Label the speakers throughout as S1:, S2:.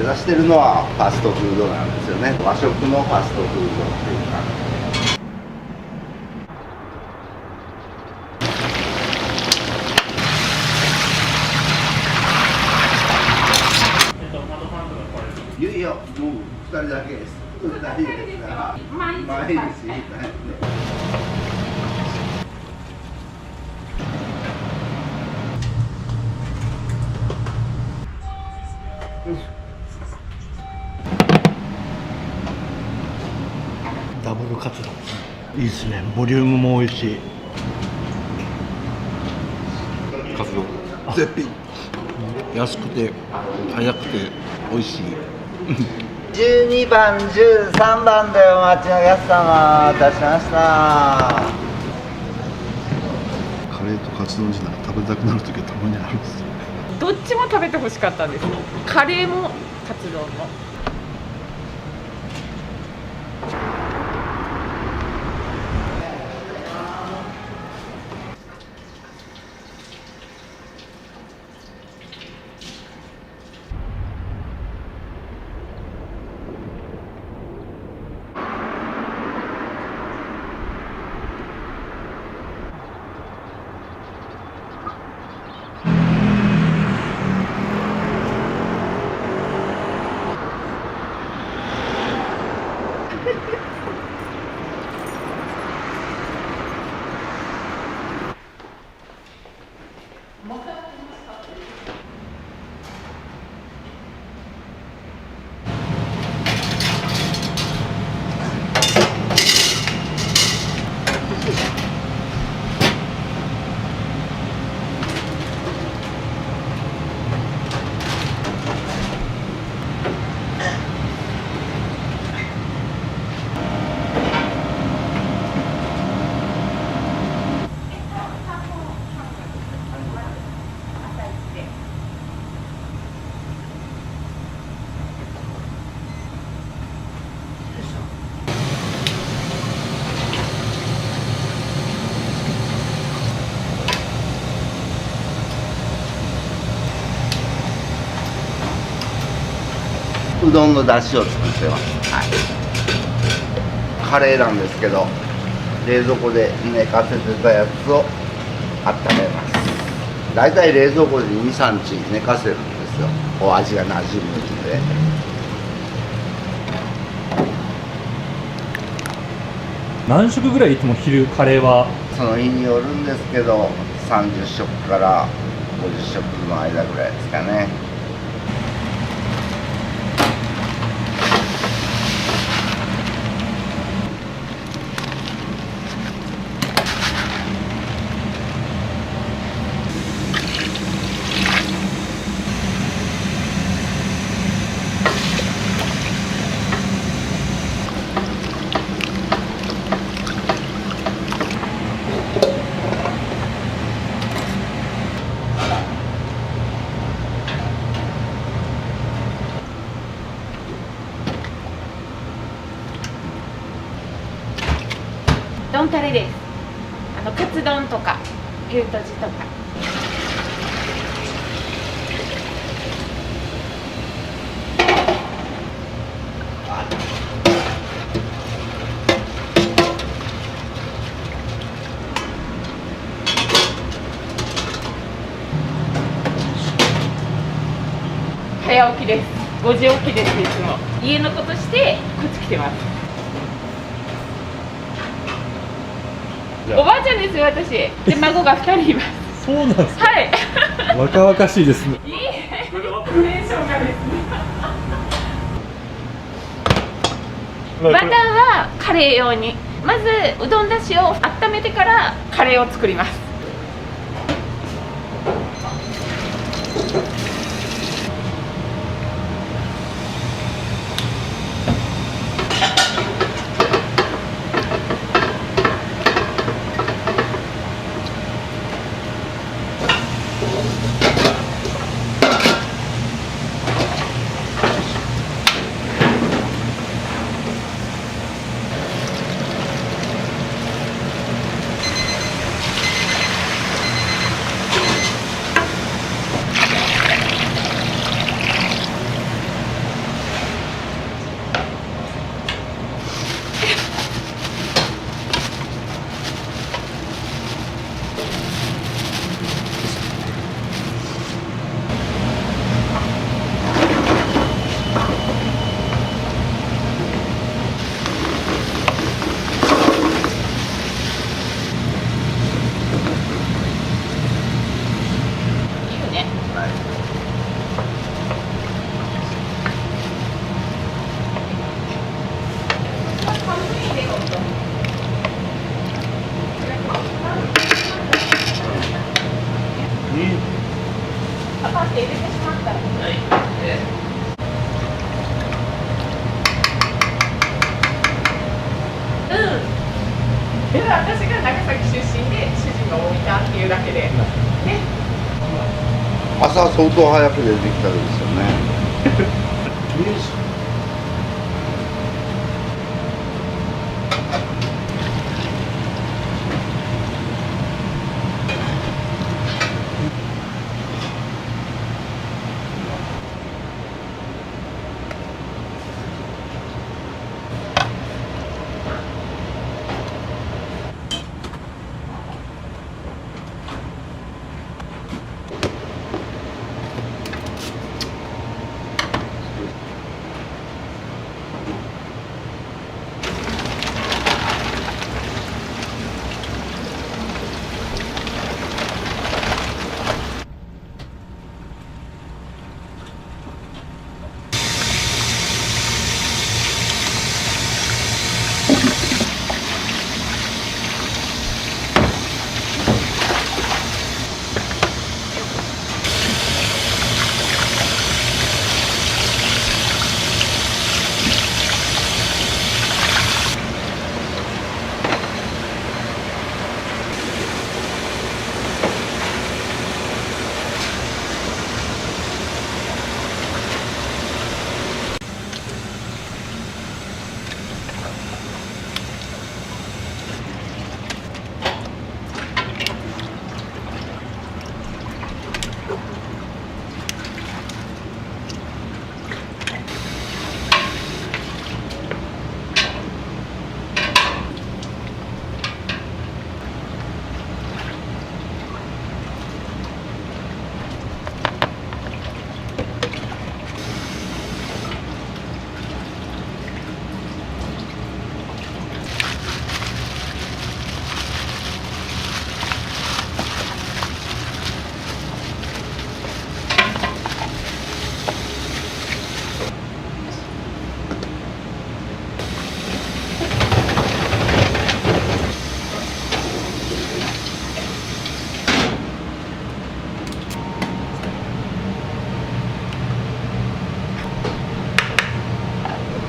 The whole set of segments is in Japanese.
S1: 目指してるのはファストフードなんですよね。和食のファストフードっていうか。いやいや、もう2人だけです。2人ですから。毎日みたいな。
S2: ダブルカツ丼いいですね。ボリュームも多いし、
S3: カツ丼
S2: 絶品。安くて早くて美味しい。
S1: 12番、13番でお待ちのお客様、出しました。
S2: カレーとカツ丼じゃなく食べたくなる時はたまにあるんですよ。
S4: どっちも食べてほしかったんです。カレーもカツ丼も。
S1: うどんの出汁を作ってます。はい。カレーなんですけど、冷蔵庫で寝かせてたやつを温めます。だいたい冷蔵庫で2、3日寝かせるんですよ。お味がなじむんで。
S3: 何食ぐらいいつも昼カレーは？
S1: その日によるんですけど、30食から50食の間ぐらいですかね。
S4: 丼タレです。カツ丼とか牛とじとか。早起きです。5時起きです。いつも家のことしてこっち来てます。おばあちゃんですよ、私。で、孫が2人います。
S3: そうなんですか。
S4: はい。
S3: 若々しいですね。
S4: いいえ、テンションがですね。バターはカレー用に、まずうどんだしを温めてからカレーを作ります。パパって入れてしまったら。うん。でも私が長崎出身で主人が大分っていうだけで。ね。
S1: 朝相当早く出てきたんですよね。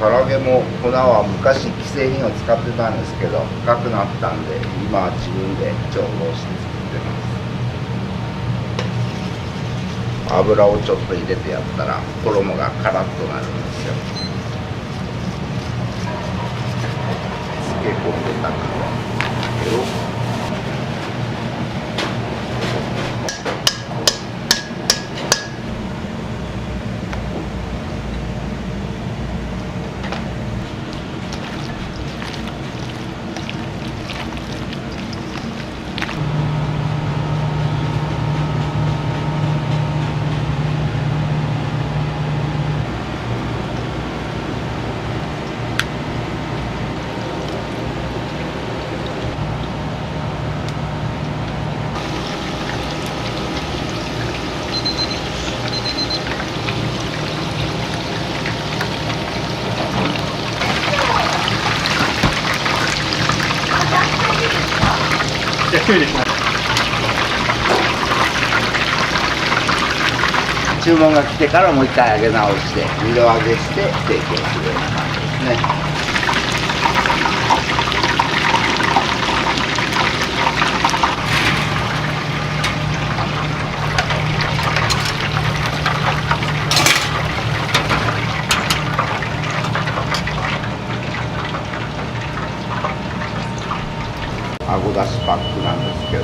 S1: 唐揚げも粉は昔既製品を使ってたんですけど高くなったんで今は自分で調合して作ってます。油をちょっと入れてやったら衣がカラッとなるんですよ。漬け込んでたからこれを
S3: じゃあ、一人でします。
S1: 注文が来てからもう一回揚げ直して2度揚げして提供するような感じですね。あごだしパックなんですけど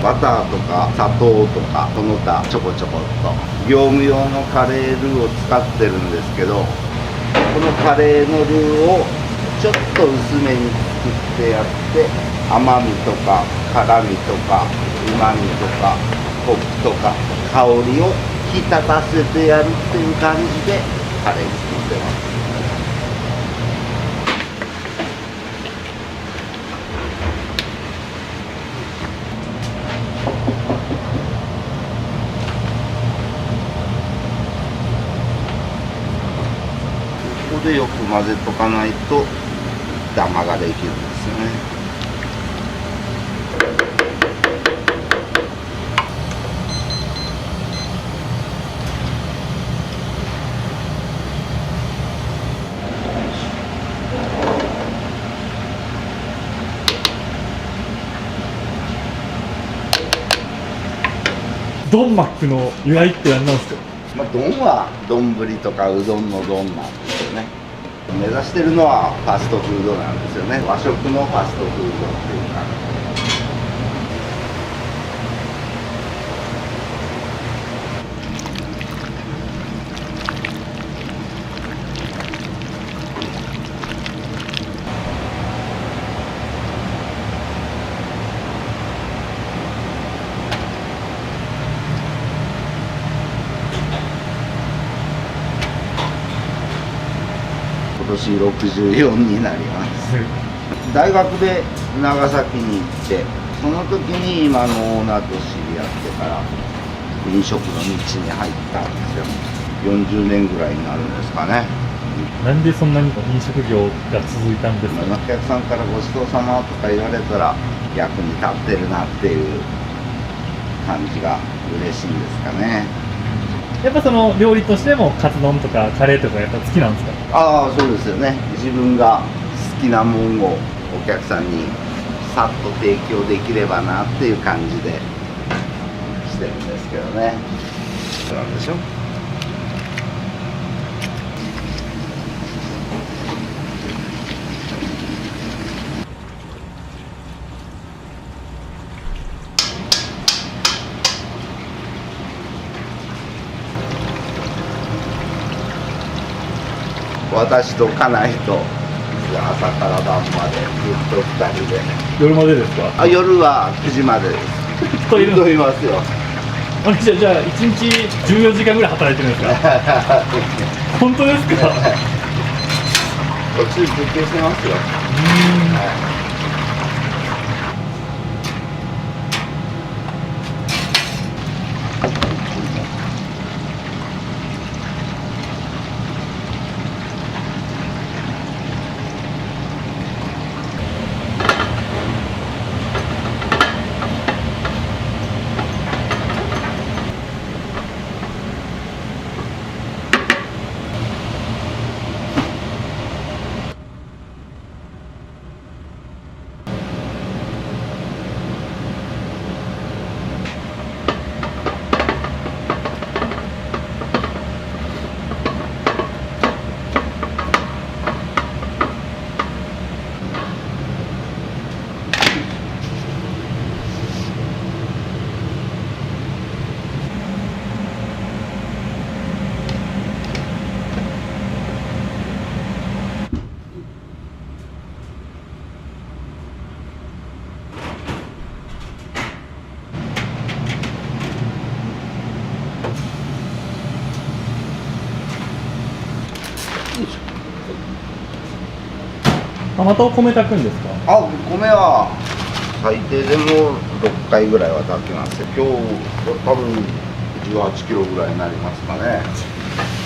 S1: バターとか砂糖とかその他ちょこちょこっと業務用のカレールーを使ってるんですけどこのカレーのルーをちょっと薄めに作ってやって甘みとか辛みとかうまみとかコクとか香りを引き立たせてやるっていう感じでカレー作ってます。でよく混ぜとかないとダマができるんですよね。
S3: ドンマックの由来って何なんですか？
S1: まあ、丼は丼とかうどんの丼なんですよね。目指してるのはファストフードなんですよね。和食のファストフードっていうか。今年64になります。大学で長崎に行って、その時に今のオーナーと知り合ってから飲食の道に入ったんですよ。40年ぐらいになるんですかね。
S3: なんでそんなに飲食業が続いたんですか？
S1: お客さんからごちそうさまとか言われたら役に立ってるなっていう感じが嬉しいんですかね。
S3: やっぱその料理としてもカツ丼とかカレーとかやっぱ好きなんですか？
S1: ああ、そうですよね。自分が好きなもんをお客さんにさっと提供できればなっていう感じでしてるんですけどね。そうなんでしょ。私と家内と朝から晩までずっと2人で。
S3: 夜までですか？
S1: あ、夜は9時までです。
S3: 人いる
S1: ずっといますよ。
S3: あれじゃあ1日14時間ぐらい働いてるんですか？本当ですか？
S1: 途中休憩してますよ。はい。
S3: あ、またお米炊くんですか？
S1: あ、米は最低でも6回ぐらいは炊きますよ。今日多分18キロぐらいになりますかね。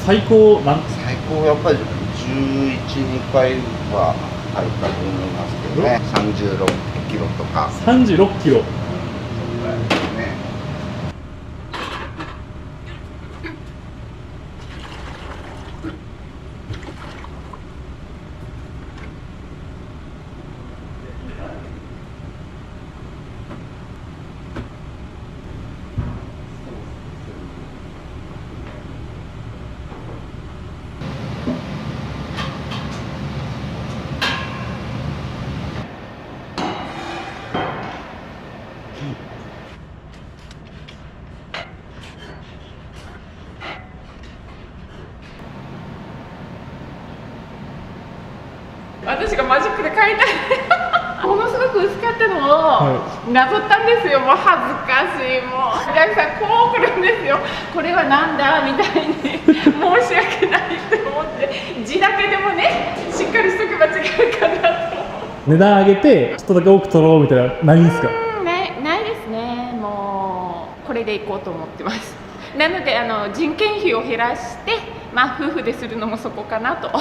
S3: 最高
S1: 最高やっぱり11、2回は入ったと思いますけどね。36キロとか
S3: 36キロ。
S1: ぐらいですね。
S4: 私がマジックで描いたものすごく薄かったのをなぞったんですよ。もう恥ずかしい。もうお客さんこう来るんですよ。これはなんだみたいに申し訳ないと思って字だけでもねしっかりしとけば違うかなと。
S3: 値段上げてちょっとだけ多く取ろうみたいなないんですか？
S4: ないですね。もうこれでいこうと思ってます。なので人件費を減らしてまあ夫婦でするのもそこかなと。
S3: じ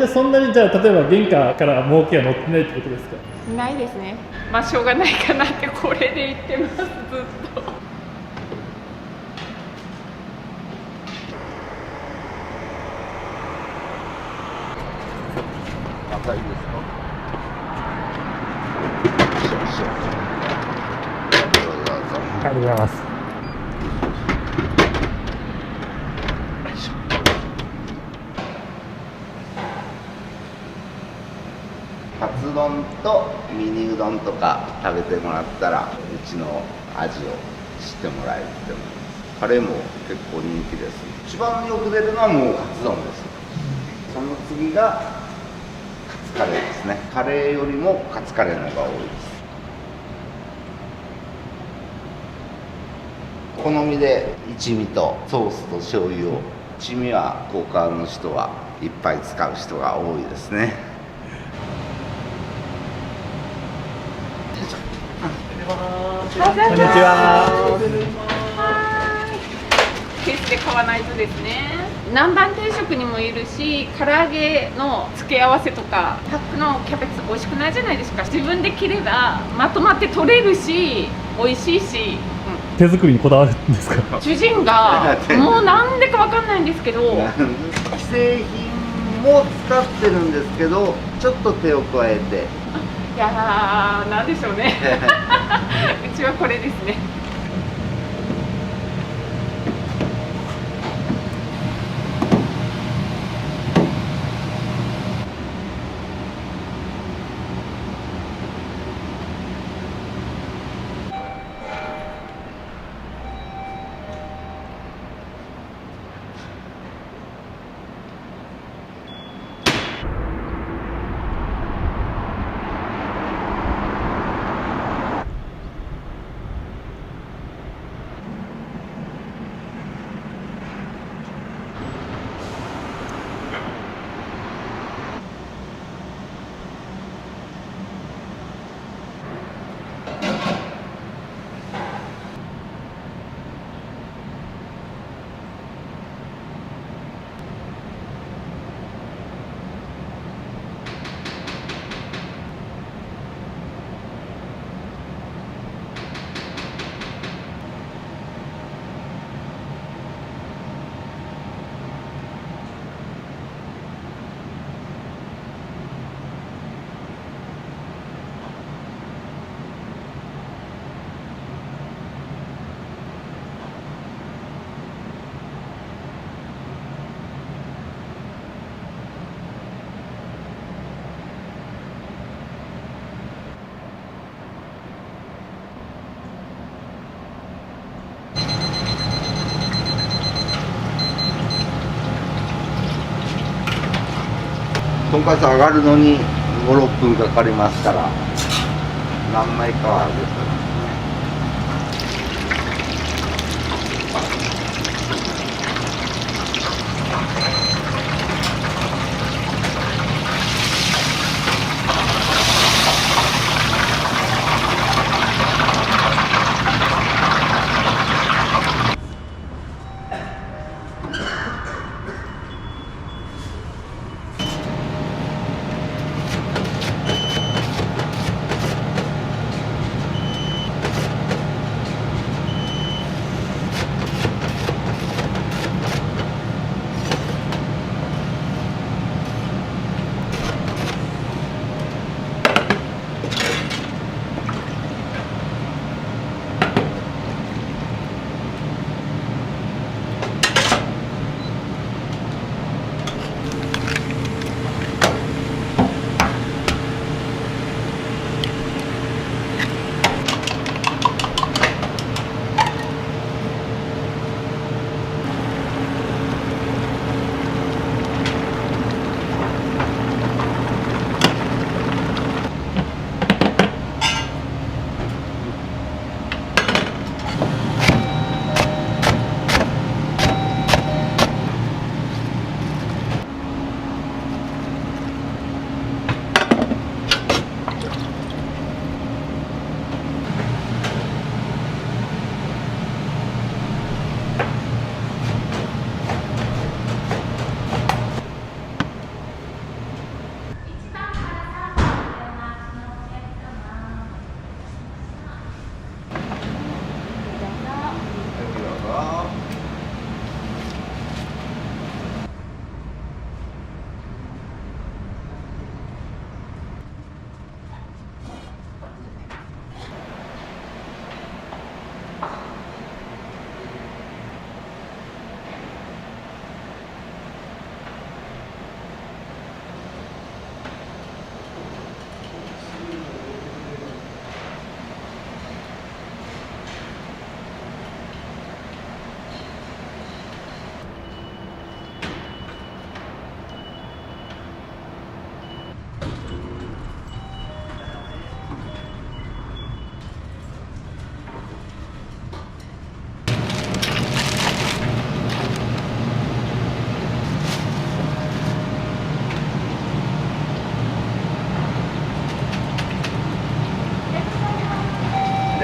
S3: ゃあそんなにじゃあ例えば原価から儲けは乗ってないってことですか？
S4: ないですね。まあしょうがないかなってこれで言ってますずっと。
S1: 赤いですか？そうどうぞどうぞ。
S3: ありがとうございます。
S1: カツ丼とミニうどんとか食べてもらったらうちの味を知ってもらえると思います。カレーも結構人気です。一番よく出るのはもうカツ丼です。その次がカツカレーですね。カレーよりもカツカレーの方が多いです。好みで一味とソースと醤油を、一味は効果の人はいっぱい使う人が多いですね。
S3: こんにちは。
S4: ケースで買わないとですね。南蛮定食にもいるし、唐揚げの付け合わせとか、パックのキャベツ美味しくないじゃないですか。自分で切ればまとまって取れるし、美味しいし。
S3: 手作りにこだわるんですか？
S4: 主人がもうなんでかわかんないんですけど、
S1: 既製品も使ってるんですけど、ちょっと手を加えて。
S4: いやー、なんでしょうね。うちはこれですね。
S1: とんかつ上がるのに5、6分かかりますから、何枚かはあるですね。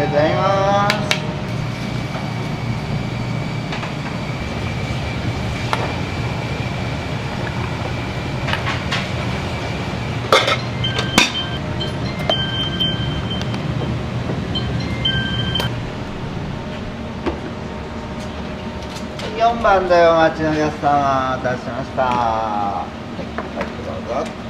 S1: りがとうございます。4番でお待ちのお客様、お待たせしました。はい、どうぞ。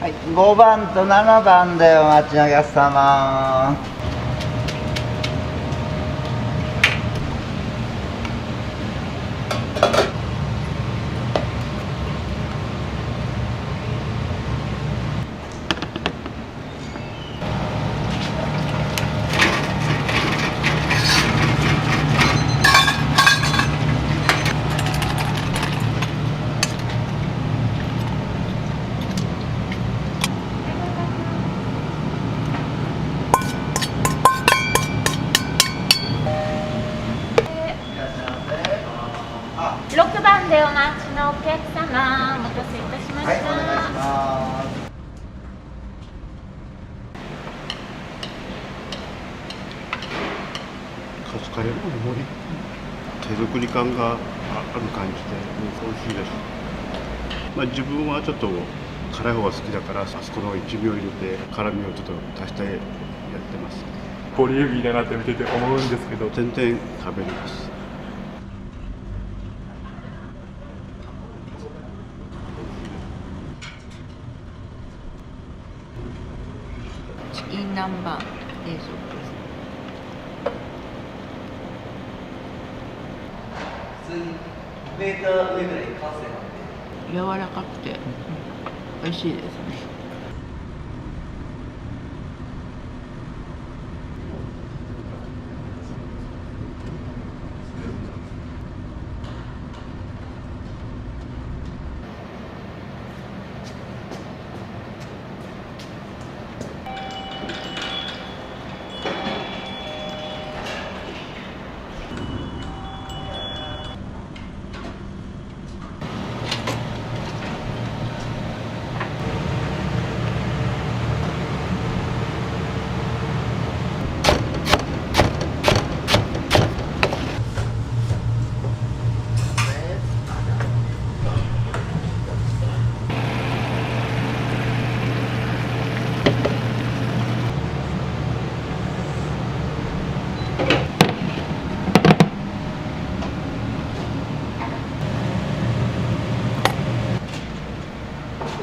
S1: はい、5番と7番でお待ちのお客様。
S4: 6番でお待ちのお客様、お待たせいたしました。
S1: はい、お願いします。
S2: カツカレーの盛り手作り感がある感じで美味しいです。まあ、自分はちょっと辛い方が好きだから、あそこの一味を入れて辛みをちょっと足してやってます。
S3: ボリューミーだなって見てて思うんですけど、
S2: 全然食べれます。
S5: チキン南蛮定食です。柔らかくて美味しいですね。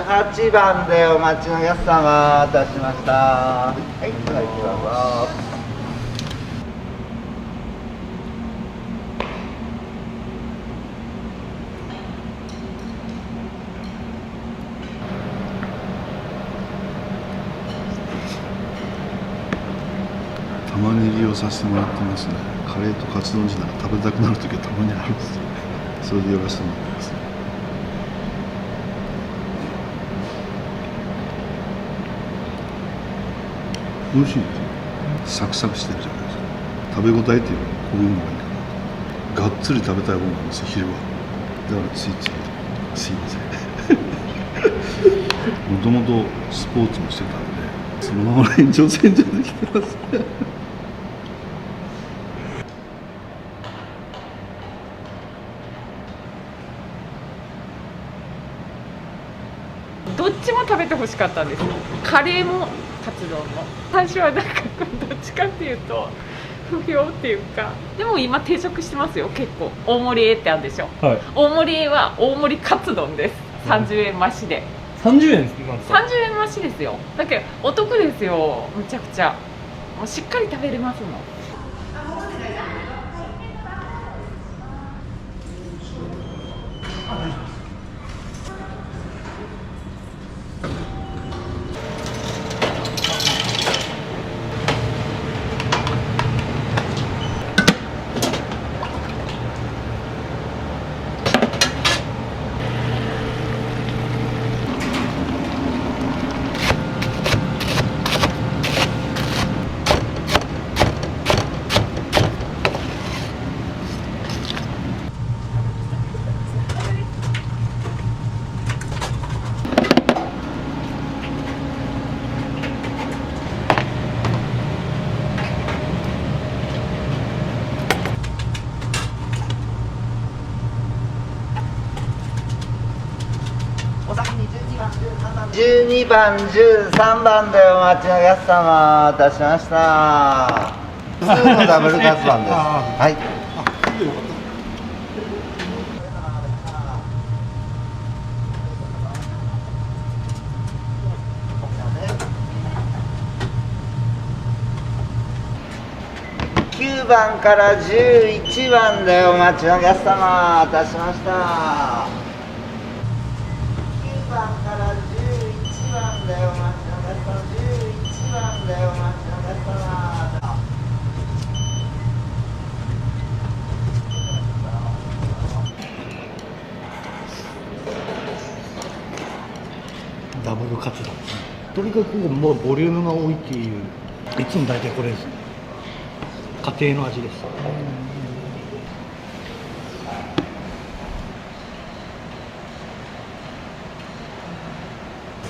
S1: 8番でお待ちのお客様、お待たせしました。はい、どうぞ。
S6: 玉ねぎをさせてもらってますね。カレーとカツ丼じゃなく食べたくなる時はたまにあるんですよ。それでやらせてもらってます。美味しいですよ。サクサクしてるじゃないですか。食べ応えっていうかこういうのがいいかな。がっつり食べたいものなんですよ、昼は。だからついついすいません。もともとスポーツもしてたんで、そのまま延長線上できてますね。
S4: っちも食べてほしかったんですよ。カレーもカツ丼も。最初はなんかどっちかっていうと不評っていうか、でも今定食してますよ。結構大盛り A ってあるでしょ。
S3: はい。
S4: 大盛り A は大盛りカツ丼です。30円増しで。
S3: 30円なんですか。
S4: 30円増しですよ。だけどお得ですよ。むちゃくちゃもうしっかり食べれますもん。
S1: 12番、13番でお待ちのお客様、いたしました。普通のダブルカツ丼です。はい。9番から11番でお待ちのお客様、いたしました。9番から11番でお待ちのお客様、11番でお待ちのお客様。
S7: ダブルカツ丼ですね。とにかくもうボリュームが多いっていう、いつも大体これです。家庭の味です。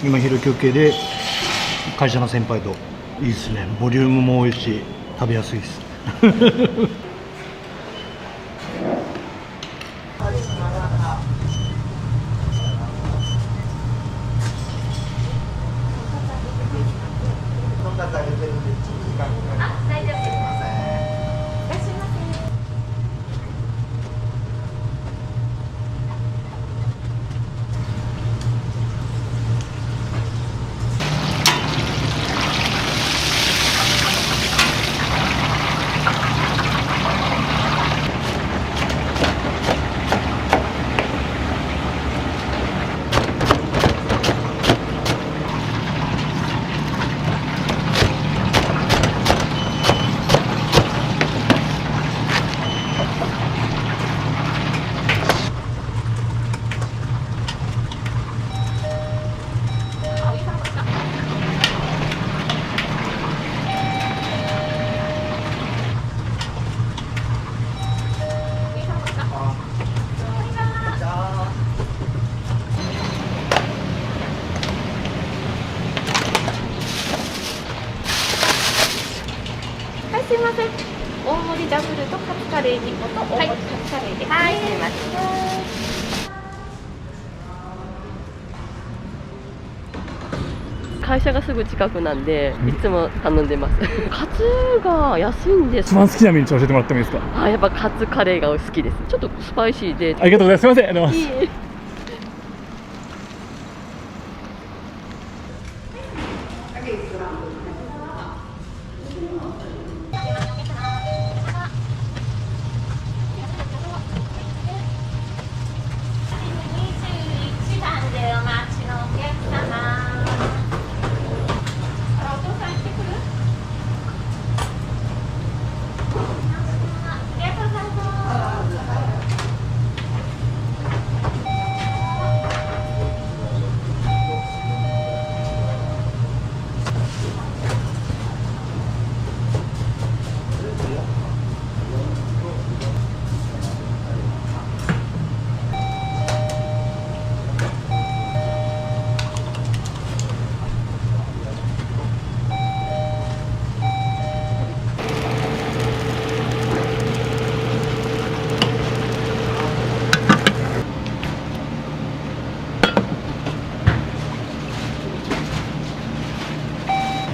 S7: 今昼休憩で会社の先輩といいですね。ボリュームも多いし食べやすいです。
S4: すいません。大盛りダブルとカツカレー2個と大盛りカツカレーです。はい、すいません。
S8: 会社がすぐ近くなんで、いつも頼んでます。カツが安いんです。
S3: 一番好きなメニュー教えてもらってもいいですか。
S8: あ、やっぱカツカレーが好きです。ちょっとスパイシーで。
S3: ありがとうございます。すいません。ありがとうございます。
S8: いい。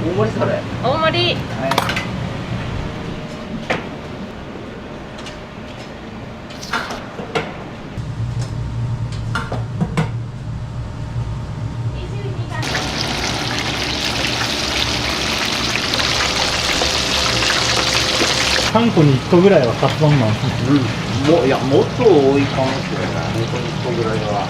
S1: 大盛りそれ。
S4: 大盛り。
S3: 3個に1個ぐらいはカツ丼なんですね。
S1: いや、もっと多いかもしれない。本当に1個ぐらいは。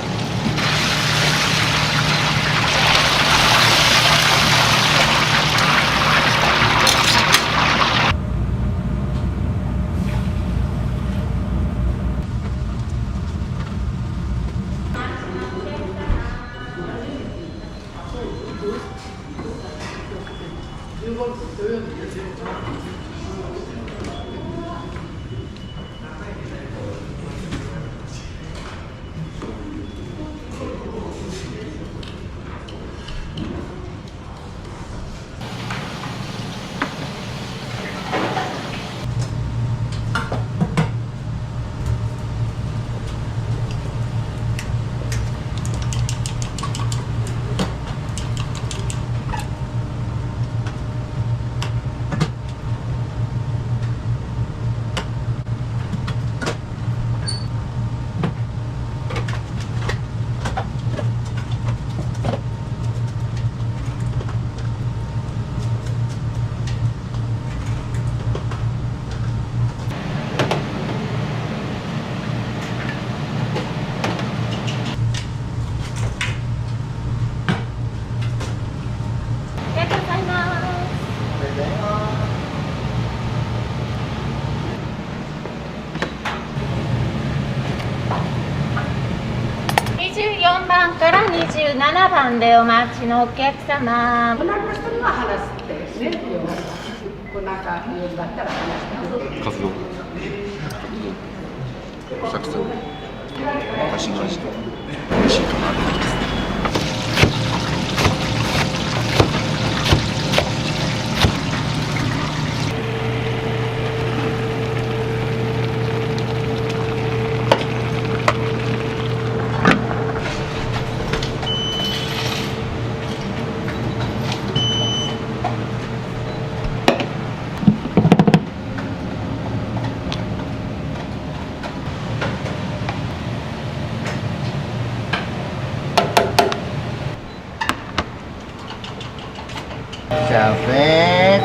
S4: 24番から27番でお待ちのお客様。
S9: 隣の人には話すってね、こうなんか言うんだったら話して
S6: カツ丼サクサク私の味と美味しいかなと思います。
S1: じゃあね。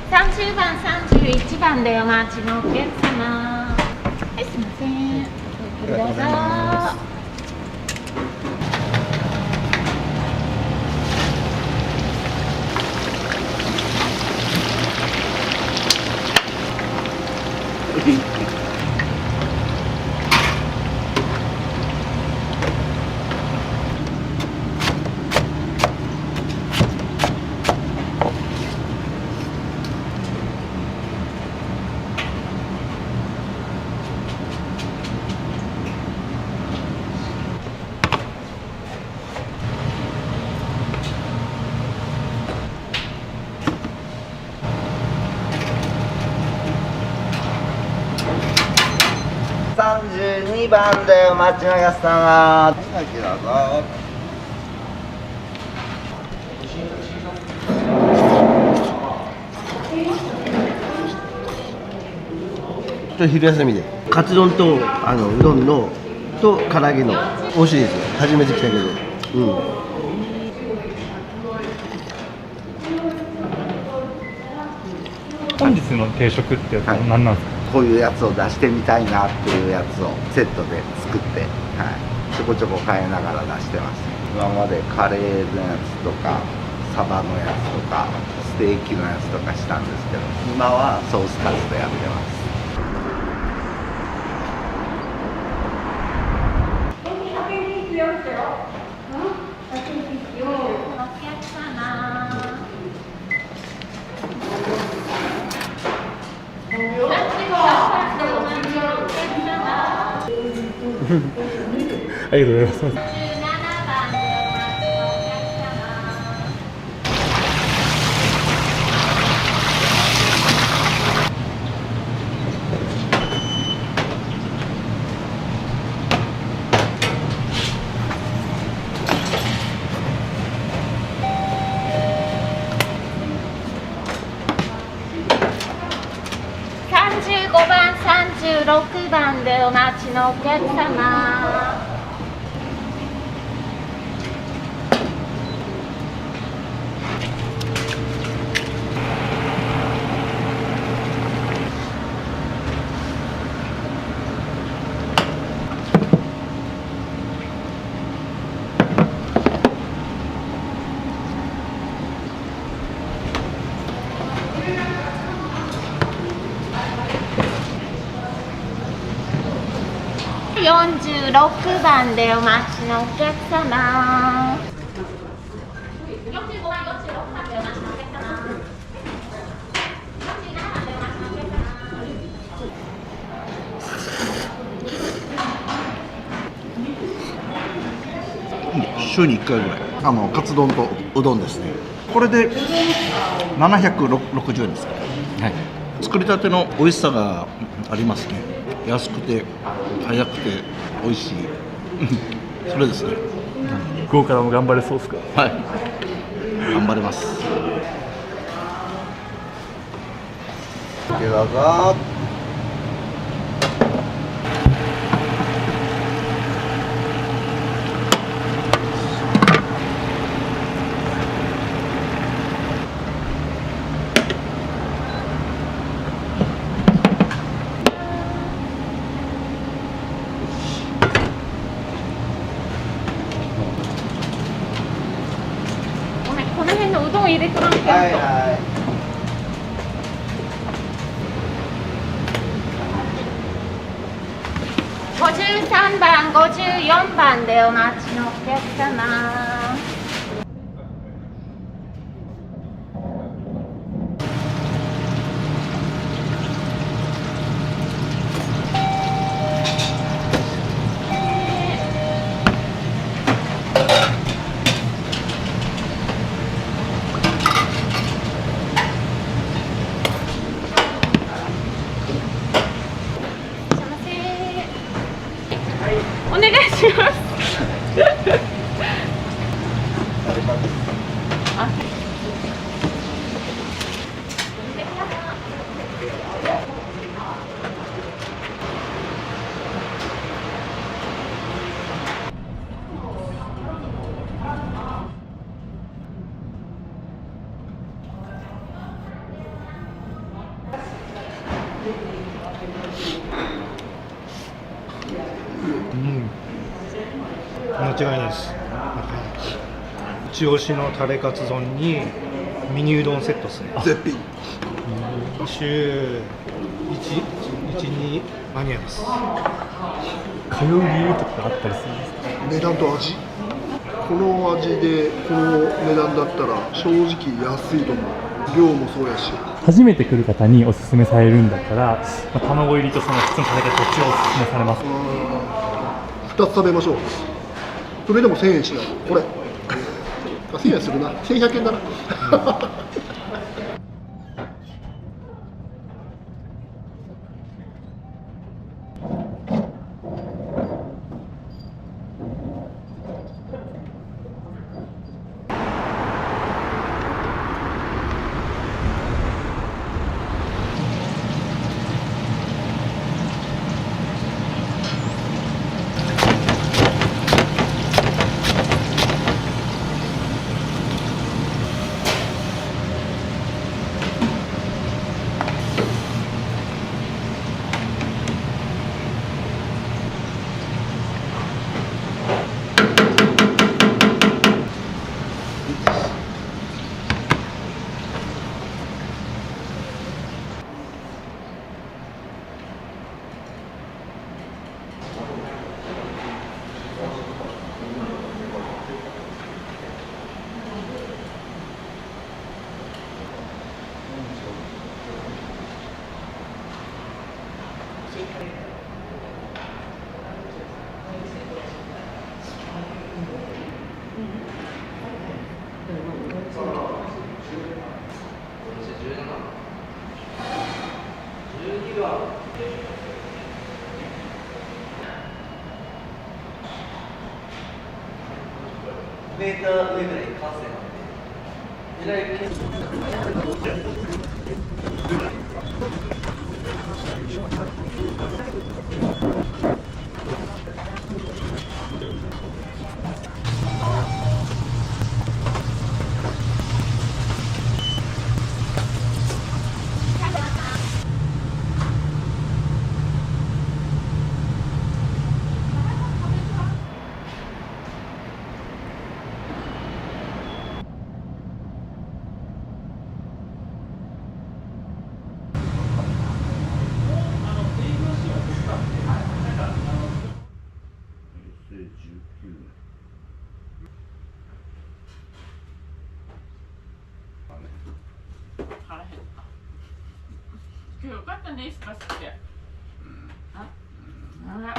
S4: 30番、31番でお待ちのお客様。はい、すいません。どうぞ。
S1: 32番でお待ちのお客様。どうぞ。
S10: 昼休みでカツ丼とうどんのと唐揚げの美味しいですよ。初めて来たけど、
S3: 本日の定食って何なんですか？
S1: こういうやつを出してみたいなっていうやつをセットで作って、ちょこちょこ変えながら出してます。今までカレーのやつとかサバのやつとかステーキのやつとかしたんですけど、今はソースカツでやってます。
S4: お客様。
S3: ありがとうございます。
S4: 35番、36番でお待ちのお客様。46番でお待ちのお客様。45番、46番でお待ちのお客様。47番でお待ちのお客様。
S7: 週に1回ぐらいカツ丼とうどんですね。これで760円ですか、はい、作りたての美味しさがありますね。安くて早くて美味しいそれですね。
S3: 午後からも頑張れそうですか？
S7: はい、頑張ります。
S1: でどうぞ。
S4: この辺のうどん入れとらんけんと。
S1: はいはい。
S4: 53番、54番でお待ちのお客様。お願いします。
S7: 間違いないです。一押しのタレカツ丼にミニうどんセットですね。
S6: 絶品。
S7: 週1、2マニアです。
S3: 通う理由とかあったりするんですか？
S6: 値段と味。この味でこの値段だったら正直安いと思う。量もそうやし。
S3: 初めて来る方におすすめされるんだったら、卵入りとその普通のタレカツどっちをおすすめされますか
S6: ？2つ食べましょう。それでも1000円しない。これ1000円するな。1100円だな。
S10: メーター上ぐらい完成
S4: 今日よかったね、スパスって。あ、あら。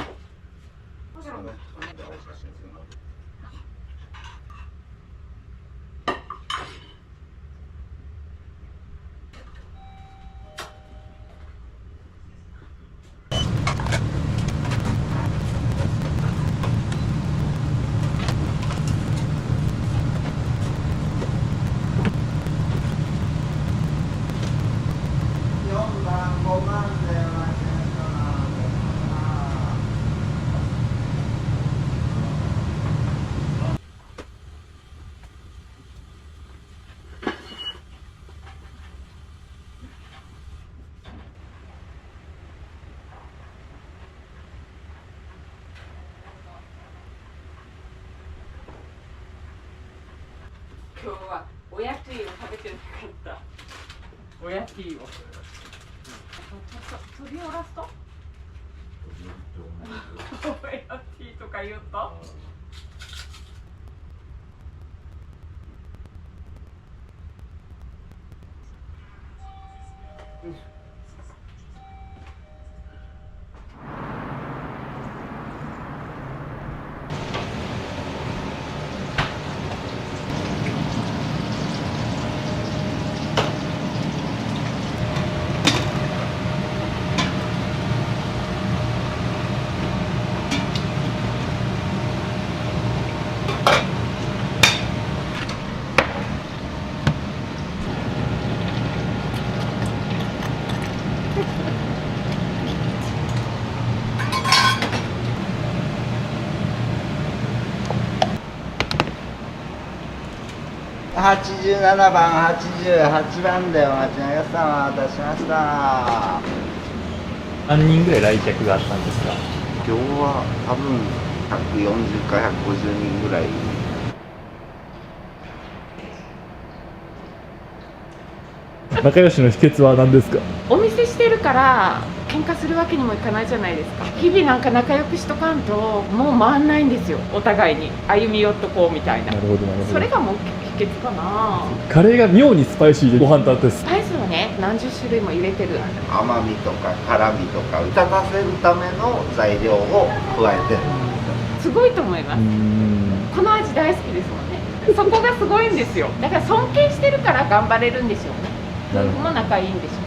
S4: 今日は親ティーを食べてなかった。親ティーを。ちょっと取り下ろすと。親ティーとか言うと。
S1: 87番、88番でお待ちのお客様お待たせしました。
S3: 何人ぐらい来客があったんですか？
S1: 今日は多分140か150人ぐらい。
S3: 仲良しの秘訣は何ですか？
S4: お店してるから喧嘩するわけにもいかないじゃないですか。日々なんか仲良くしとかんともう回んないんですよ。お互いに歩み寄っとこうみたいな。
S3: なるほどなるほど。
S4: それがもう秘訣かな。
S3: カレーが妙にスパイシーでご飯と合って
S4: スパイスをね何十種類も入れてる。
S1: 甘みとか辛みとか立たせるための材料を加えてる。
S4: すごいと思います。この味大好きですもんね。そこがすごいんですよ。だから尊敬してるから頑張れるんでしょうね。夫婦も仲いいんでしょう。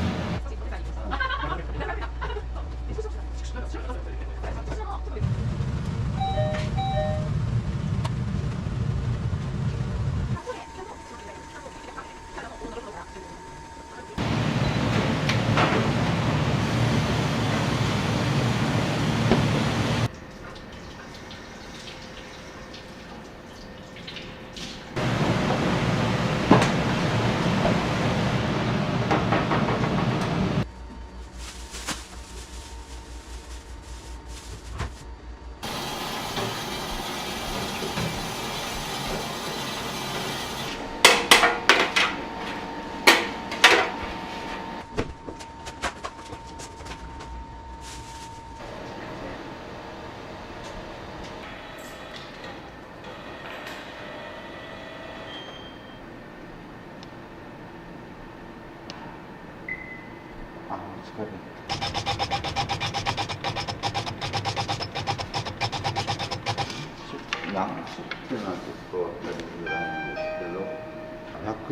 S1: 何種っていうのはちょっと分かりづらいんですけど、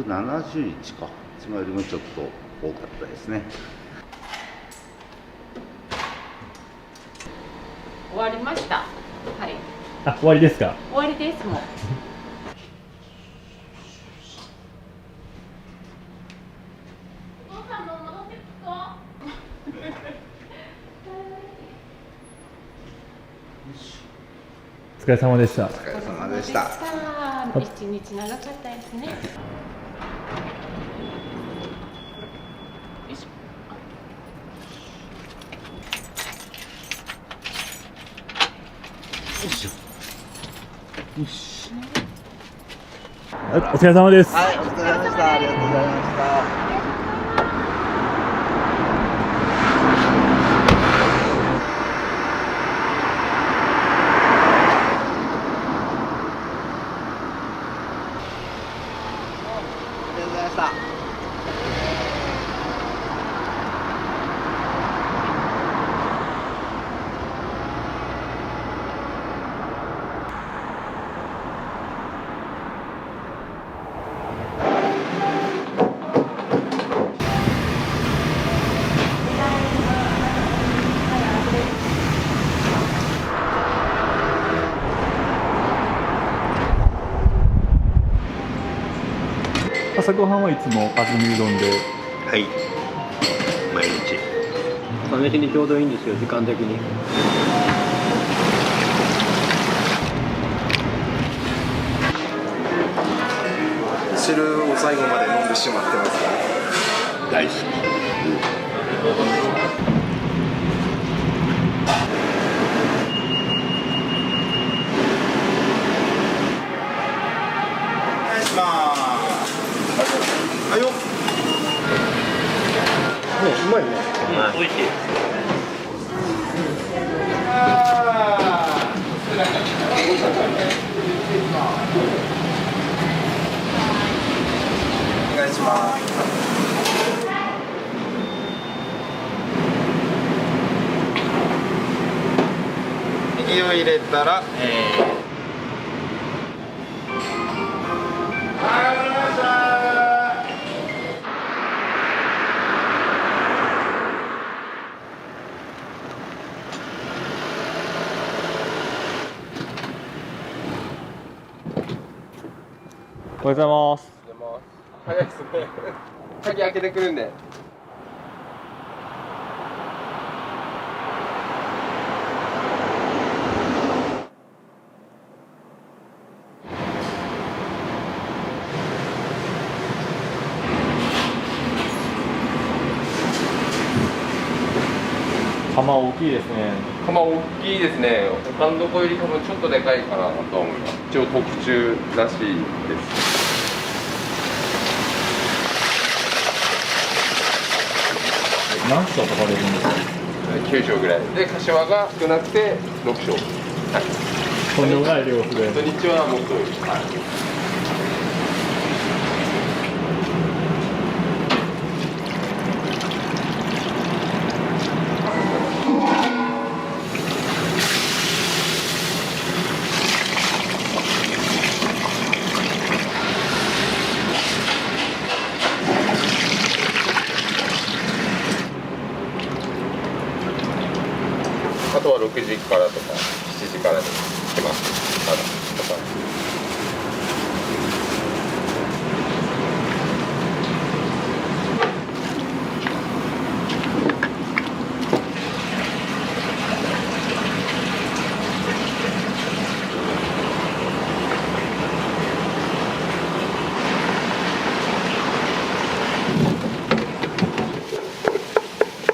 S1: 171か。いつもよりもちょっと多かったですね。
S4: わりました。はい。
S3: あ、終わりですか。
S4: 終わりですもん。お父さんも戻ってきそう。
S3: お疲れ様でした。
S1: お疲れ様でした。
S4: 一日長かったですね。よいしょ。
S3: お疲れ様です。
S1: はい、お疲れ様でした。ありがとうございました。
S3: 朝ごはんはいつも味見うどんで。
S2: はい、毎日
S10: 朝飯にちょうどいいんですよ、時間的に。
S11: 汁を最後まで飲んでしまってますから。
S2: 大好き。
S11: お願いします。はいよ。ね、うまいね。
S2: 美味しい。
S11: お願いします。右を入れたら、
S3: おはようございます。
S11: 早いですね。鍵開けてくるんで。
S3: 釜大きいですね。
S11: 釜大きいですね。他のとこより多分ちょっとでかいかなと思います。一応特注らしいです。
S3: 何章とかでいいんですか。
S11: 9章ぐらいで、柏が少なくて6章。はい。
S3: とんでもない量ですね。
S11: 土日はもっと多い。はい。あとは6時からとか7時からに来ます。ただとか。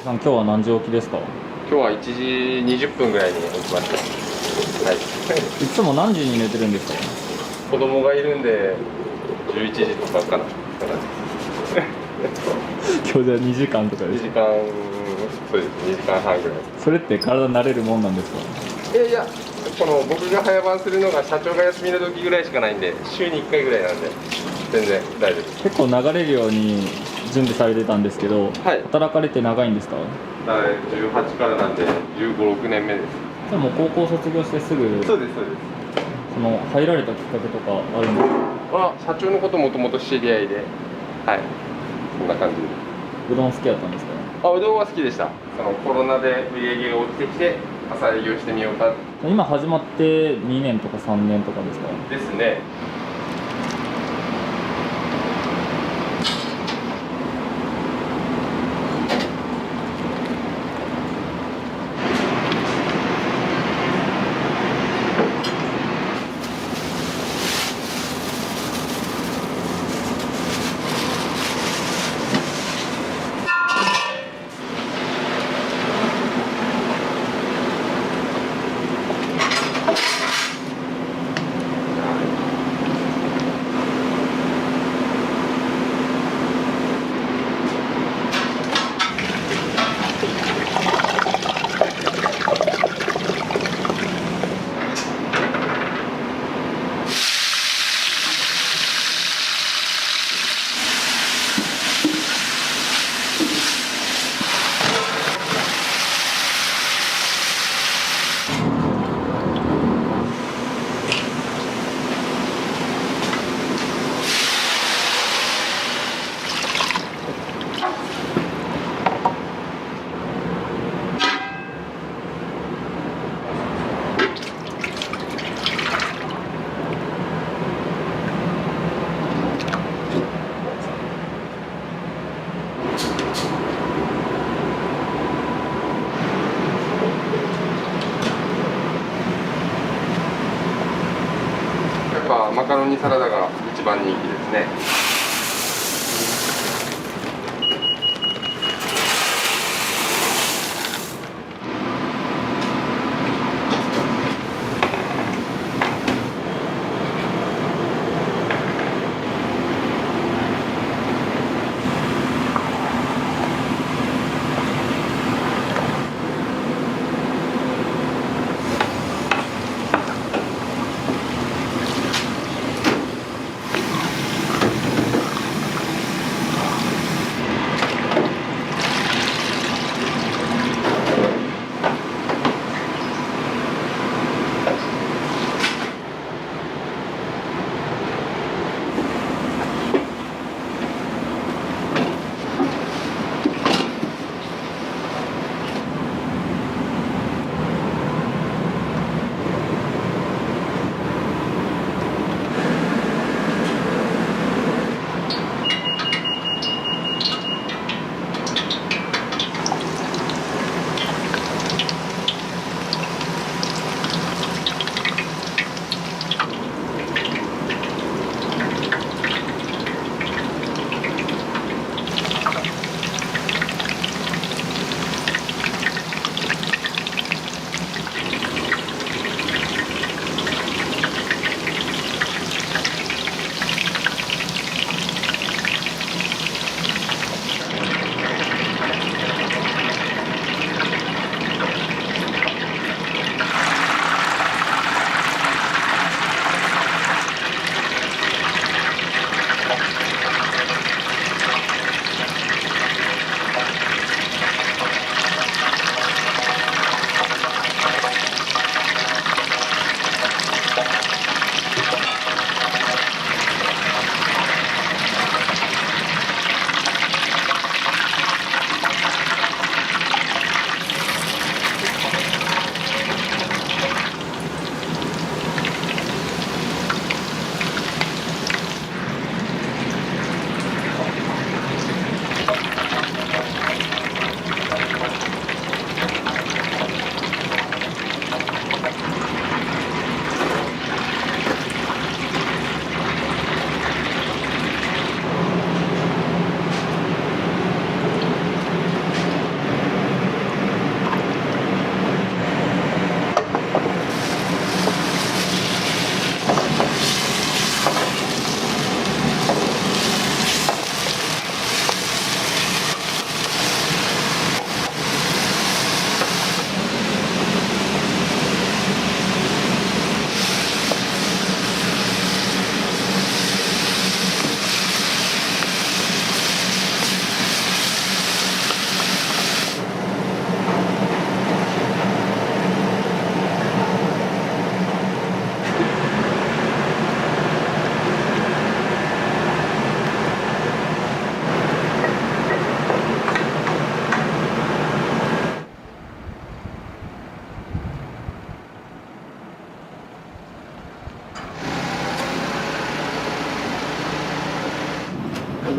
S3: 今日は何時起きですか。
S11: 今日は1時20分ぐらいに起きました。はい。
S3: いつも何時に寝てるんですか。
S11: 子供がいるんで11時とかかな。
S3: 今日じゃ2時間とかです
S11: 2時間、そうです。2時間半ぐらい。
S3: それって体慣れるもんなんですか。
S11: いや、この僕が早番するのが社長が休みの時ぐらいしかないんで、週に1回ぐらいなんで全然大丈夫です。
S3: 結構流れるように準備されてたんですけど、
S11: はい、
S3: 働かれて長いんですか。
S11: 18からなんで15、6年目です。
S3: でも高校卒業してすぐ。
S11: そうですそうです。
S3: その入られたきっかけとかあるんですか。
S11: 社長のこともともと知り合いで、はい、こんな感じで。
S3: うどん好きだったんですか。
S11: うどんは好きでした。そのコロナで売り上げが落ちてきて、朝営業してみようか
S3: 今始まって2年とか3年とかですか？
S11: ですね。やっぱマカロニサラダが一番人気ですね。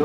S11: お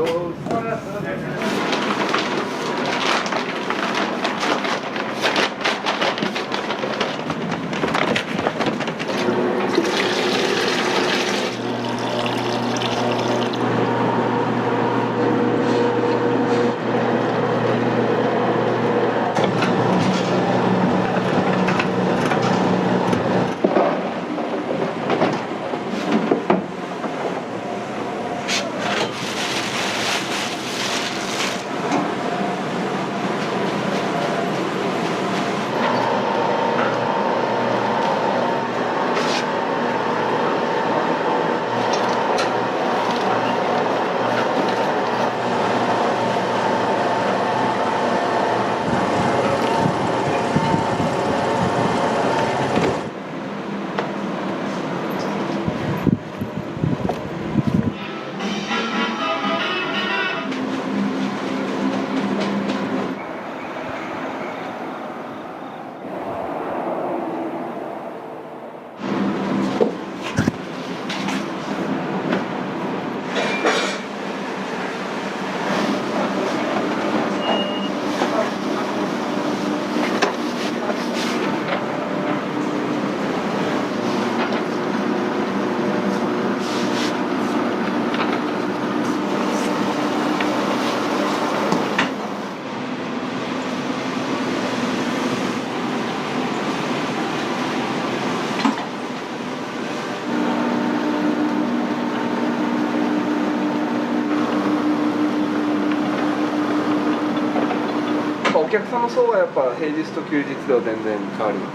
S11: 客様層はやっぱ平日と休日では全然変わります。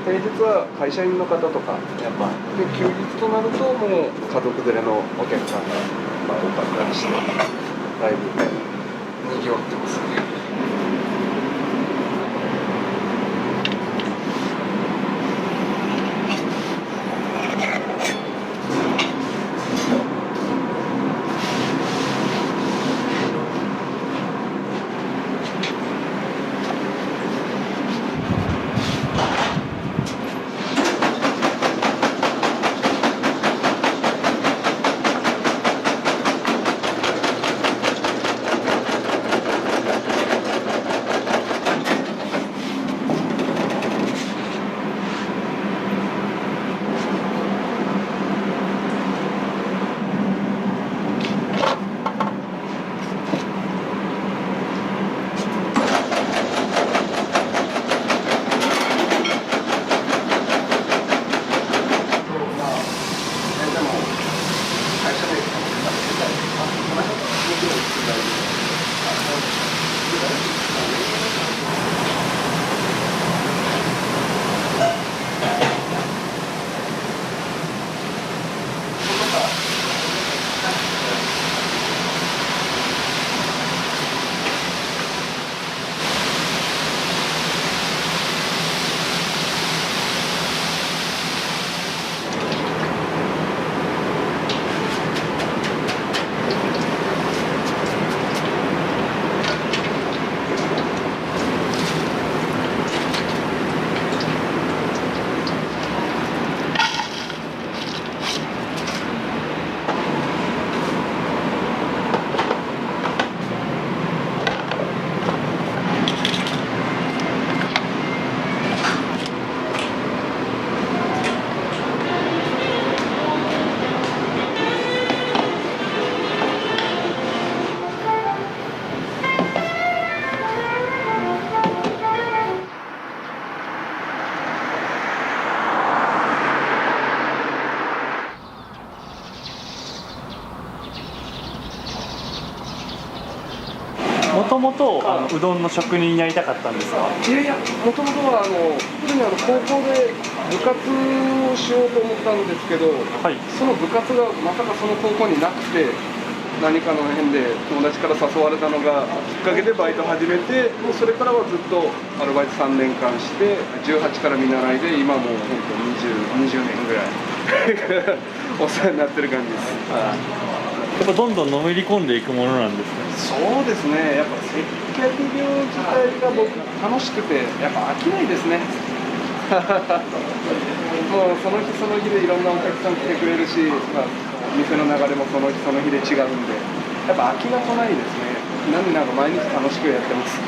S11: 平日は会社員の方とかやっぱで、休日となるともう家族連れのお客さんが多かったりしてだいぶにぎわってますね。
S3: もともとうどんの職人になりたかったんですか？
S11: いやいや、もともとは特に高校で部活をしようと思ったんですけど、
S3: はい、
S11: その部活がまさかその高校になくて、何かの辺で友達から誘われたのがきっかけでバイト始めて、もうそれからはずっとアルバイト3年間して、18から見習いで今もう本当20年ぐらいお世話になってる感じです。
S3: やっぱどんどんのめり込んでいくものなんですか？
S11: そうですね、やっぱ接客業自体が僕楽しくて、やっぱ飽きないですね。もうその日その日でいろんなお客さん来てくれるし、店の流れもその日その日で違うんで、やっぱ飽きが来ないですね。なんか毎日楽しくやってます。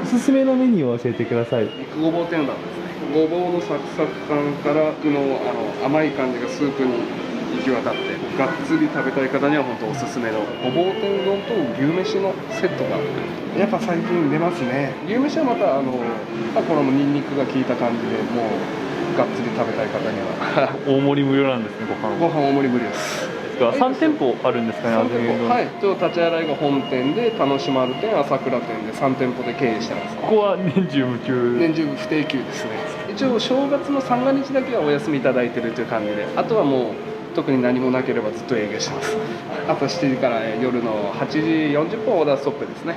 S3: おすすめのメニューを教えてください。
S11: 肉ごぼう天なんですね。ごぼうのサクサク感から甘い感じがスープに行き渡って、がっつり食べたい方には本当おすすめのごぼう天丼と牛飯のセットがやっぱ最近出ますね。牛飯はまたこれもニンニクが効いた感じで、もうがっつり食べたい方には
S3: 大盛り無料なんですね、ご飯。
S11: ご飯大盛り無料です。
S3: 3店舗あるんですかね、
S11: 3店舗、はい、立ち洗いが本店で、田之島店、朝倉店で3店舗で経営してます。
S3: ここは年中無休？
S11: 年中不定休ですね。一応正月の三が日だけはお休みいただいてるという感じで、あとはもう特に何もなければずっと営業してます。あと7時から夜の8時40分オーダーストップですね。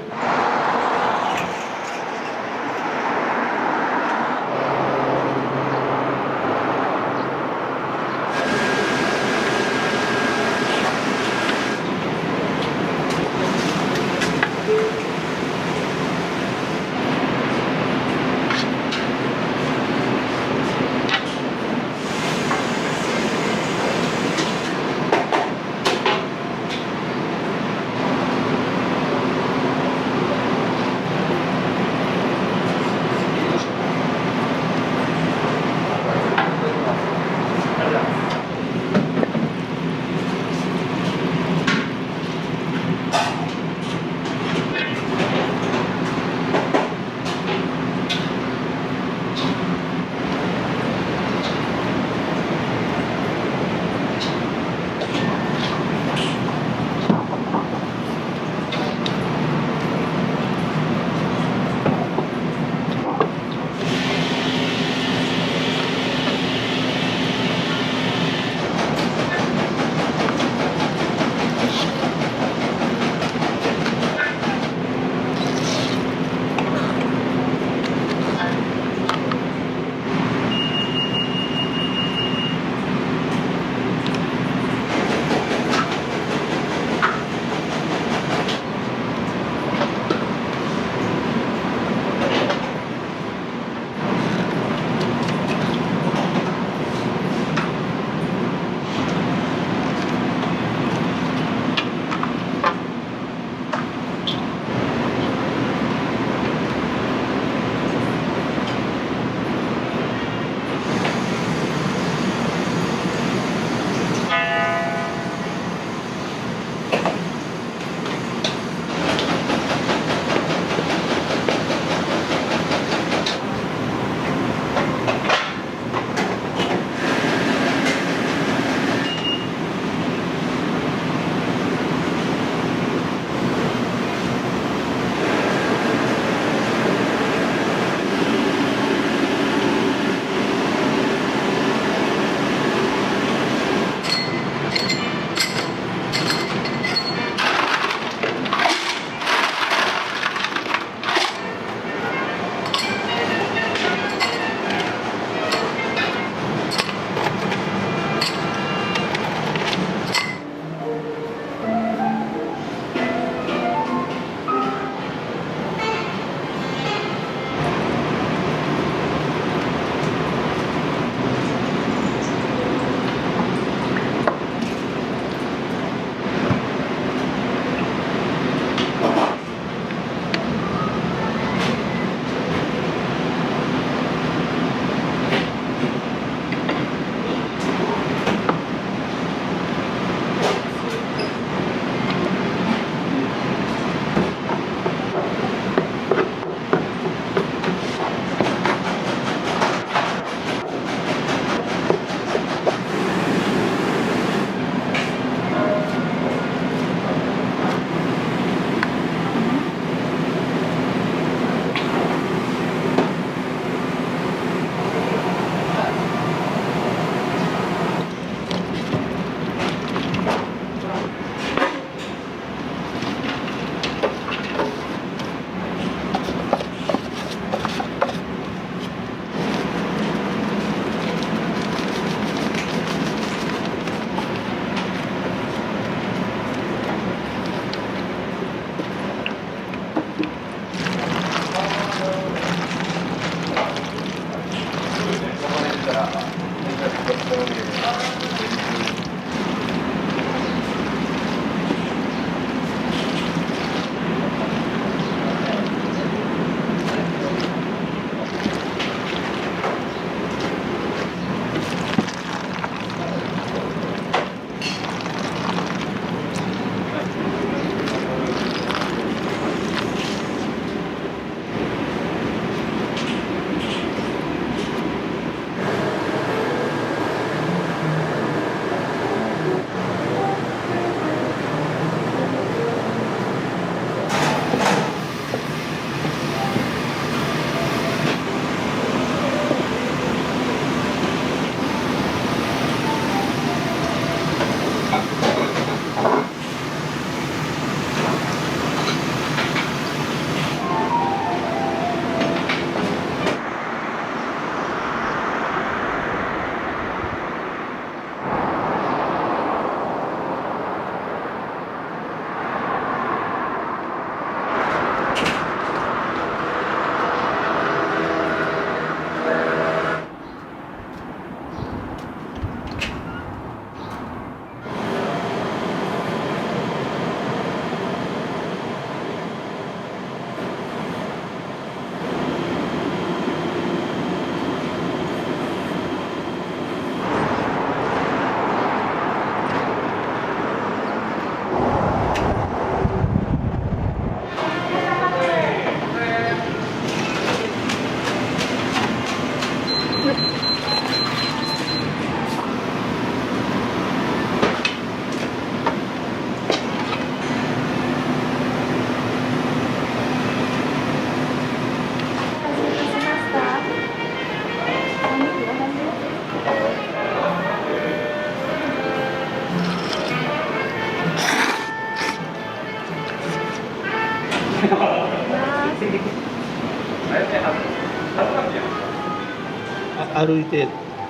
S12: 歩いて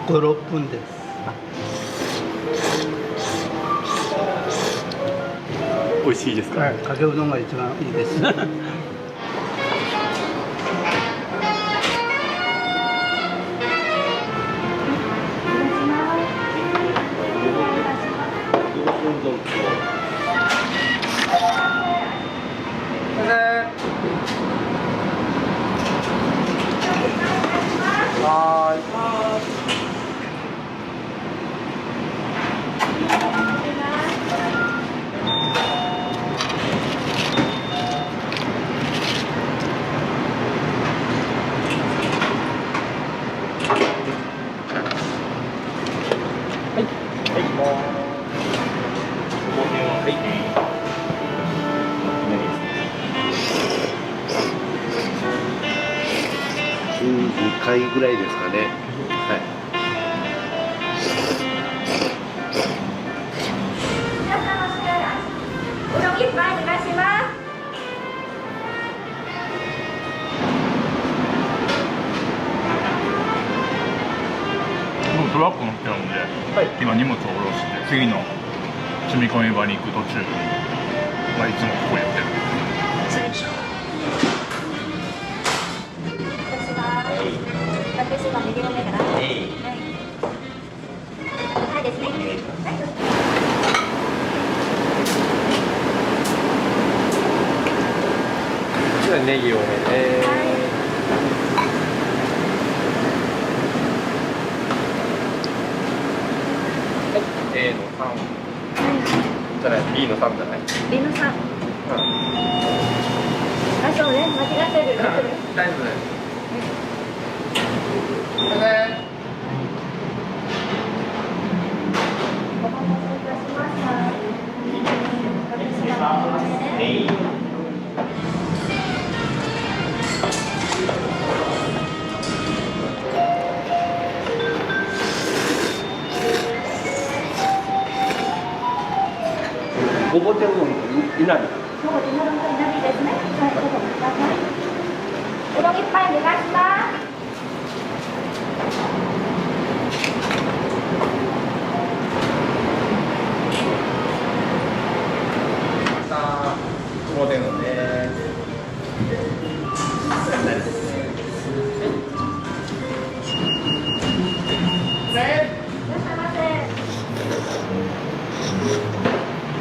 S12: 5、6分です。
S3: 美味しいですか？
S12: はい、かけうどんが一番いいです。
S10: 週2回ぐらいですかね。はい。
S13: うどん一杯お願いします。
S3: もうトラック乗ってるので、今荷物を下ろして次の積み込み場に行く途中、いつもここやってる。
S13: 私はネギ多めかな。はい。はいですね。
S11: じゃあネギ多めで。A の3。じゃない、B の3じゃない。
S13: B の3。あ、そうね、間違ってる。
S11: 大丈夫です。
S10: ごぼ天うどんいなり。
S13: そう、いなりですね。はい、どうぞください。うどん一杯お願いします。
S11: ごぼ天うどんです。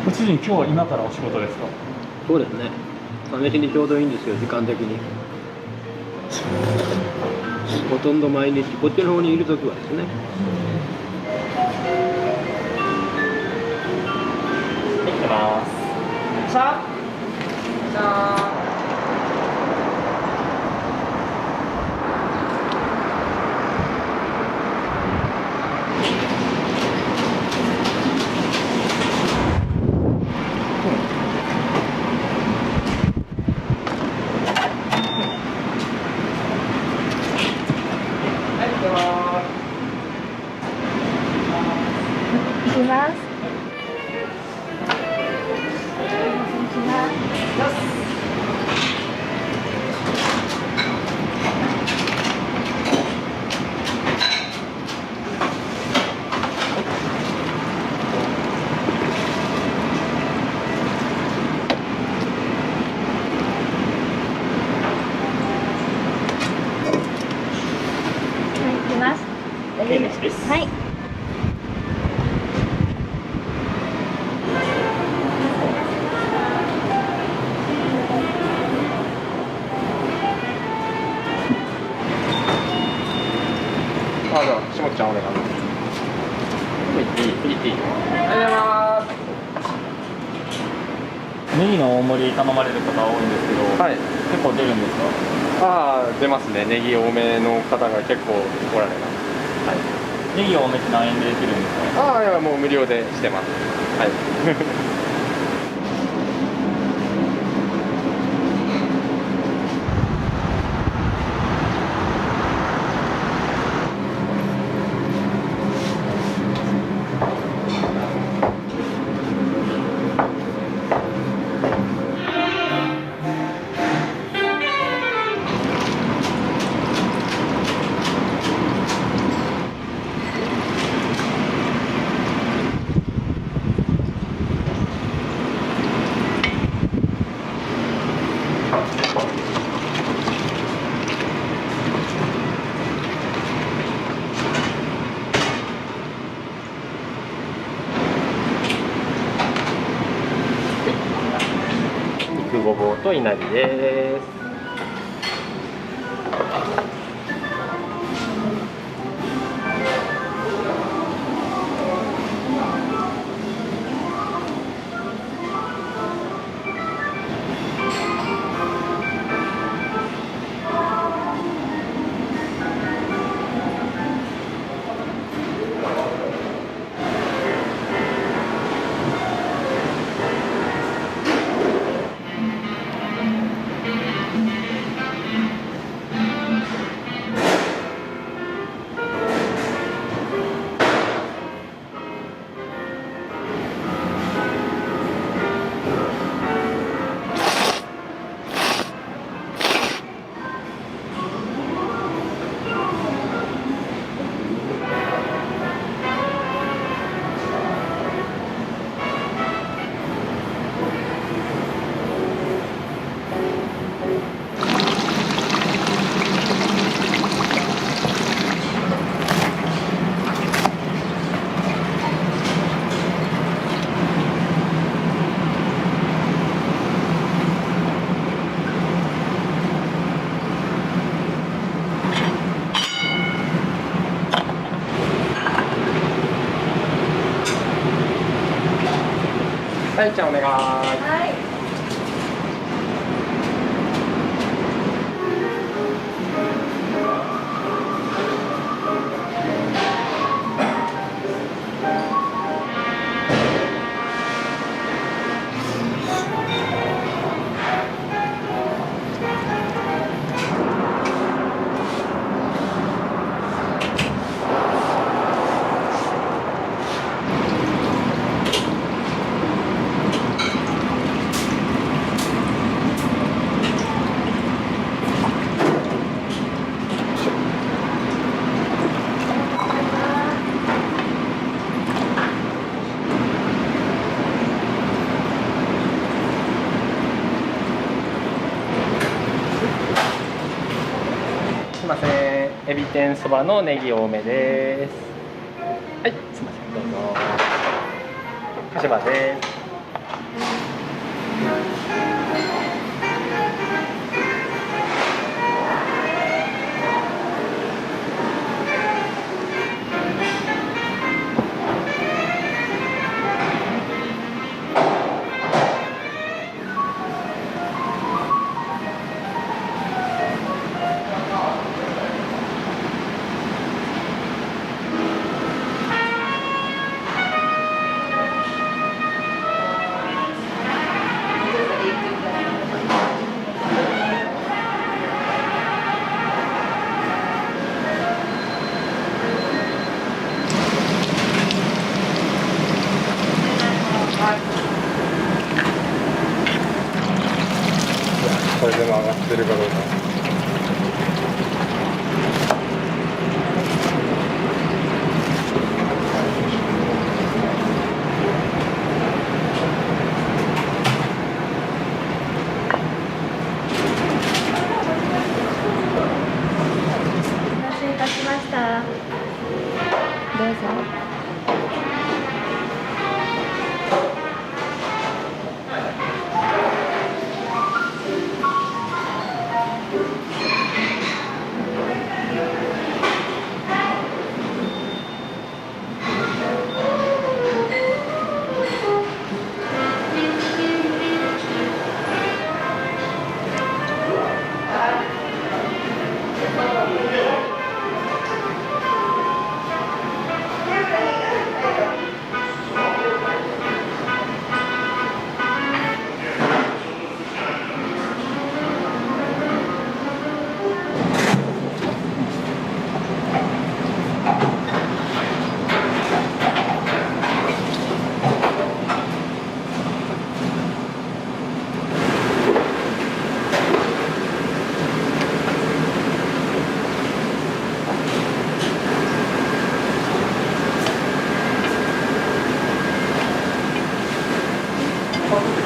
S3: ご主人、今日は今からお仕事ですか？
S10: そうですね。試しにちょうどいいんですよ、時間的に。ほとんど毎日、こっちの方にいるときはですね。
S3: できてます。さあ。
S13: 行きます。はい。
S11: あ、じゃあ、しもちゃんお願いします。いい。ありがとうございます。
S3: ネギの大盛り頼まれる方多いんですけど、はい、結構出るんですか？
S11: ああ、出ますね。ネギ多めの方が結構おられます。はい。
S3: ネギ多めって何円でできるんですか？
S11: ああ、いや、もう無料でしてます。はい。
S13: い
S14: ごぼうといなりです。はい、じゃあお願い。はい。すいません、エビ天そばのネギ多めです。はい、すいません、どうぞ。小芝です。これでも上がってるかどうか。
S13: お待たせいたしました。どうぞ。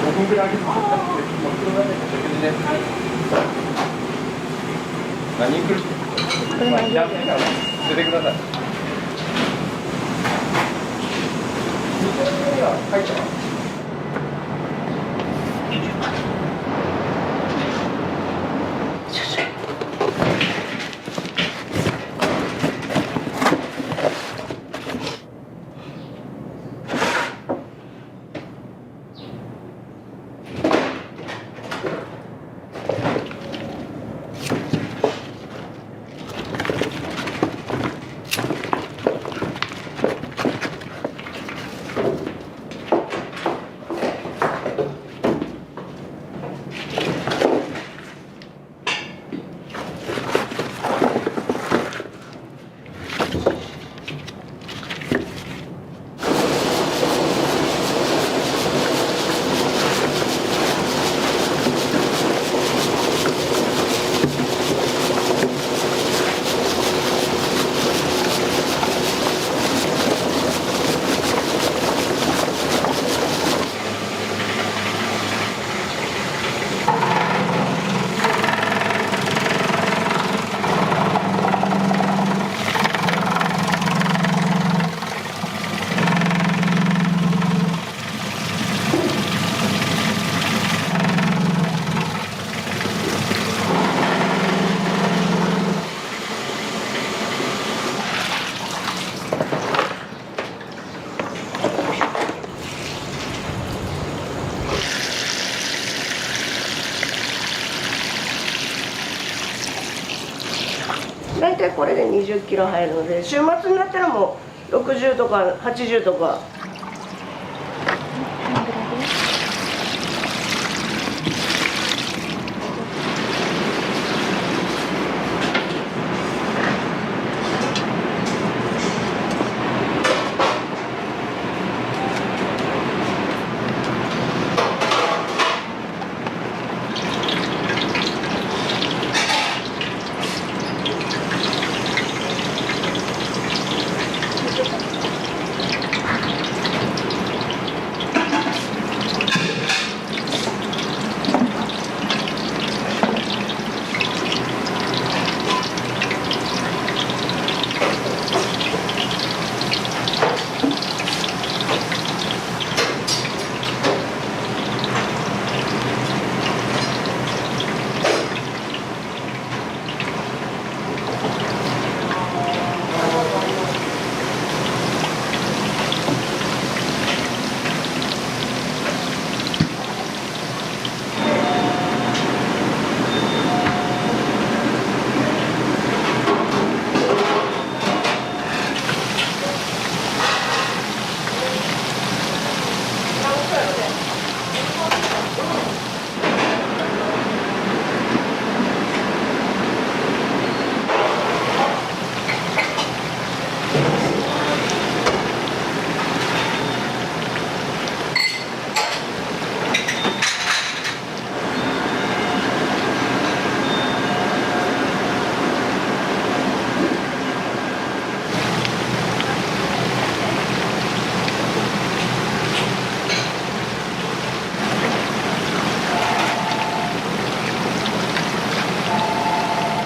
S13: 5分ぐらいあげてもらって、食事で。何人来る？まあ、いらっしゃいから出てください。2分には書いてます。
S8: 大体これで20キロ入るので、週末になったらもう60とか80とか。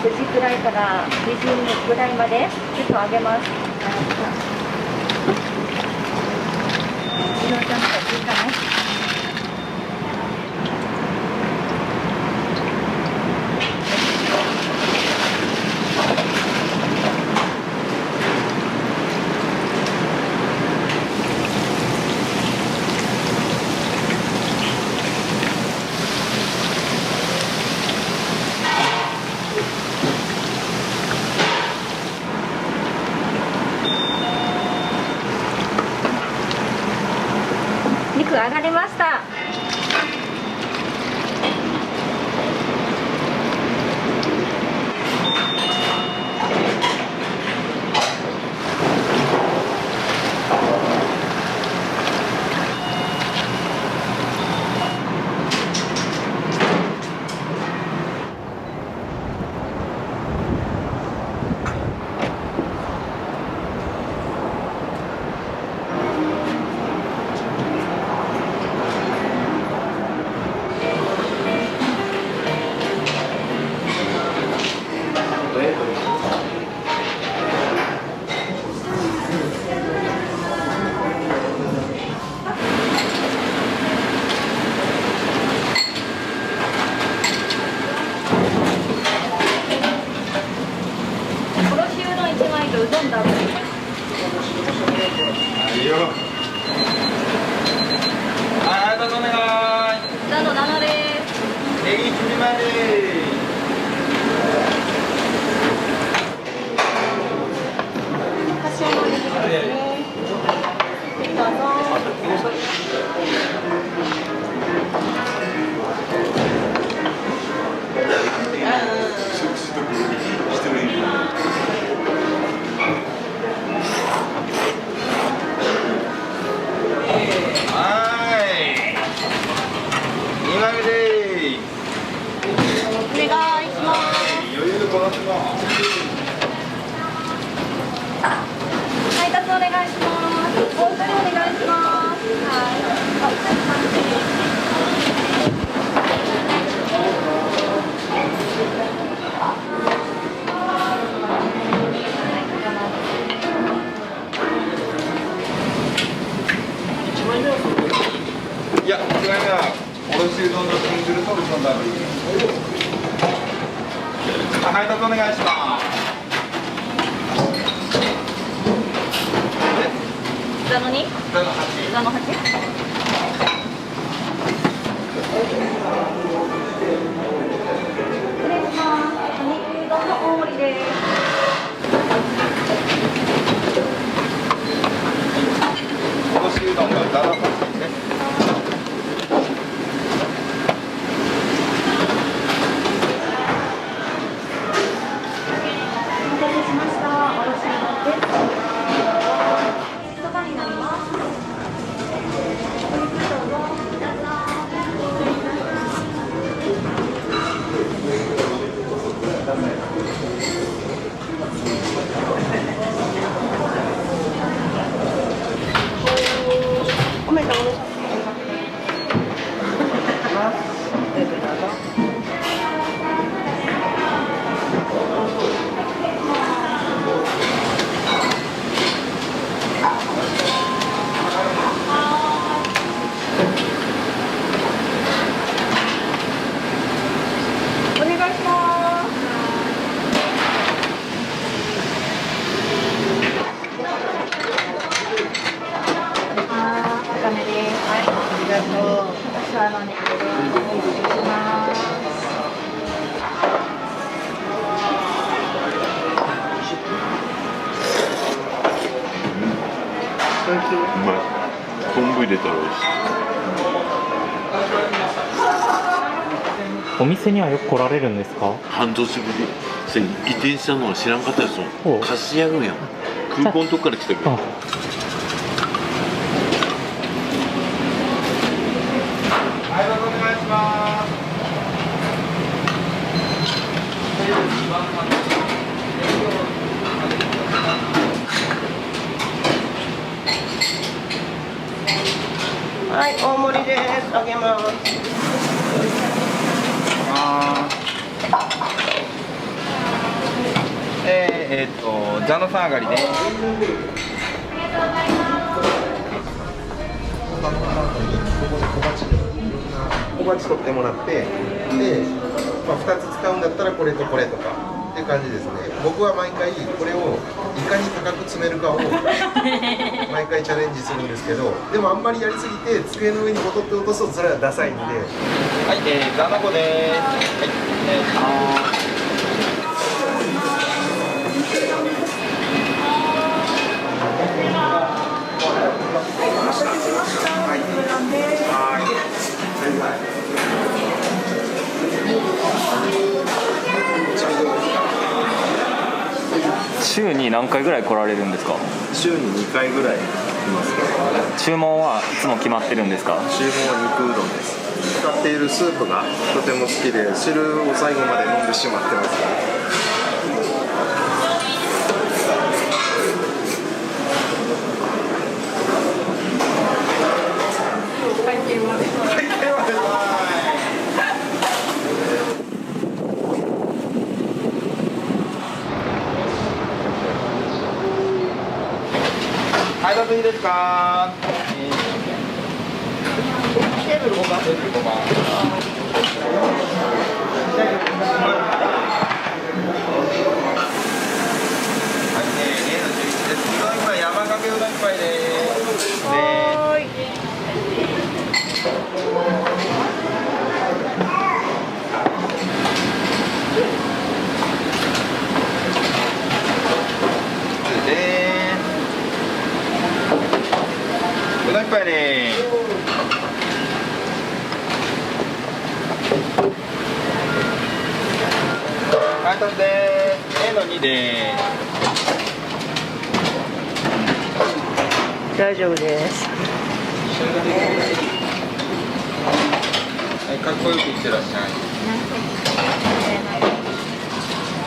S8: 9時くらいから2時ぐらいまでちょっと上げます。ちゃんといいかな。肉上がりました。うどんだろう。はいよ。はい、どうぞお願い。どうぞ7です。ネギ1枚です。柏のネギですね。どうぞ。配達お願いします。お二人お願いします。
S15: いや、違いな。おろしうどんの豚汁とうどんダブル。配達お願いします。
S8: 座の2？座の8。座の8？失礼します。肉うどんの大盛りです。
S13: ツァのネギでお願いします。
S2: うまい。昆布入れたら美味しい。
S14: お店にはよく来られるんですか？
S16: 半年ぶり。移転したのは知らんかったですよ。貸しやるんやん。空港のとこから来たけど。
S15: はい、どうぞお願いします。
S8: はい、大盛りです。あげます。
S15: ザノさん上がりです。
S17: 小鉢取ってもらって、で、まあ、2つ使うんだったらこれとこれとかっていう感じですね。僕は毎回これをいかに高く詰めるかを毎回チャレンジするんですけど、でもあんまりやりすぎて机の上にボトって落とすとそれはダサいんで。はい、
S15: ザナゴです。はい、
S18: 週に何回ぐらい来られるんですか？
S17: 週に2回ぐらい来ますね。
S18: 注文はいつも決まってるんですか？
S17: 注文は肉うどんです。使っているスープがとても好きで、汁を最後まで飲んでしまってます。
S15: はい、どうぞいいですか。テーブル5番。テーブル5番。はい、例の11です。うどん1杯、山かけうどん1杯です。はーい。うどん1杯です。はい、どうぞです。Aの2です。
S8: 大丈夫です。
S15: はい、かっこよくいってらっしゃい。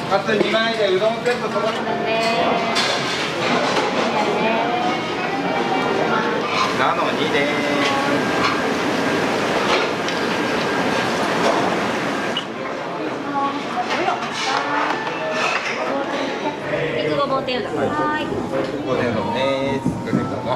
S15: カツ2枚でうどんセットそろってますね。7の2です。
S13: 肉ごぼう天うどん。はい。
S15: ごぼう天うどんです。ごゆっくりどうぞ。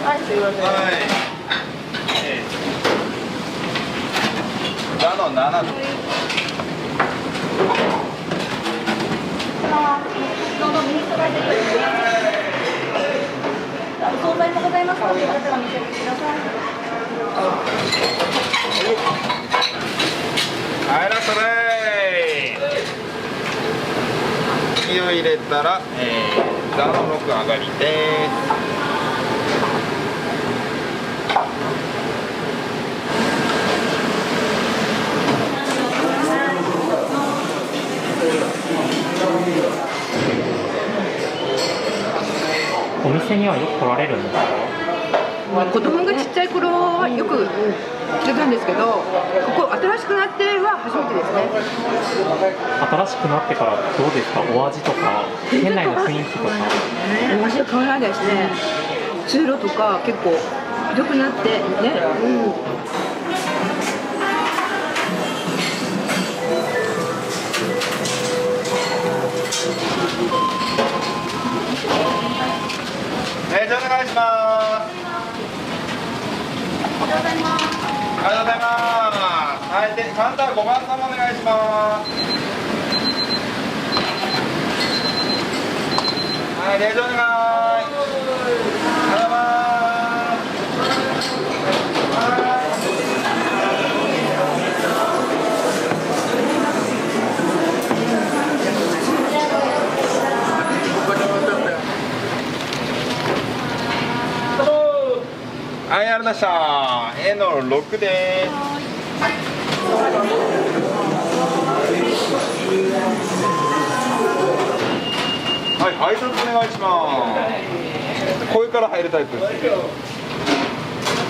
S8: はい、すいません。
S15: ザの7です。
S13: どうぞミニそばで。お惣菜もございますので、よかったらお召し上がりください。
S15: はい、ラストでーす。火を入れたら、座の6上がりです。
S14: お店にはよく来られるんですか？
S9: 子供がちっちゃい頃はよく来てたんですけど、ここ新しくなっては初めてですね。
S14: 新しくなってからどうですか？お味とか店内の雰囲気とか。
S9: お味は変わらないですね。通路とか結構広くなってね。
S15: お願いします。ありがとうございます。はい、でカウンター5番様お願いします。はい、レジお願い。ありがとうございます。はい、ありました。A の6です。はい、挨拶お願いします。声から入るタイプです。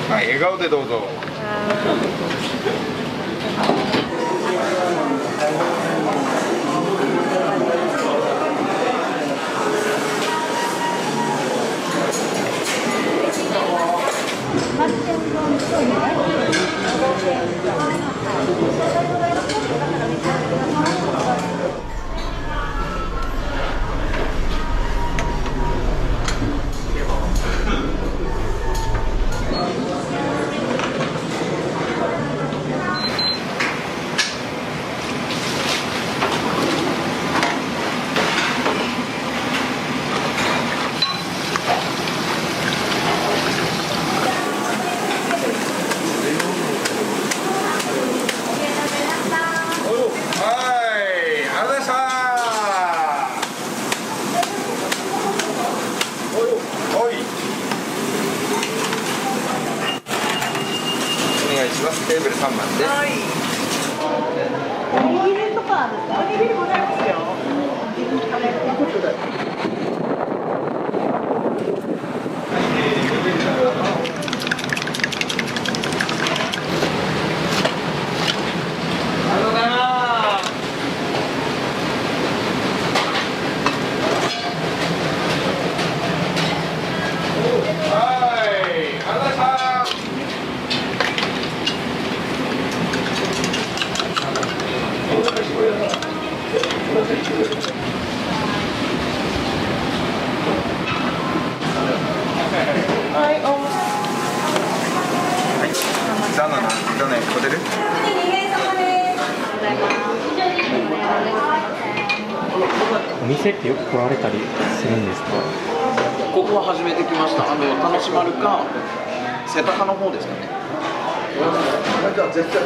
S15: はい、笑顔でどうぞ。テーブル3番です。はい。おにぎりとかですか？おにぎりございますよ。
S14: お店ってよく来られたりするんですか？
S7: ここは初めて来ました。楽しまるか瀬高の方ですかね。じゃあ絶対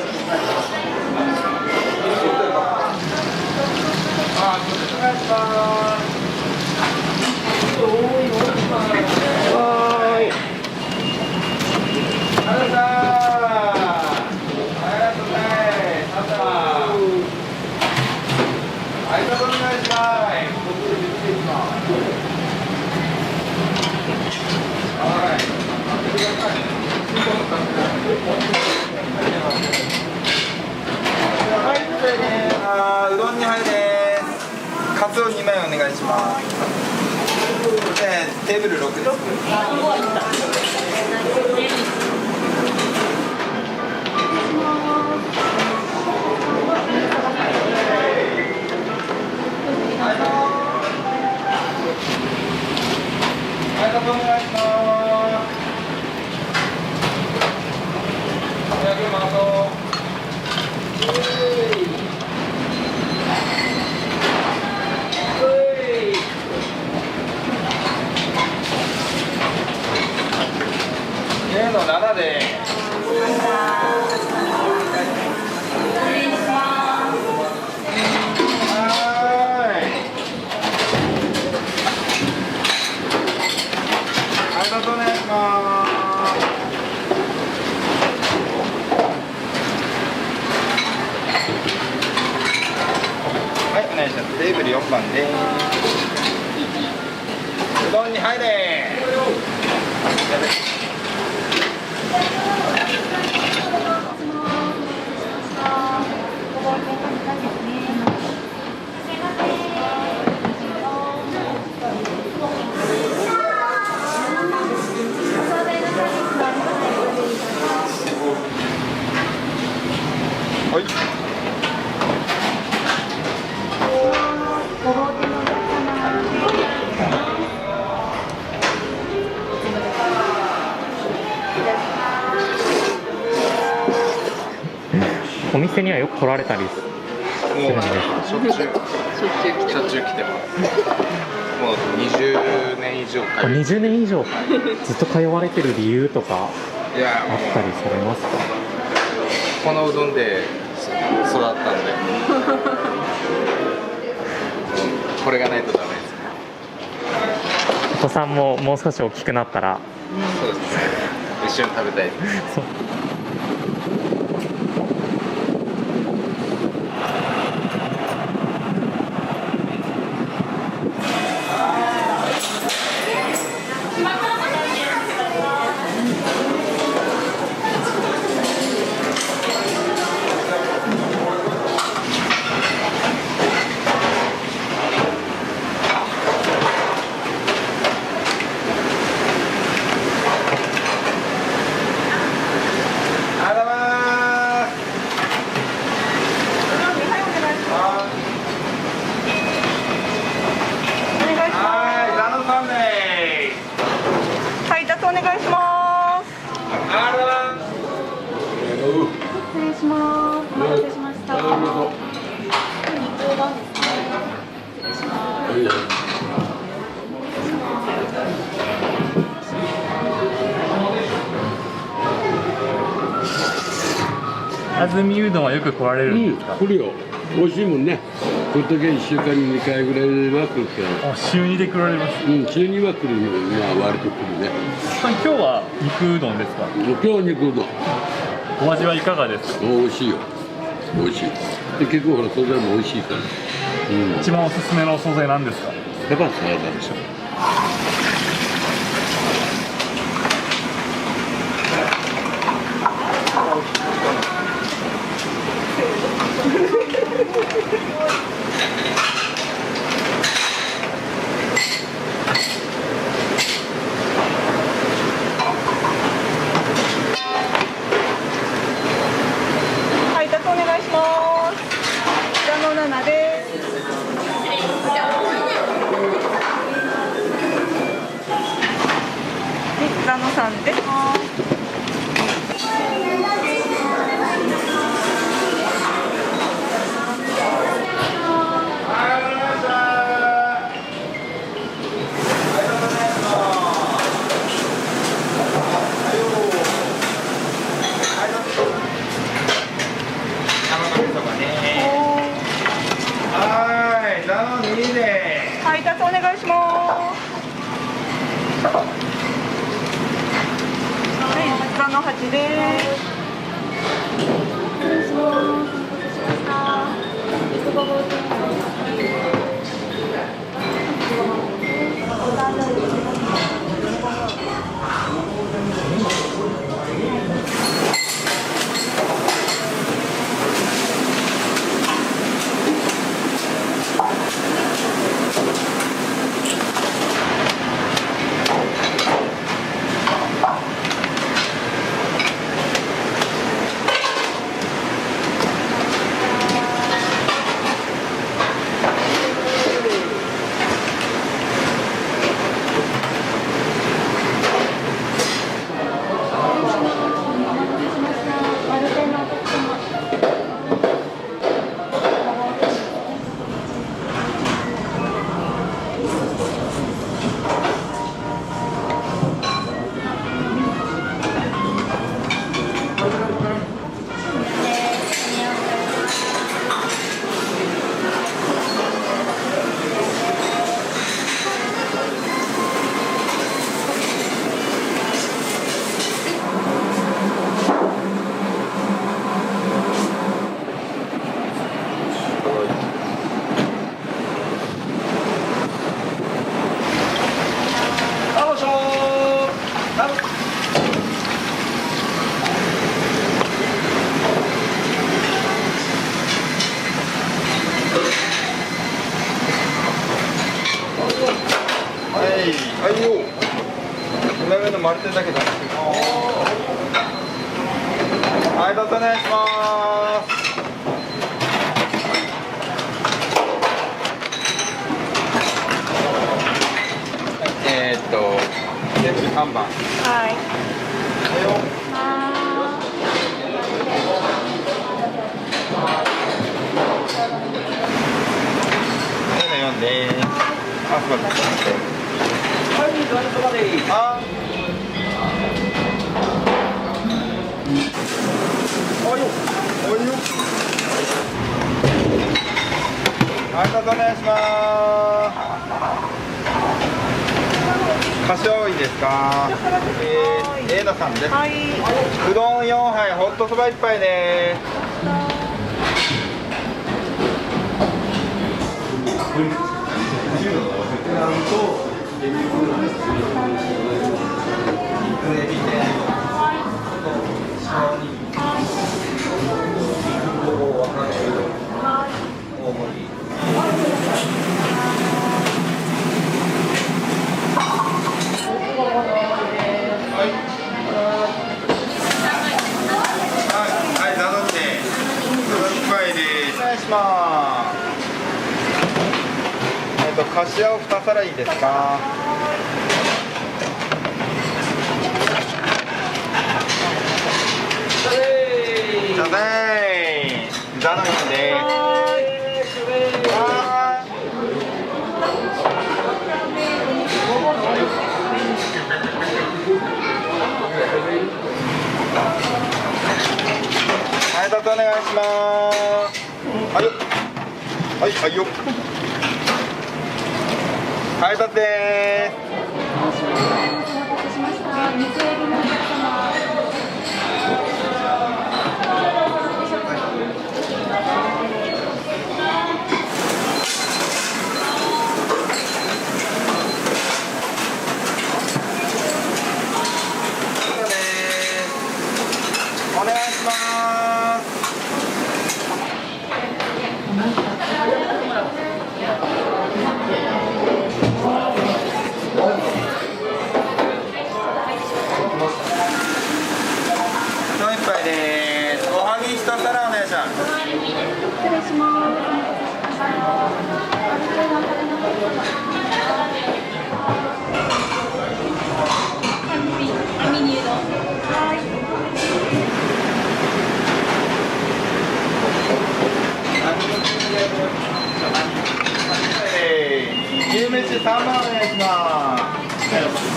S15: うどん2杯です。カツオ2枚お願いします。テーブル6です。はい、お願いします。の7で。失礼します。いします。テーブル4番です。うどんに入れ。はい。
S14: お店にはよく来られたりするんですか？
S15: しょっちゅう来てます。もう20年以上
S14: あ、20年以上ずっと通われてる理由とかあ
S15: いや
S14: ったりされますか？
S15: このうどんで育ったんでこれがないとダメです。
S14: お子さんももう少し大きくなったら
S15: そうですね、一緒に食べたいです。
S14: そう
S9: 配達お願いします。
S13: 失礼します。お待たせしました。肉うどんですね。失礼します。
S3: 安住うどんはよく来られるんですか？
S19: 来るよ。美味しいもんね。この時は1週間に2回ぐらいは来るけど。
S3: あ、週2で来られます。
S19: うん、週には来るよ。まあ割と来るね。
S3: 今日は肉うどんですか？
S19: 今日は肉うどん。
S3: お味はいかがですか？
S19: 美味しいよ。美味しい。で結構ほら素材も美味しいから。
S3: 一番おすすめのお惣菜なんですか？
S19: やっぱサラダでしょ。
S9: 配達お願いします。北の7です。北の3です。
S15: はい、ダノン2で。
S9: 配達お願いします。はい、北の8です。
S13: 失礼します。お待たせしました。肉ごぼう天
S9: 配
S15: の丸手だけだ。はい、どうぞお願いします。全部3番。はい。4です。あ、すみません。あ。おいよ。おいよ。はい、どうぞお願いします。柏多いですか。A のさんです。うどん4杯、ホットそば1杯です。かしわを2皿いいですか。ちょうだい。ザの4です。はい、どうぞお願いします。はいよ。はい、はいよ。はい、だってお願いします。おはぎ1皿お願いします。失礼します。牛めし3番お願いします。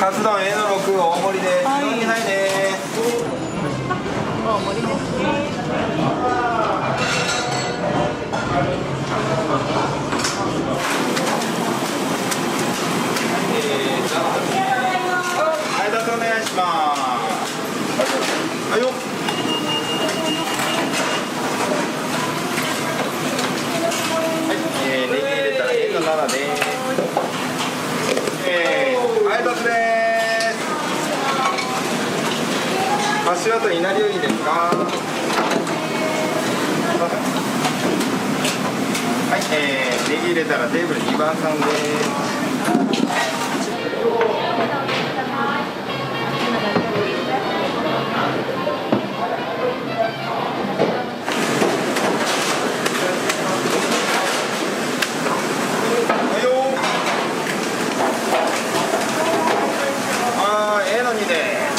S15: カツ丼 A の6大盛りです。4、2杯です。大盛りですね。はい、どうぞお願いします。はいよ。はい、ネギ入れたら A の7です。はい、どうぞです。柏と稲荷をいいですか。はい、ネギ入れたらテーブル2番さんです。はいよ。あー、A の2です。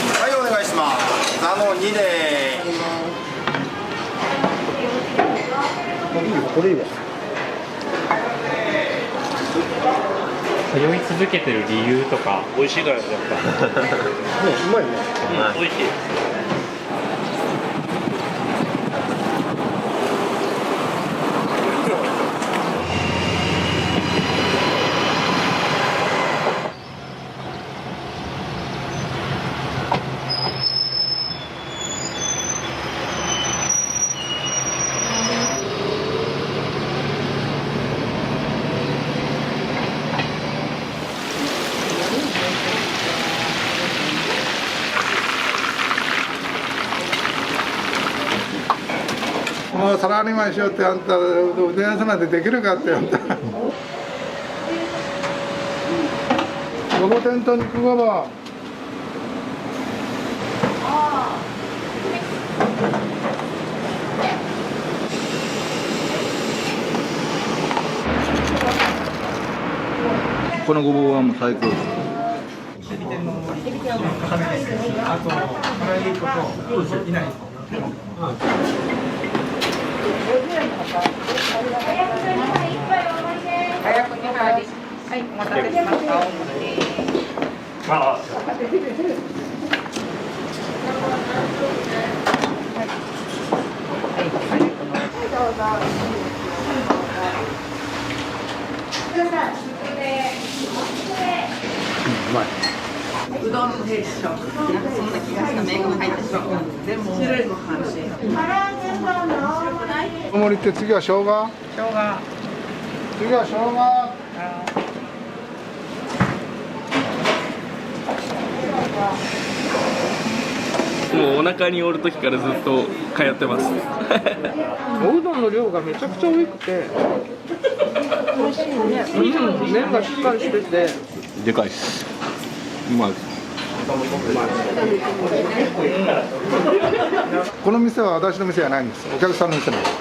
S15: はい、お願いします。2で
S14: これいいわ。通い続けてる理由とか。
S2: 美味しいからやっぱ。ね、うまいね。美味しい。
S11: もうサラリーマンしようってあんたうどん屋さんなんてできるかってあんたごぼ天と肉ごぼう
S15: このごぼうはもう最高です。
S4: はい、お待たせしました。
S9: うどんの定食、なんかそんな気がした麺が入ったし、でも種類もあるし。
S11: 大盛りって次は生姜？
S4: 生姜。
S11: 次は生姜。
S20: もうお腹におる時からずっと通ってます。
S9: おうどんの量がめちゃくちゃ多くて、美味しいね。麺がしっかりしてて。
S15: でかいっす。うまい。
S11: この店は私の店じゃないんです。お客さんの店なんです。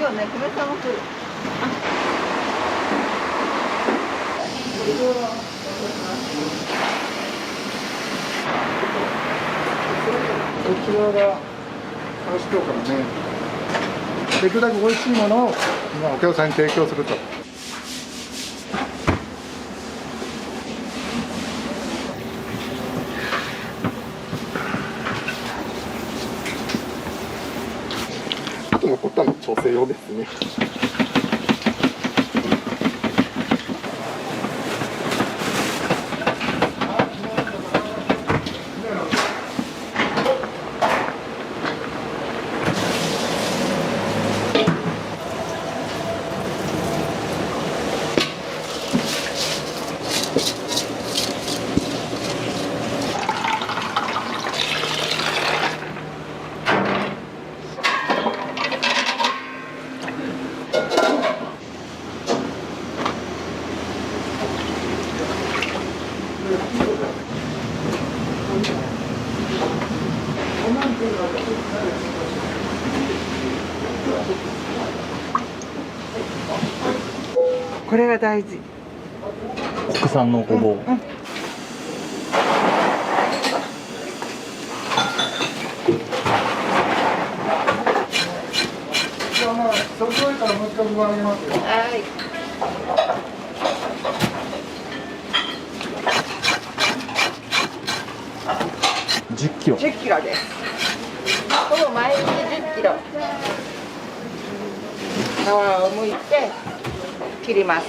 S9: 今日ね、久米さんも来る。
S11: こちらが話今日からね、できるだけ美味しいものを今お客さんに提供すると。あと残ったの調整用ですね。
S9: これが大事。
S18: 国産のごぼう。
S11: それからもう一回ご飯あげますよ。
S9: はい。
S18: 10キロ。
S9: 10キロです。ほぼ毎日10キロ。皮を剥いて切ります。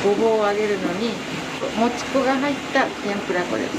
S9: ごぼうを揚げるのにもち粉が入った天ぷら粉です。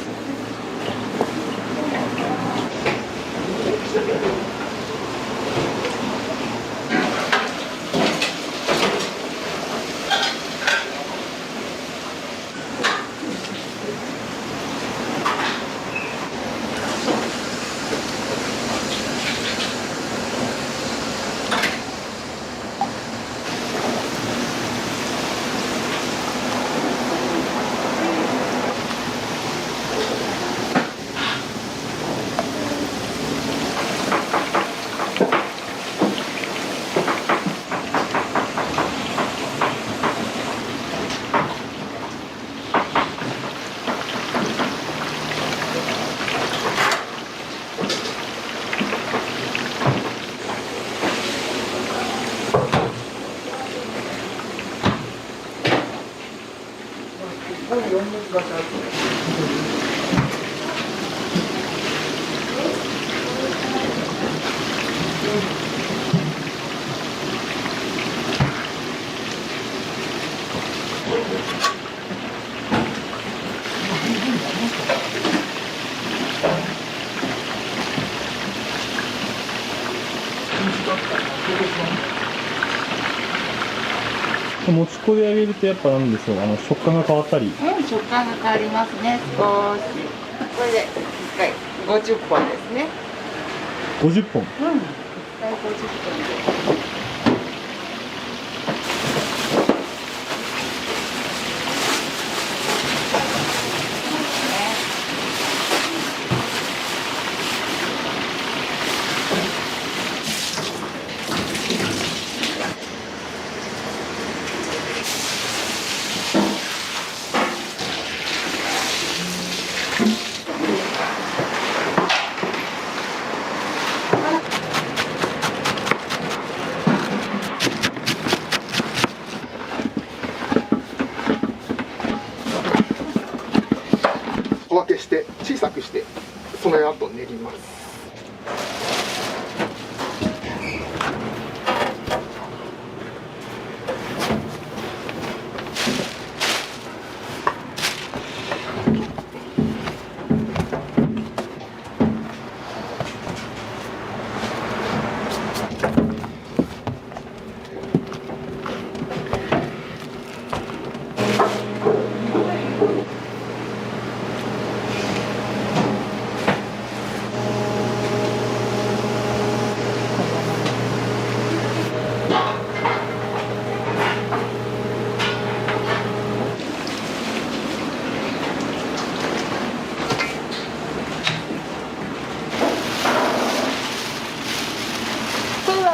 S18: 持ち粉で揚げるとやっぱなんでしょう、食感が変わったり。
S4: 食感が変わりますね、少し。これで1回50本ですね。
S18: 50本。
S4: 1回50本で。
S21: 小分けして小さくしてその後練ります。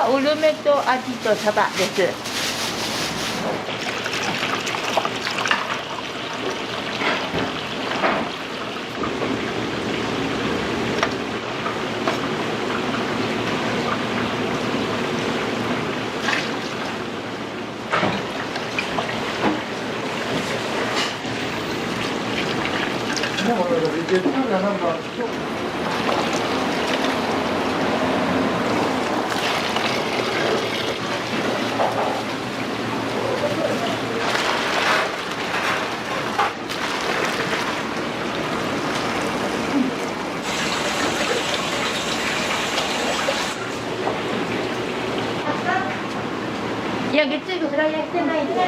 S4: うるめとアジとサバです。いや、月曜日フライヤーしてないんですよ。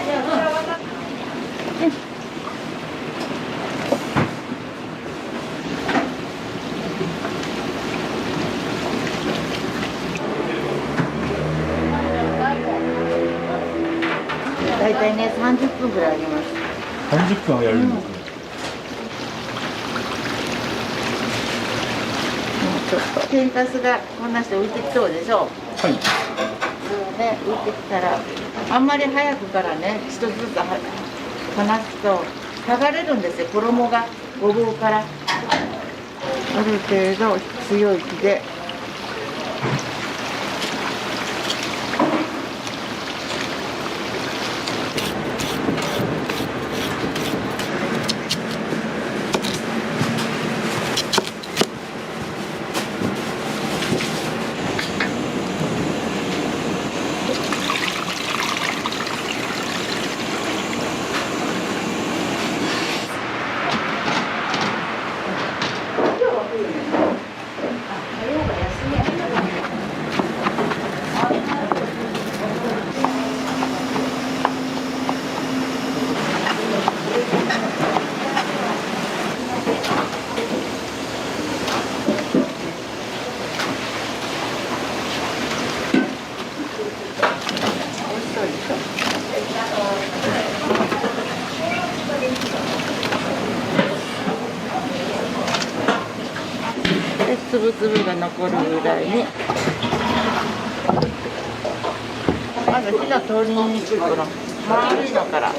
S4: だいたいね、30分ぐらいあります。
S18: 30分はやるんですね。
S4: ちょっと天かすがこんなして浮いてきそうでしょ。
S18: はい。
S4: ね、浮いてきたらあんまり早くからね一つずつ離すと剥がれるんですよ、衣がごぼうから。ある程度強い火でつぶつぶが残るぐらいに。まず火が通りにくいこの丸いのから。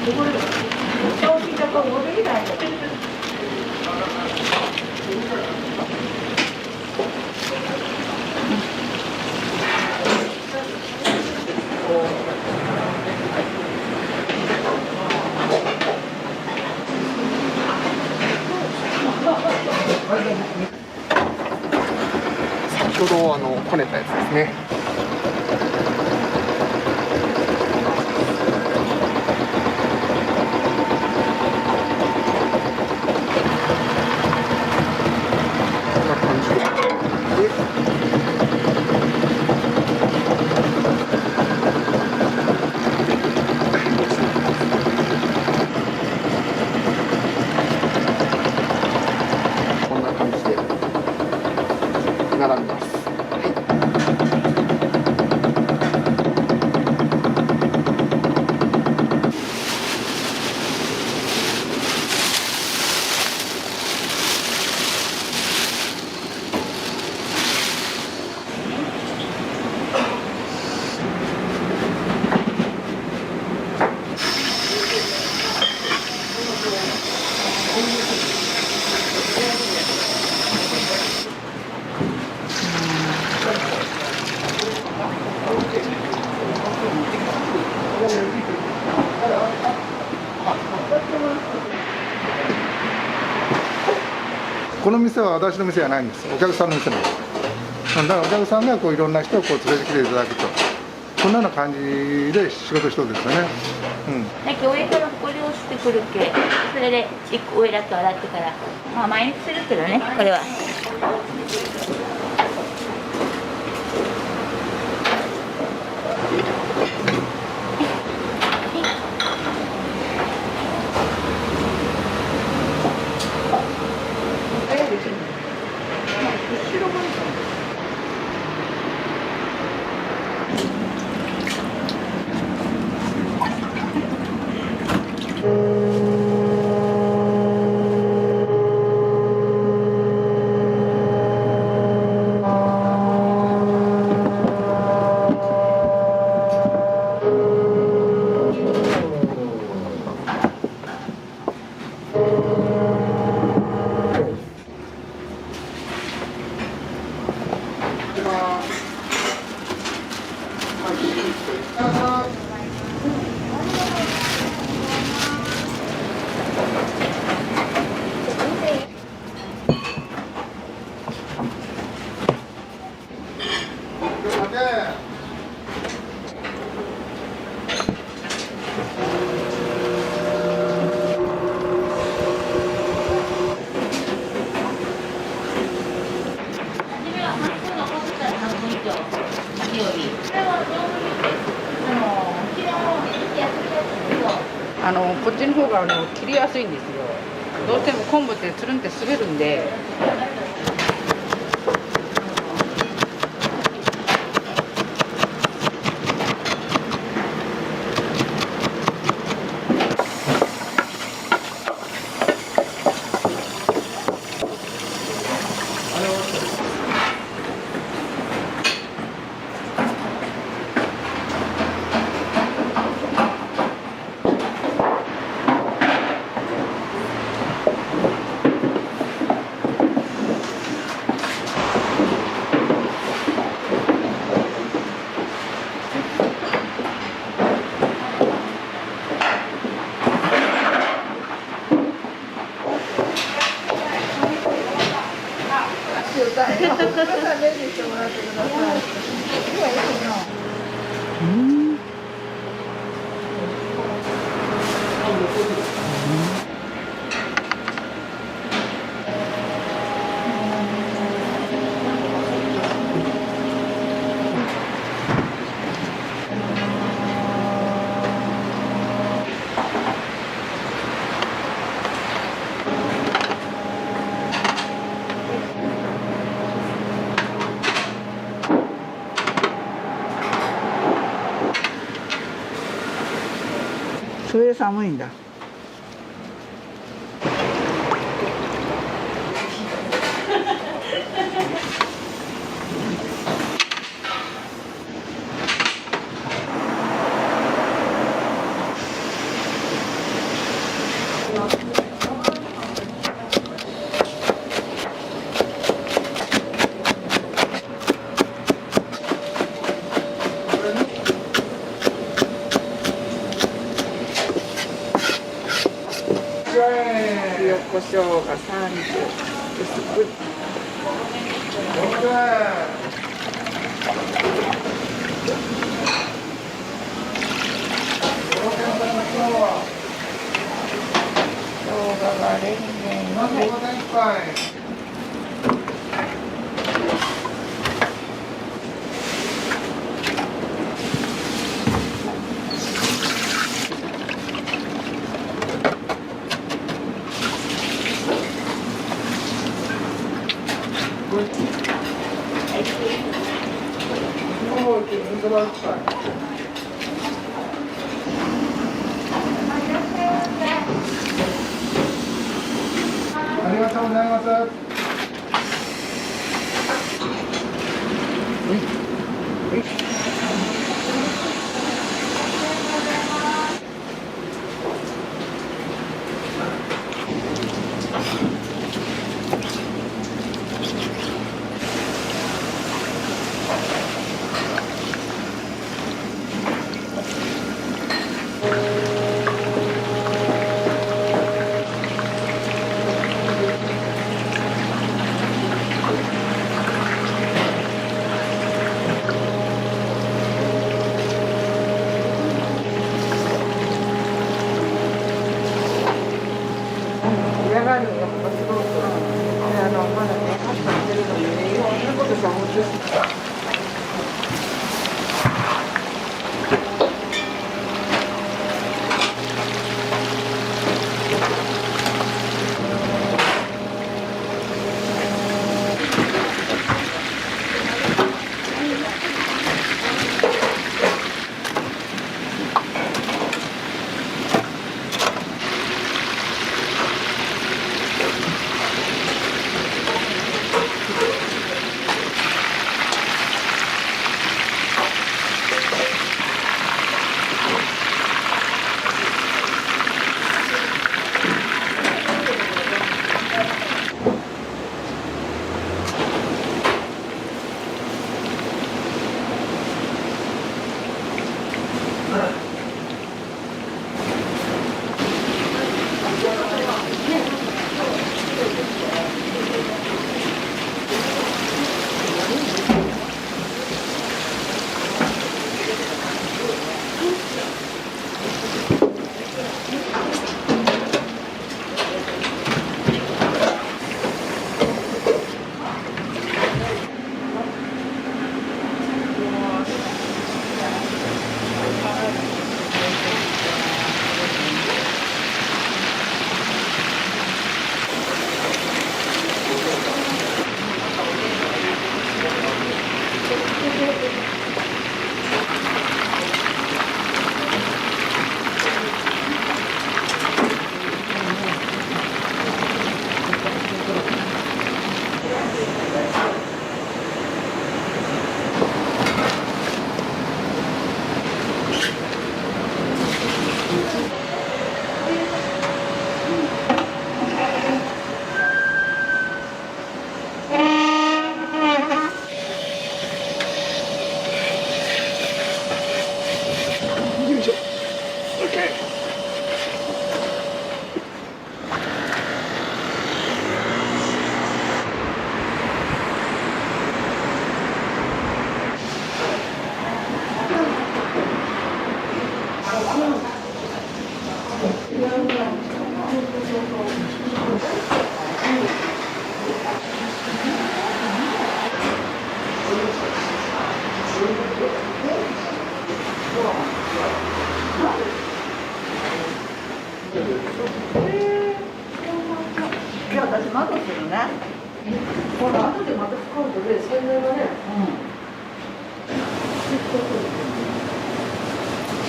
S21: 先ほどこねたやつですね。こんな感じこんな感じで並びます。この店は私の店じゃないんです。お客さんの店なんです。だからお客さんがこういろんな人をこう連れてきていただくと、こんなような感じで仕事しとるんですよね。
S5: だけど上からこれをしてくるけ、それで一個上だけ洗ってから、まあ毎日するけどね、これは。
S9: こっちの方が切りやすいんですよ。どうしても昆布ってつるんって滑るんで。それで寒いんだ。
S4: 胡椒が30薄く生姜がレンゲンの
S21: ありがとうございます。
S4: 嫌がるのがすごくまだねパスタしてるのにねいろんなことさもうちょっと
S9: じゃあ私まだするね。これ後でまた使うとね、洗剤がね。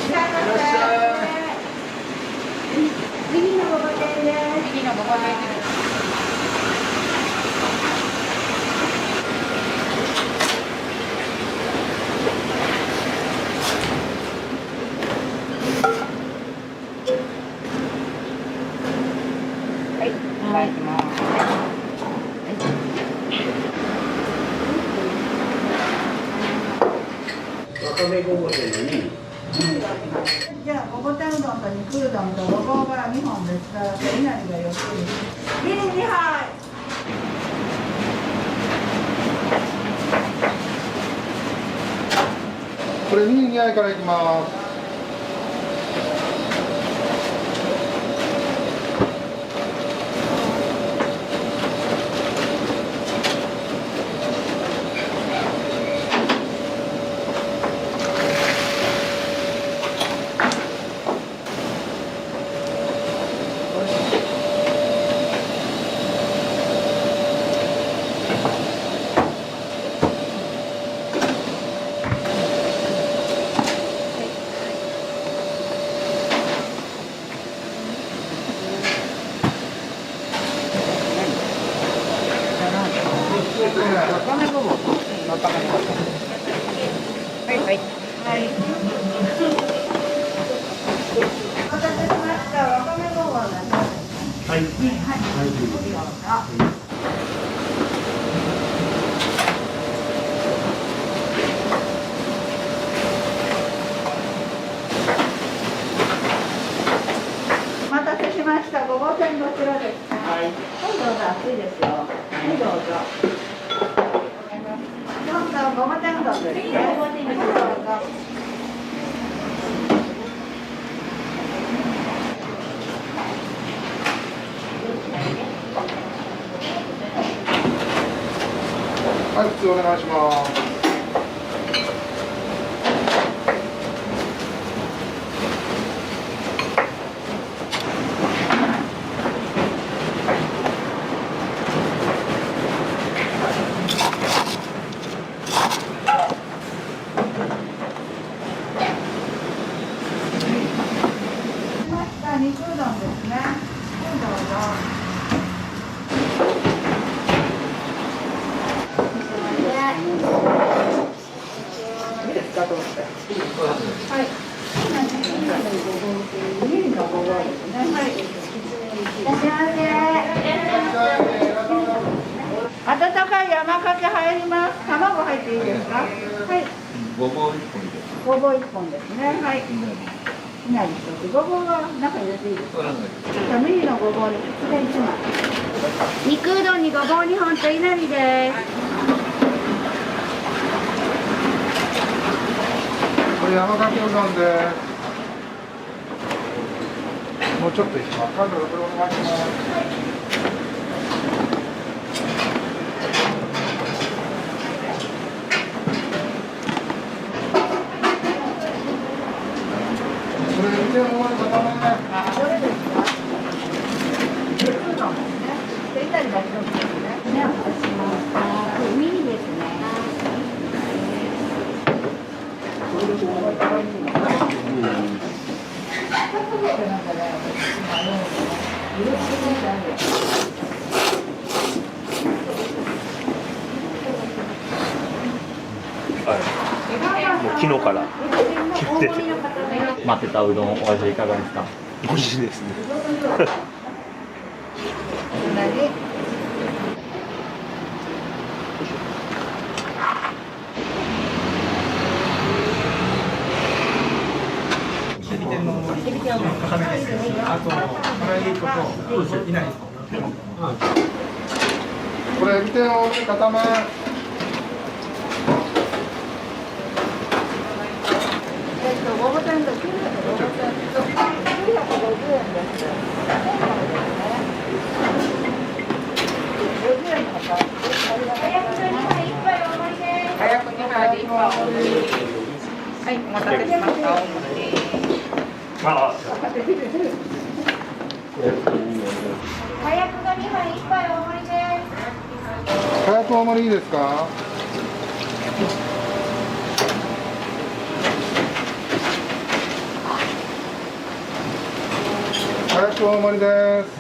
S9: いらっしゃい。右のごぼ天です。右のごぼ天です。はい、お願いします。
S19: わかめごぼ天に
S6: じゃあごぼ天うどんと肉うどんとごぼうが2本ですから、いなりが4つです。ビール2杯。
S21: これ2杯からいきます。
S6: はいはい。はい。お待たせしました。わかめごぼうなんです。はい。はい。お待たせしました。ごぼう天どちらですか。はい。はい、どうぞ。熱いですよ。はい、どうぞ。どうぞ、ごま天うどんですね。どうぞ。
S21: はい、普通お願いします。
S6: 肉うどんですね。はい、どうぞ。いいですか、どうして。はい。ミリのごぼうですね。はい。いらっしゃいませ。温かい山かけ入ります。卵入っていいですか。はい。
S15: ごぼう1本です。
S6: ごぼう1本ですね。はい。いなり一つ、ごぼうは中に入れていいですか。じゃあミリのごぼうにきつね1枚。肉うどんにごぼう2本といなりです。
S21: これ山かけうどんです。もうちょっといきます。カードこれお願いします。これ見てもらえばダメね。
S6: どれですか。肉うどんですね。でいなりが1つですね。ね、お待たせしました。ミリですね。
S14: もう昨日から決めてて待ってたうどんお味いかがですか。
S2: 美味しいですね。
S21: これ見てよ、固め。
S6: ごぼ天と950円です。50円の方。早く2杯で1杯お盛り。はい、お待たせしました。大盛り。早くが2杯1杯お盛りです。
S21: 早く大盛りいいですか。早く大盛りです。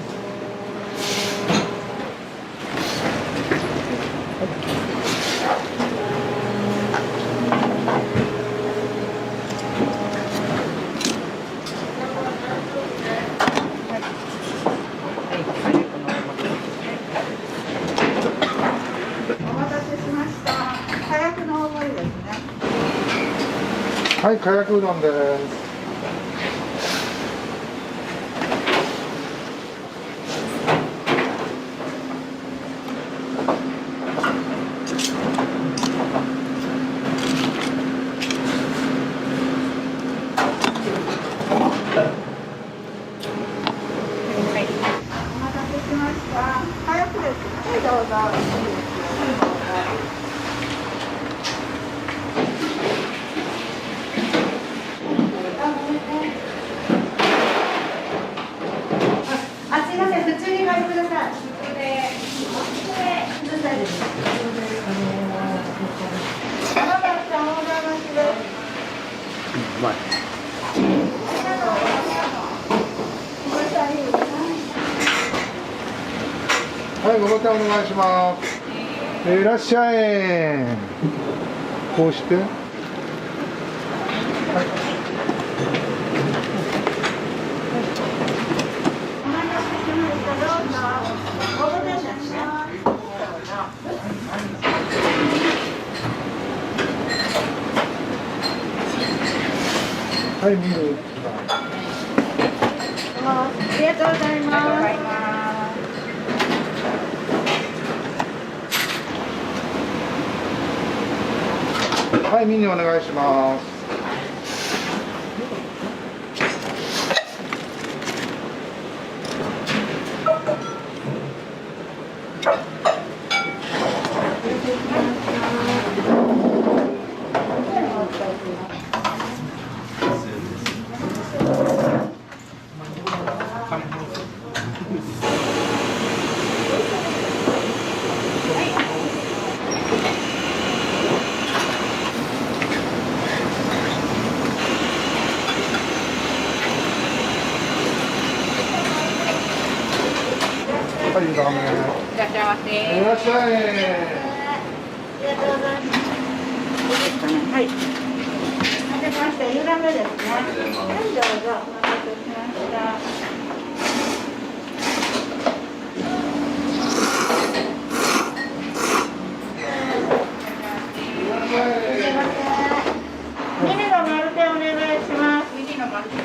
S21: はい、かやくうどんです。
S6: あ、すいません、普通に書いてください。
S2: うまい。
S21: はい、ごボタンお願いします。いらっしゃい。こうして。はい、見る。
S6: ありがとうございます。
S21: はい、ミニお願いします。はい、ラーメン。
S4: いらっしゃいませ。
S21: いらっしゃい。
S6: ありがとうございます。いいですかね。はい。お待たせしました。ゆらめですね。はい、どうぞ。お待たせしました。ミニの丸天お願いします。ミニの丸天。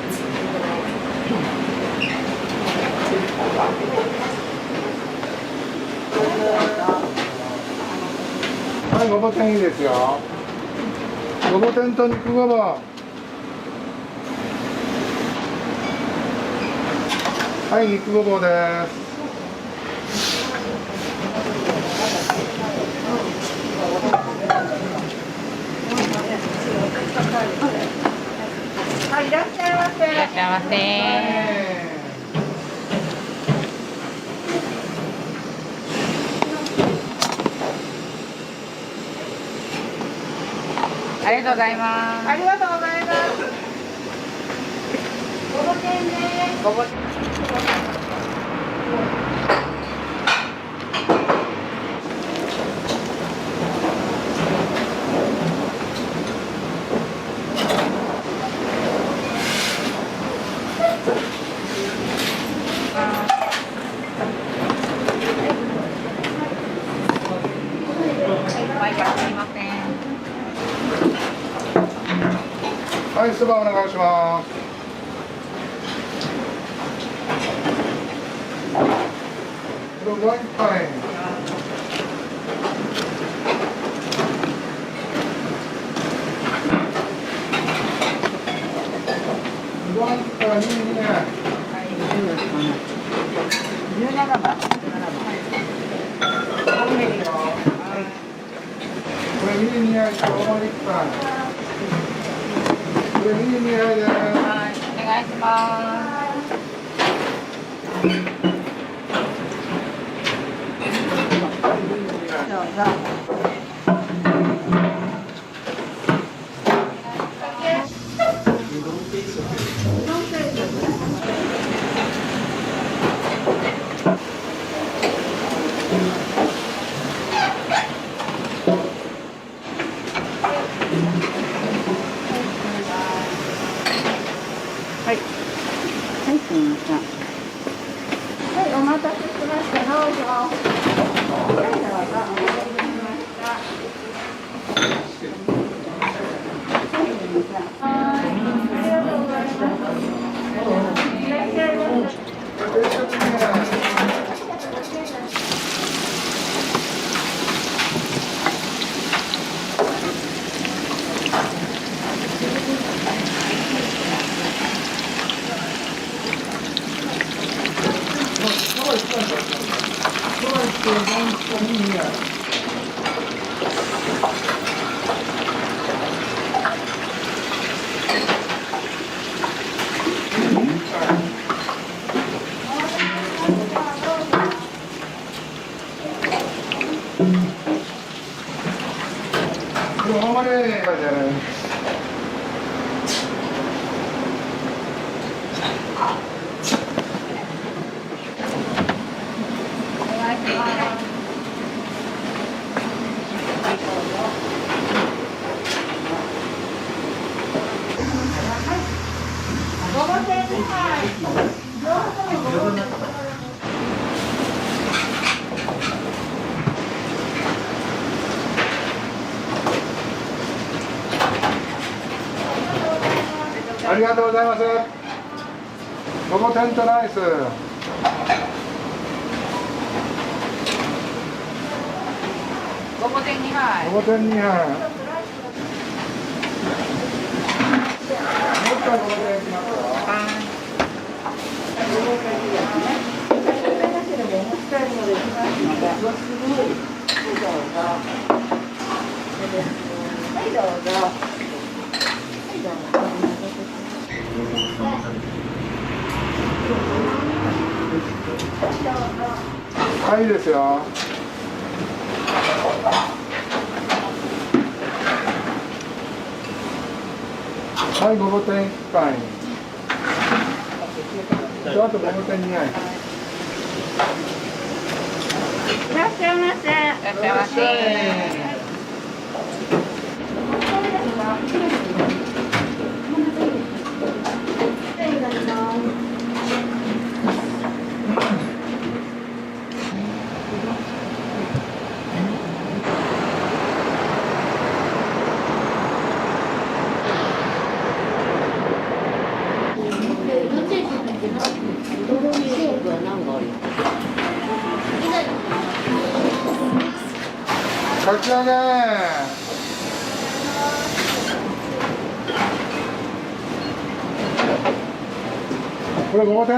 S21: はい、ごぼ天いいですよ。ごぼ天と肉ごぼう。はい、肉ごぼうです。
S6: はい、いらっしゃいませ。
S4: いらっしゃいませ。ありがとうございます。
S6: ありがとうございます。ごぼ天です。
S4: ごぼ
S21: はい、そばお願いします。これワインパイ。ワインパイ2ね。
S6: 17番。
S21: これミニ2杯と大盛り1杯。これミニ2杯です。
S4: はい、お願いします。
S6: どうぞ。はい。はい、すみません。はい、お待たせしました。どうぞ。はい、どうぞ。お待たせしました。
S21: ありがとうございます。ごぼ天とライス。
S4: ごぼ天2杯。
S21: ごぼ天2杯。もう一回ごぼ天いきますよ。
S6: はいどうぞ。
S21: はい、いいですよ。はい、ごぼ天1杯。あとごぼ天2杯。
S6: いらっしゃいませ。いらっしゃいませ。
S21: かき揚げ。これごぼ天。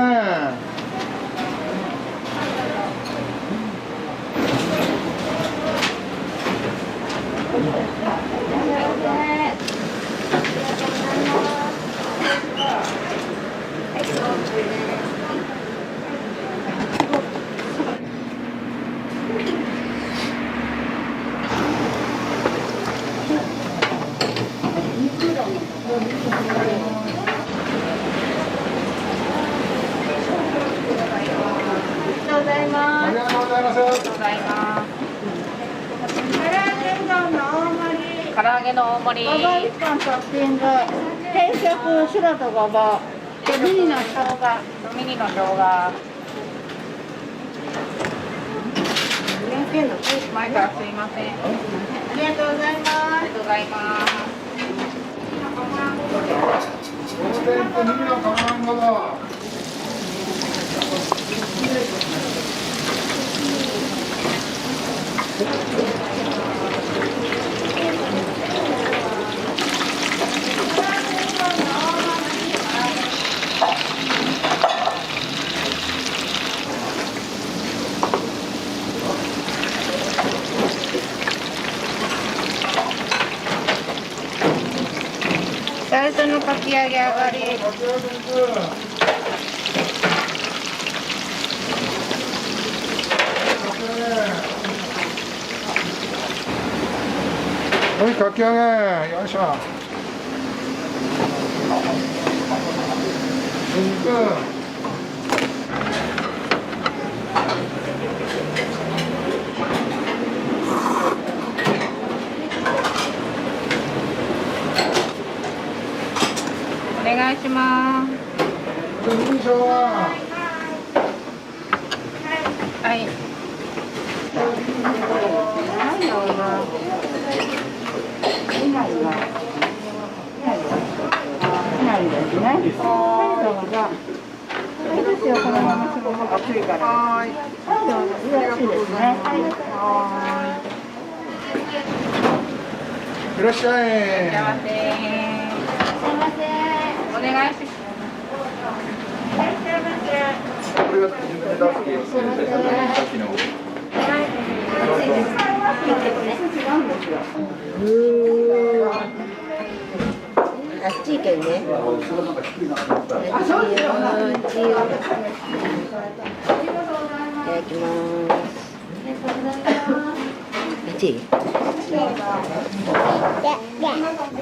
S6: ありがとうございます。ありがとうございます。唐揚げの大盛り。ごぼう1本トッピング。定食白とごぼう。でミニの生姜。ミニの生姜。前からすいません。ありがとうございます。ありがとうございます。
S21: ごぼ天とミニの卵ごぼう。
S6: 最初のかき揚げ上がり。
S21: はい、かき揚げ、よいしょ。肉。
S6: お願いします。
S21: ミニ生姜。
S6: はい。はい、どうぞ。ないですね。はい、どうぞ。いいですよ、このままそのまま熱いから。はい、どうぞ。よろしいですね。はい。
S21: いらっしゃい。
S4: すいません。お願いします。いらっしゃいませ。
S21: これが自分で出すさっきの。
S9: あっち行けね。
S6: あ、そうですよ。
S9: いただきます。あっち。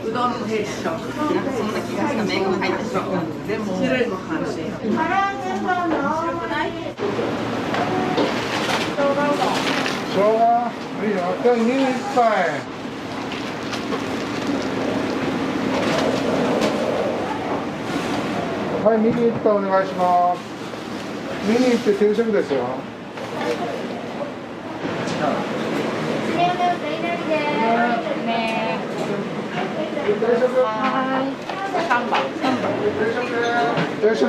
S4: うどんの定食。なんかそんな気がした。麺が入ったし。でも白いご飯し。白くない？
S21: 生姜いいよ。じゃあ2人1杯。はい、ミニ1杯お願いします。ミニって定食ですよ。定食。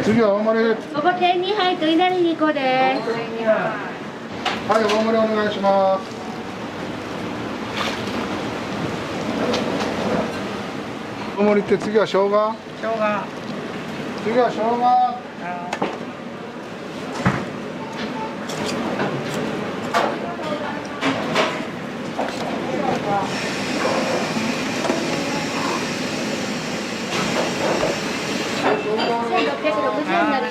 S21: 次は大盛り。
S6: ごぼ天2杯といなり2個です。
S21: はい、大盛りお願いします。大盛りって次は生姜？
S4: 生姜。
S21: 次は生姜。
S6: 1660円になり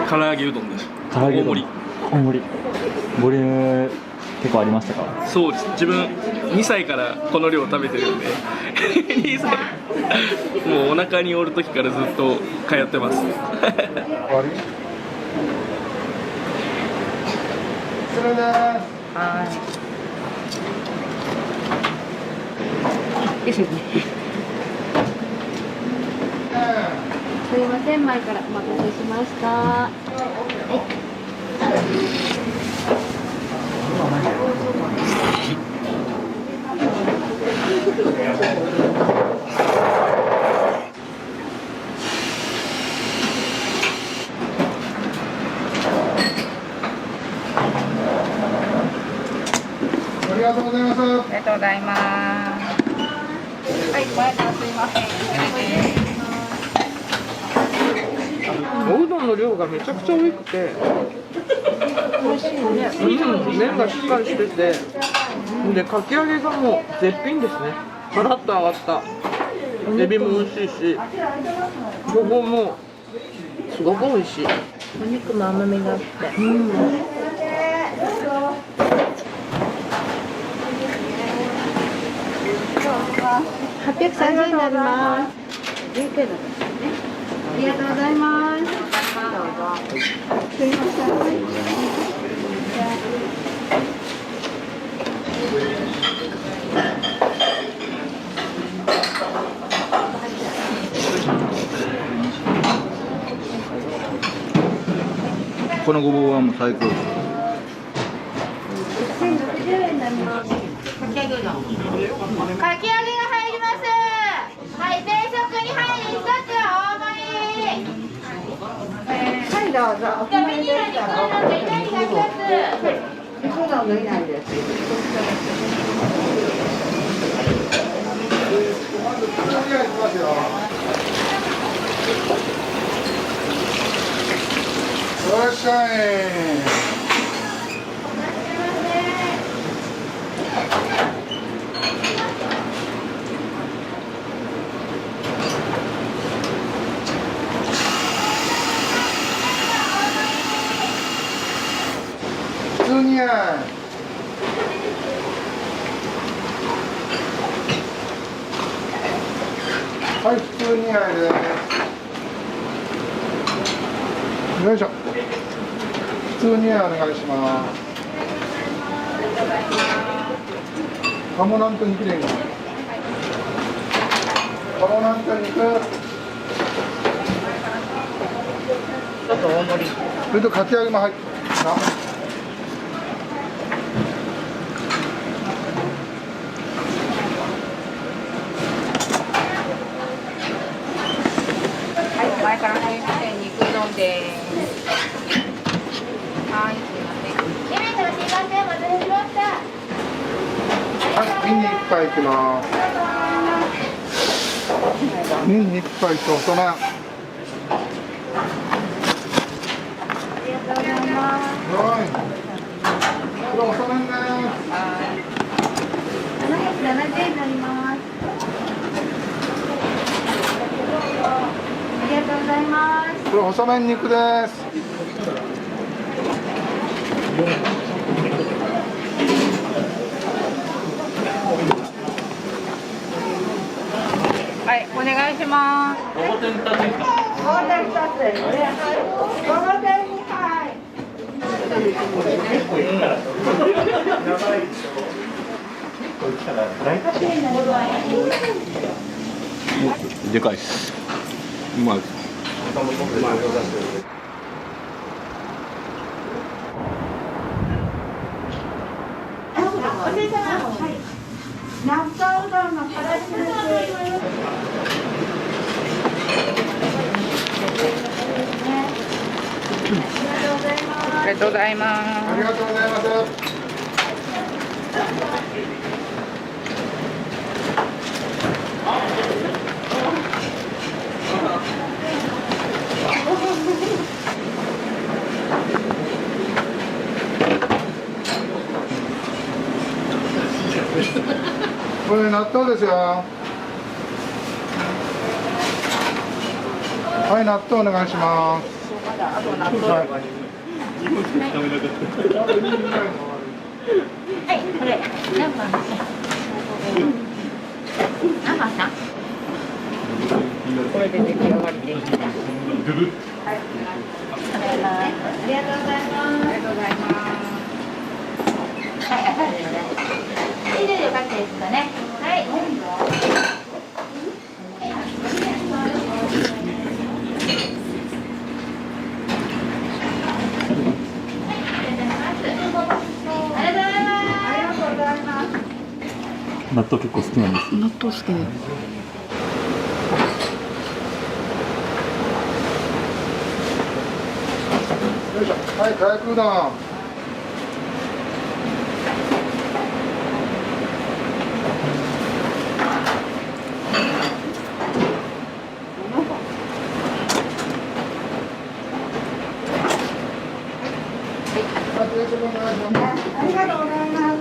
S20: 唐揚げうどんです。
S18: 唐揚げうどん
S20: 大盛り。
S18: 大盛り。ボリューム結構ありましたか？
S20: そうです。自分2歳からこの量食べてるんで2歳もうお腹におる時からずっと通ってます。
S21: 終わり？それです。
S4: はい。
S9: ですよね。すいません、前からお待たせしました。はい。
S21: ありがとうございます。
S4: ありがとうございます。はい、前からすいません。
S1: おうどんの量がめちゃくちゃ多くて美味しいね。麺がしっかりしてて、でかき揚げがもう絶品ですね。カラッと揚がったエビも美味しいし、ごぼうもすごく美味しい。
S9: お肉も甘みがあって。830円になります。ありがとうございます。どうぞ。すいません。
S7: このごぼうはもう最高です。
S6: 1060円になります。かき揚げうどん。かき揚げが入ります。はい、定食に入り1つ大盛り。はい、どうぞ。お決まりでしたら。肉うどんのいなりが2つ。肉うどんのいなりです。
S21: いらっしゃい。普通にはい、普通にあいです。よいしょ。普通にお願いします。鴨なんと肉でいいの。鴨なんと肉。
S1: ちょっと大盛り。
S21: それとかき揚げも入ってます。
S9: はい、前から入って肉うどんです。はい、すいません。
S21: はい、ミニ1杯いきます。ミニ1杯と大人。はい。これおそめんね。
S13: 770円になります。ありがとうございます。
S21: これ細麺肉です。
S9: はい、お願いします。
S13: ごぼ天2つ。
S19: でかいっす。うまい。
S6: 納豆うどんのからしです。
S9: ありがとうございます。
S21: ありがとうございます。これ納豆ですよ。はい、納豆お願いします。はい
S5: はい、これ何番ですか？何番さん？
S9: これで出来上がりです。
S5: はい、ありがとうございます。
S9: ありがとうございます。
S5: はい、以上でよかったですかね。はい。
S18: 納豆結構好きなんです。
S9: 納豆好きで。
S21: よいしょ。はい、かやくうどん。
S6: ありがとうございます。ありがとうございます。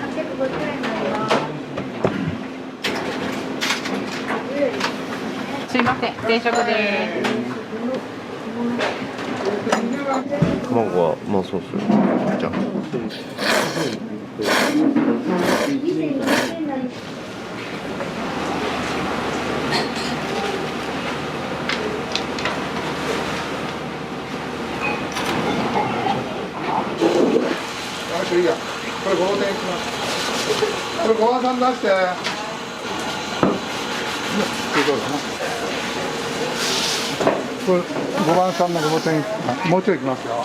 S6: 850円になります。
S9: すいません、定食です。
S10: 卵はうまそうっすよ。じゃあ。
S21: よし、いいや。これ5点いきます。これご飯さん出して。そうだな。これ5番さんの5点、もうちょいいきますよ。は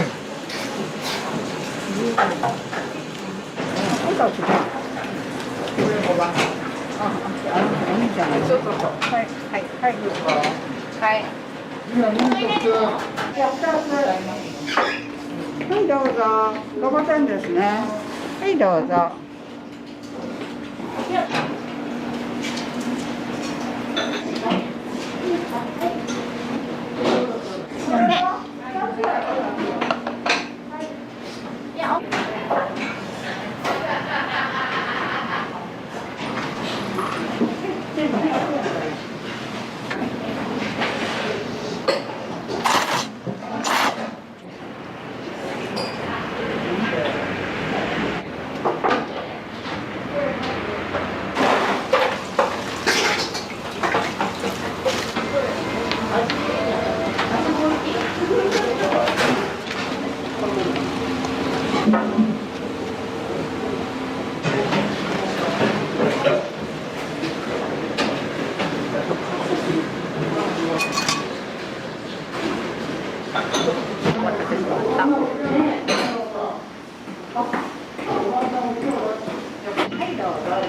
S21: い。
S9: これ5番。いいじゃない。そうそうそう。はい、はい、はい。はい。
S6: はい、どうぞ。ごぼ天ですね。はい、どうぞ。
S9: お待たせしました。はいどうぞ。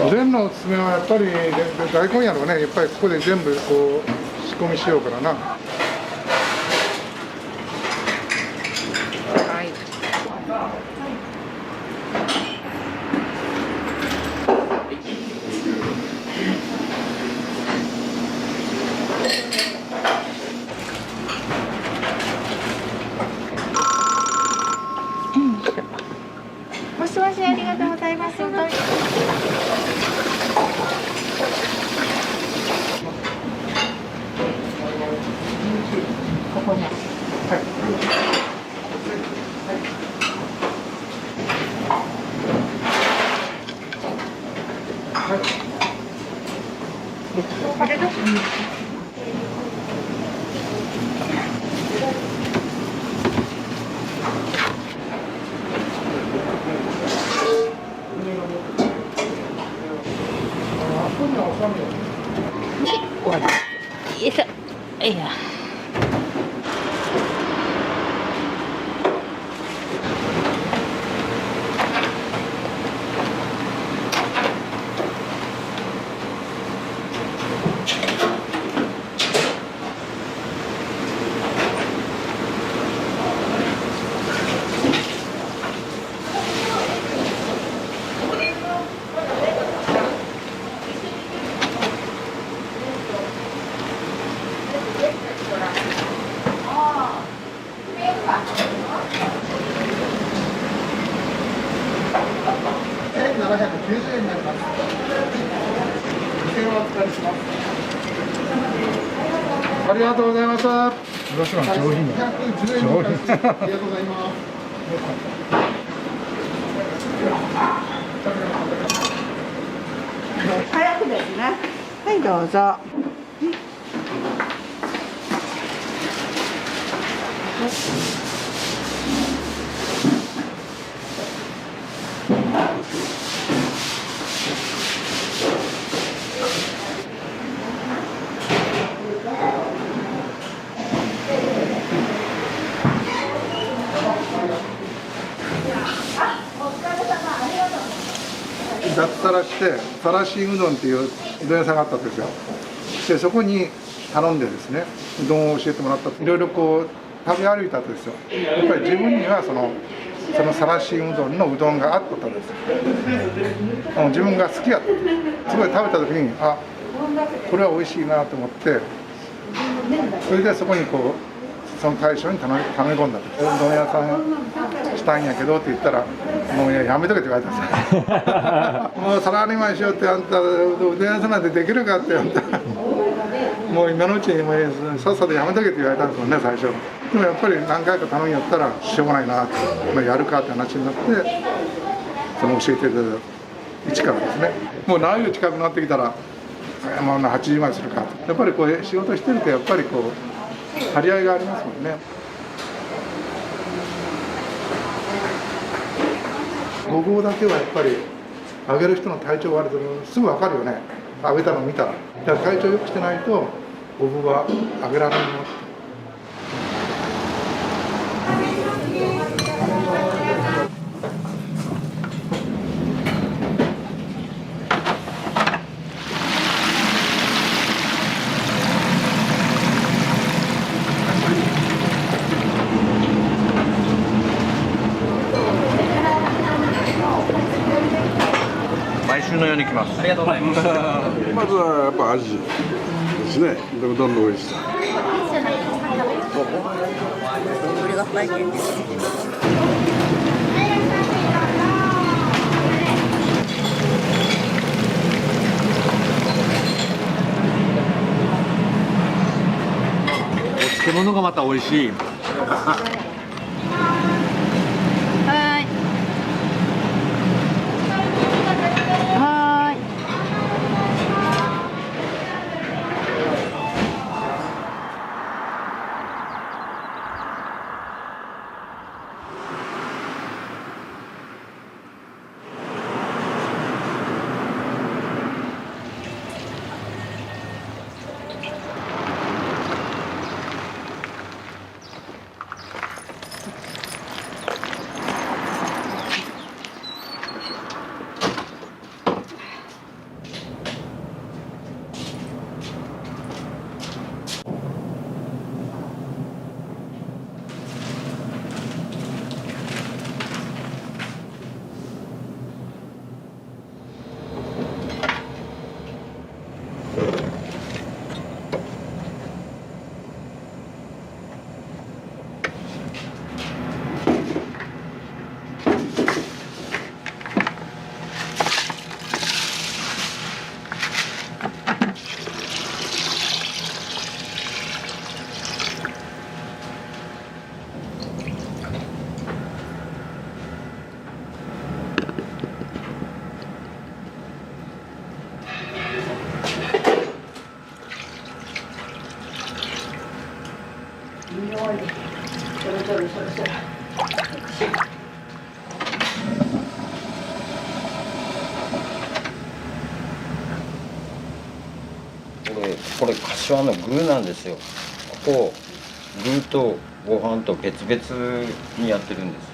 S21: おでんのおすすめはやっぱり大根やろうね。やっぱりここで全部こう仕込みしようからな。
S9: はい。
S6: もしもし、ありがとうございます。
S9: ここに。
S6: これどこ？
S5: 終わり。よいしょ。いや。
S21: 1790円になります。2000円お預かりします。ありがとうございました。上品な。上品。ありがとうございます。
S6: 早くですね。
S9: はいどうぞ。
S21: 脱サラしてサラシうどんっていううどん屋さんがあったんですよ。でそこに頼んでですね、うどんを教えてもらった。いろいろこう食べ歩いたんですよ。やっぱり自分にはそのサラシうどんのうどんがあったんです。自分が好きやった。すごい食べた時にこれは美味しいなと思って、それでそこにこうその大将に頼み込んだんです。うどん屋さんしたいんやけどって言ったら、もうやめとけって言われたんですよ。もうサラリーマンしようって、あんたうどん屋さんなんてできるかって、あんたもう今のうちにもうさっさとやめとけって言われたんですよね、最初。でもやっぱり何回か頼みよったらしょうがないなって、まあ、やるかって話になって、その教えていただいた一からですね。もう何より近くなってきたら、もう8時までするかと。やっぱりこう仕事してるとやっぱりこう張り合いがありますもんね。ごぼうだけはやっぱり揚げる人の体調悪いとすぐ分かるよね。揚げたの見たら。だから体調良くしてないとごぼうは揚げられないの。
S3: 毎週のように来ます。ありがとうございます。
S19: まずはやっぱ味ですね。うどんの美味しさ。
S5: これが大変です。
S3: お漬物がまた美味しい。
S12: これ柏の具なんですよ。ここ具とご飯と別々にやってるんです。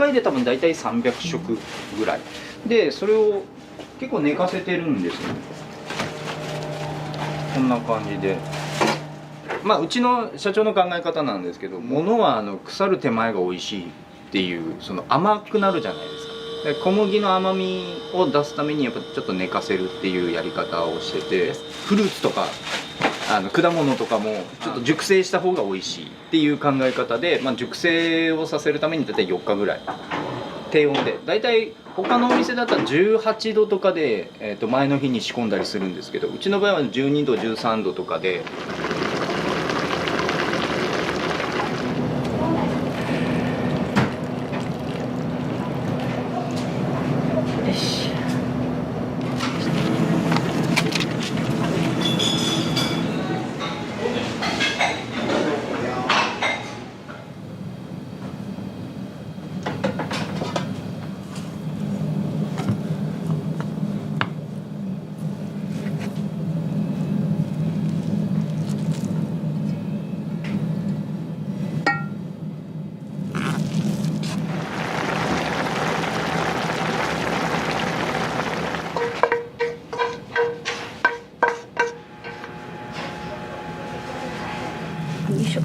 S15: 1回で多分大体300食ぐらいで、それを結構寝かせてるんですよ。こんな感じで、まあうちの社長の考え方なんですけど、物は腐る手前が美味しいっていう、その甘くなるじゃないですか。
S16: で小麦の甘みを出すためにやっぱちょっと寝かせるっていうやり方をしてて、フルーツとか果物とかもちょっと熟成した方が美味しいっていう考え方で、熟成をさせるために大体4日ぐらい低温で、大体他のお店だったら18度とかで、前の日に仕込んだりするんですけど、うちの場合は12度13度とかで。よし。
S5: よいしょ。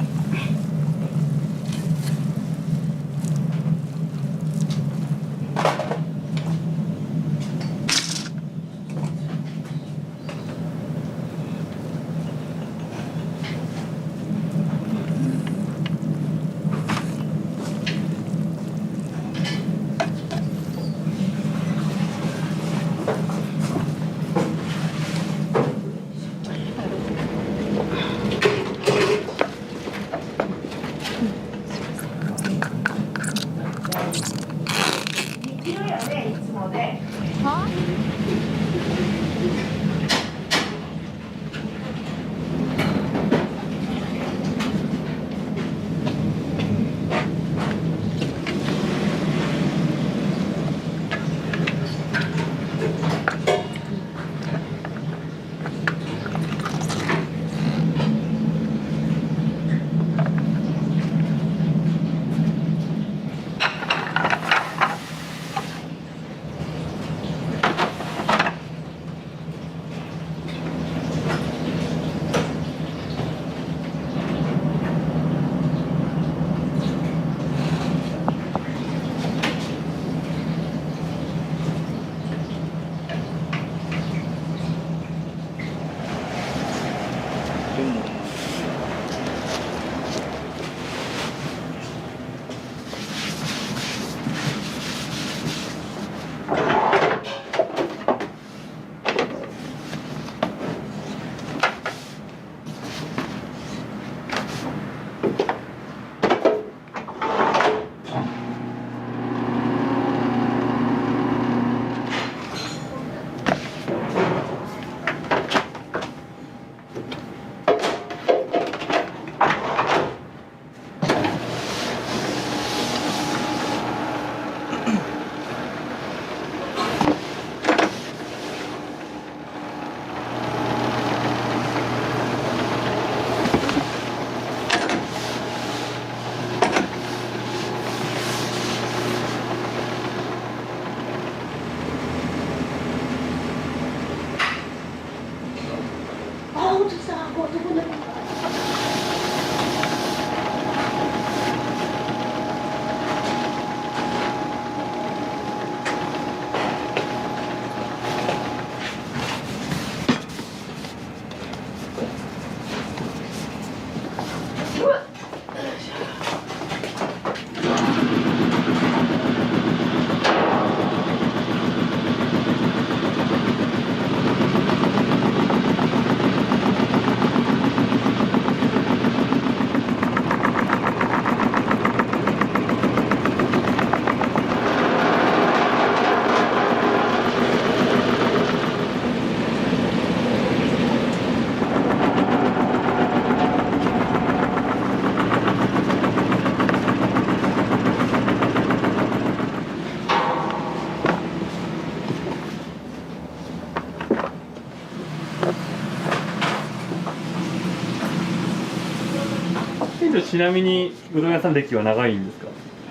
S18: ちなみにうどん屋さん歴は長いんですか？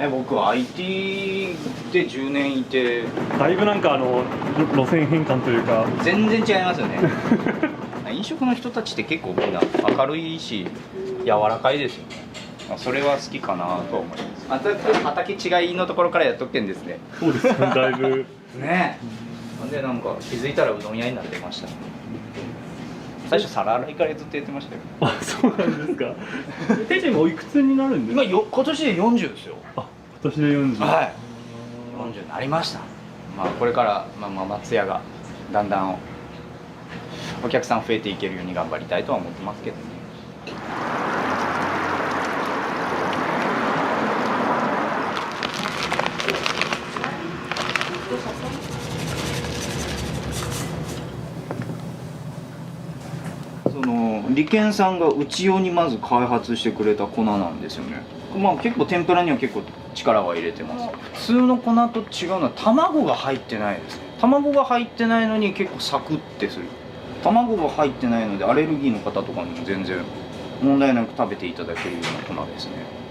S16: 僕は IT で10年いて、
S18: だいぶなんか路線変換というか
S16: 全然違いますよね飲食の人たちって結構みんな明るいし柔らかいですよね。それは好きかなと思います。畑違いのところからやっとってんですね。
S18: そうですね、だいぶ
S16: ね。でなんか気づいたらうどん屋になってました。最初皿洗いからずっとやってましたよ。
S18: あ、そうなんですか。店長今おいくつになるんですか。
S16: 今年で40ですよ。
S18: あ、今年で40。
S16: はい。40になりました。まあこれから松屋がだんだんお客さん増えていけるように頑張りたいとは思ってますけどね。利権さんがうち用にまず開発してくれた粉なんですよね。まあ結構天ぷらには結構力は入れてます。普通の粉と違うのは卵が入ってないですね。卵が入ってないのに結構サクッてする。卵が入ってないのでアレルギーの方とかにも全然問題なく食べていただけるような粉ですね。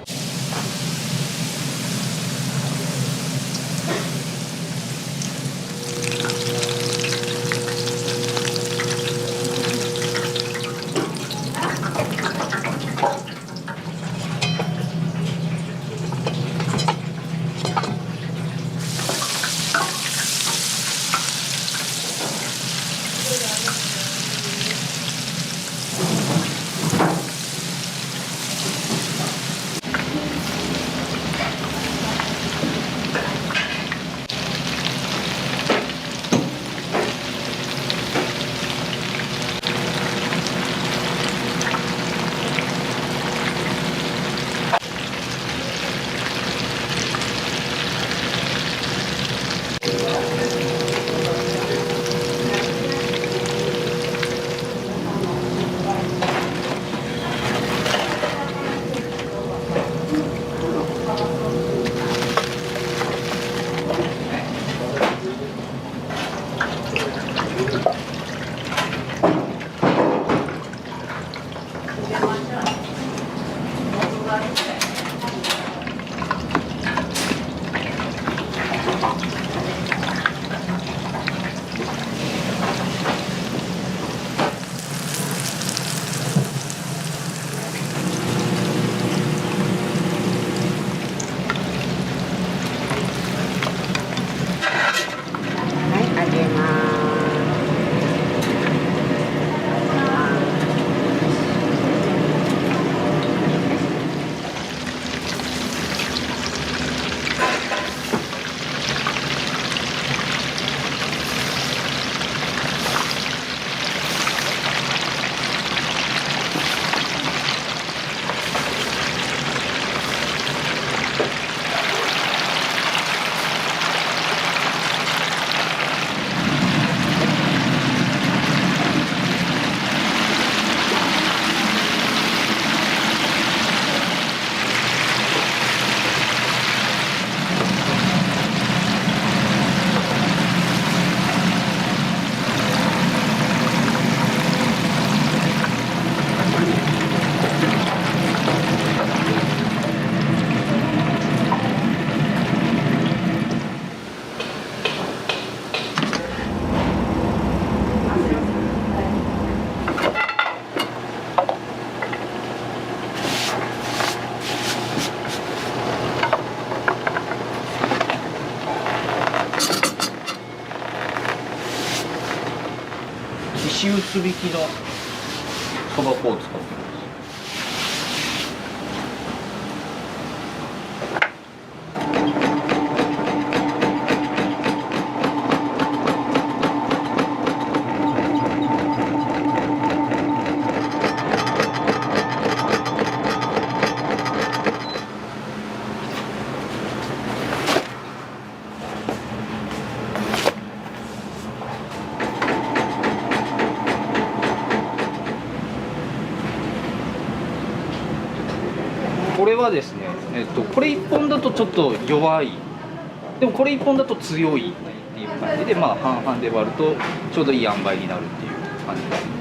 S16: 石打つ引きのそば粉を使ってます。これはですね、これ1本だとちょっと弱い、でもこれ1本だと強いっていう感じで、まあ半々で割るとちょうどいい塩梅になるっていう感じです。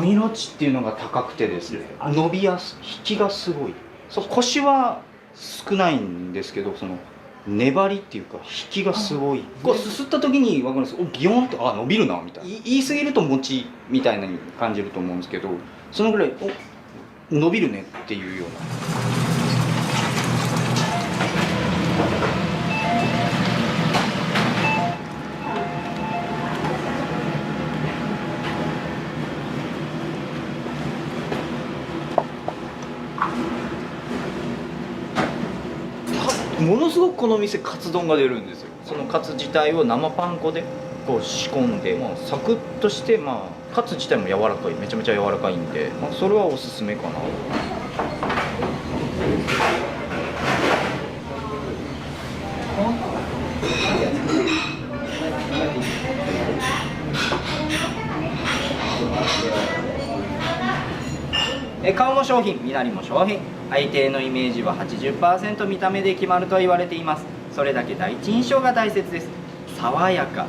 S16: 網ロ値っていうのが高くてですね、伸びやすい、引きがすごい。そう、コシは少ないんですけど、その粘りっていうか引きがすごい。こうすすった時に分かるんです。お、ビヨンって伸びるなみたいな。言い過ぎると餅みたいなに感じると思うんですけど、そのぐらい伸びるねっていうような。ものすごくこの店カツ丼が出るんですよ。そのカツ自体を生パン粉でこう仕込んで、サクッとして、カツ自体も柔らかい、めちゃめちゃ柔らかいんで、それはおすすめかな。顔も商品、身なりも商品。相手のイメージは 80% 見た目で決まると言われています。それだけ第一印象が大切です。爽やか、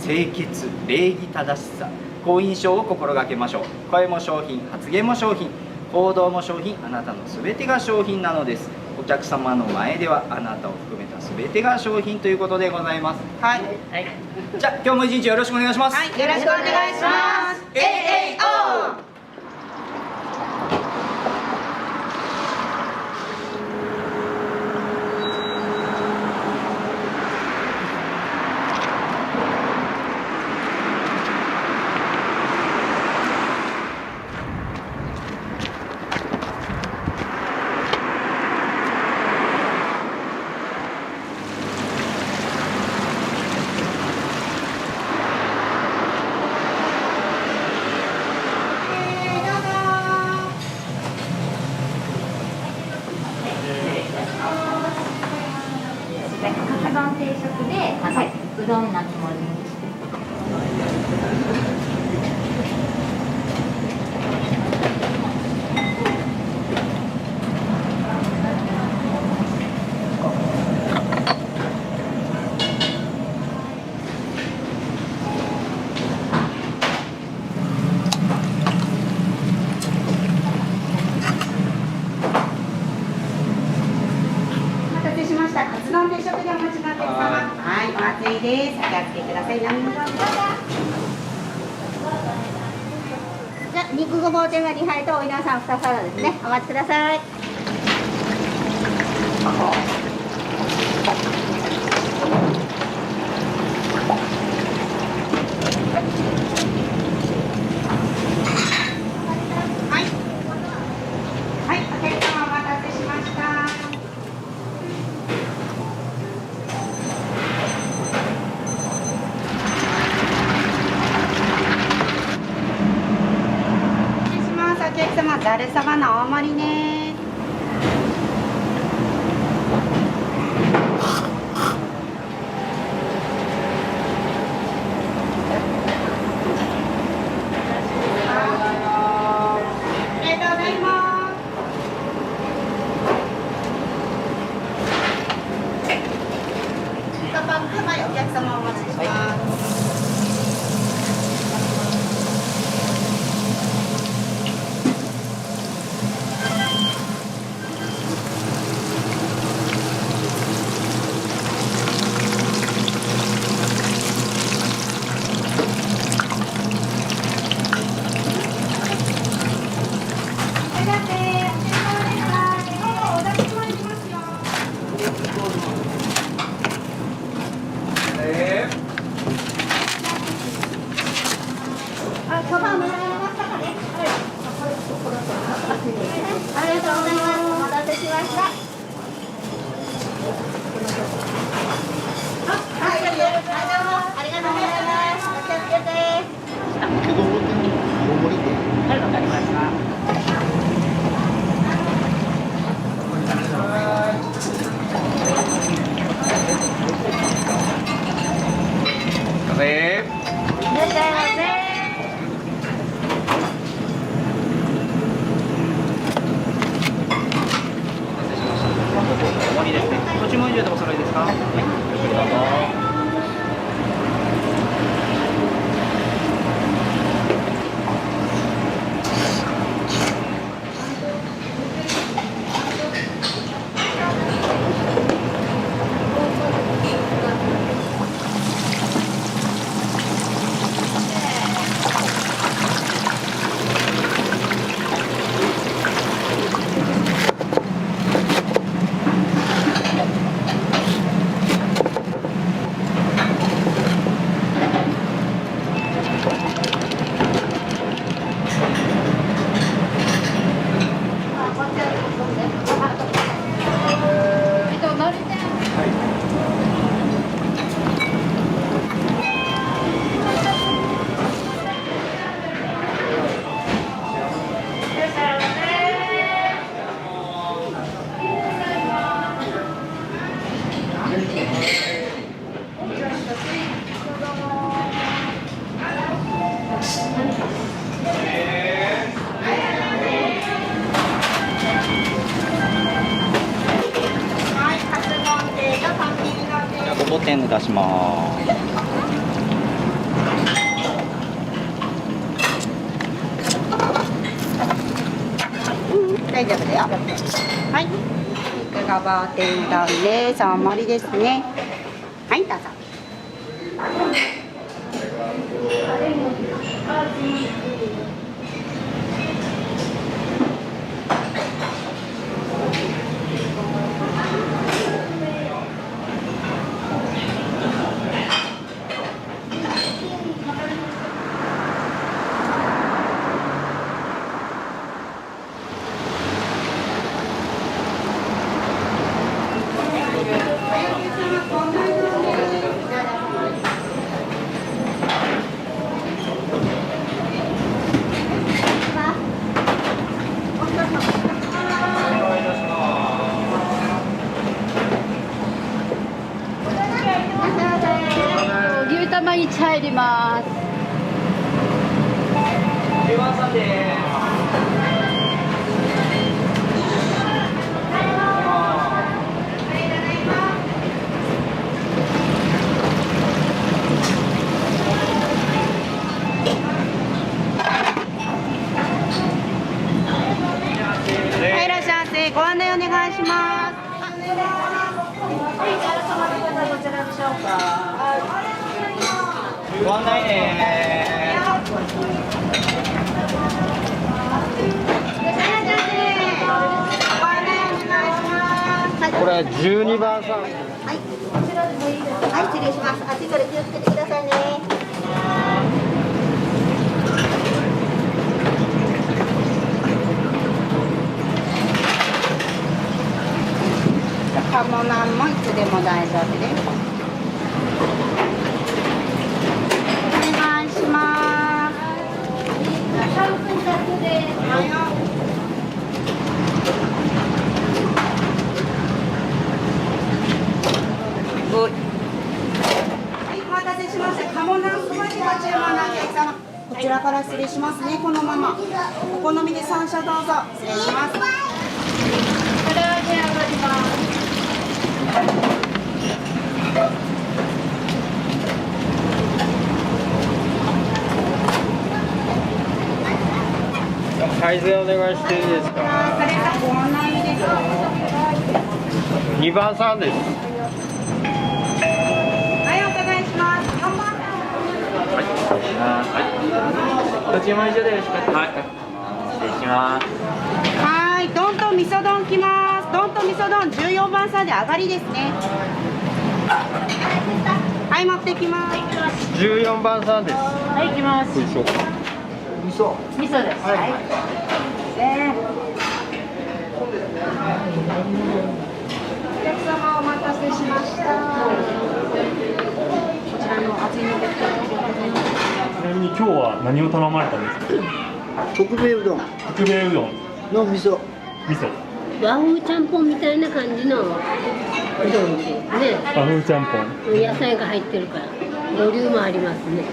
S16: 清潔、礼儀正しさ、好印象を心がけましょう。声も商品、発言も商品、行動も商品、あなたの全てが商品なのです。お客様の前ではあなたを含めた全てが商品ということでございます。はい、じゃあ今日も一日よろしくお願いします。
S6: よろしくお願いします。AAO。
S5: うどん並盛りにして。
S6: お待たせしました。カツ丼定食でお待ちのお客様。はい、お熱いです。お気をつけください。何もどうぞ。じゃあ、肉ごぼう天が2杯とおいなさん2皿ですね。お待ちください。はい、お客様お待たせしました。お客様、ざるそばの大盛りね。ありがとうございます。パン2枚お客様お待ちします。
S16: お点抜かします。
S6: 大丈夫だよ。はい。肉がバー天丼です。大盛りですね。はい、どうぞ。
S17: 牛玉1入ります。
S6: はい、いらっしゃいませ。ご案内お願いします。こちらでしょうか。
S16: ご案内ね。これ12番さん。
S6: はい、こちらでもいいですか。はい、失礼します。あっちから気をつけてくださいね。鴨ナンもいつでも大丈夫です。お願いします。3分経つです。はい、お待たせしました。鴨ナンそばにご注文のお客様。こちらから失礼しますね。このまま。お好みで3社どうぞ。失礼します。これは仕上がります。
S14: 改善お願いしていいですか。
S6: それがご案内です。
S14: 2番さんです。
S6: はい、お伺いします。4番
S16: ご注文以上でよろしかったですか。はい。失礼します。
S6: はい、どんと味噌丼きます。どんと味噌丼14番さんで上がりですね。はい、持ってきます。
S14: 14番さんです。
S17: はい、行きます。
S14: これでしょうか。
S17: 味噌です。はい。
S6: お客様お待たせしました。こちらの味の別
S18: ちなみに今日は何を頼まれたんですか。
S10: 特米うどん
S18: 特米うどん
S10: の味噌
S17: 和風ちゃんぽんみたいな感じのうどんですね。
S18: 和風ちゃんぽん
S17: 野菜が入ってるからボリュームありますね。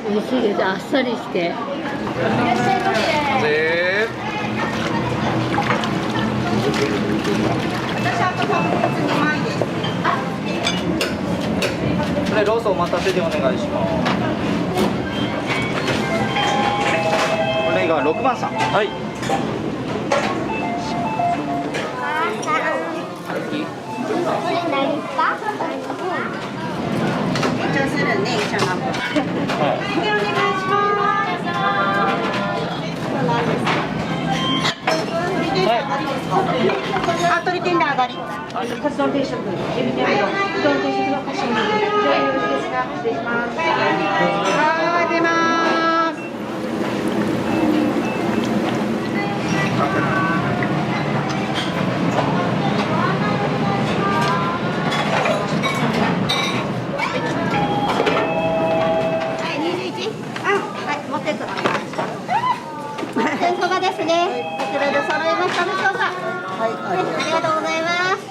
S17: 美味しいです。あっさりして。いらっしゃいませ。
S6: 私あと確実2枚です。
S16: これロースお待たせでお願いします。これが6番さん。はい。
S13: これ何ですか？
S6: 緊張するね、一緒なの。はい、お願いします。あ、鶏天で上がり。カツ丼定食、エビ天うどん、うどん定食のお刺身。じゃあよろしいですか？失礼します。はい、出ます。はい、21。はい、持ってってもらいました。天そばですね。こちらで揃えましたでしょうか。はい、ありがとうございます。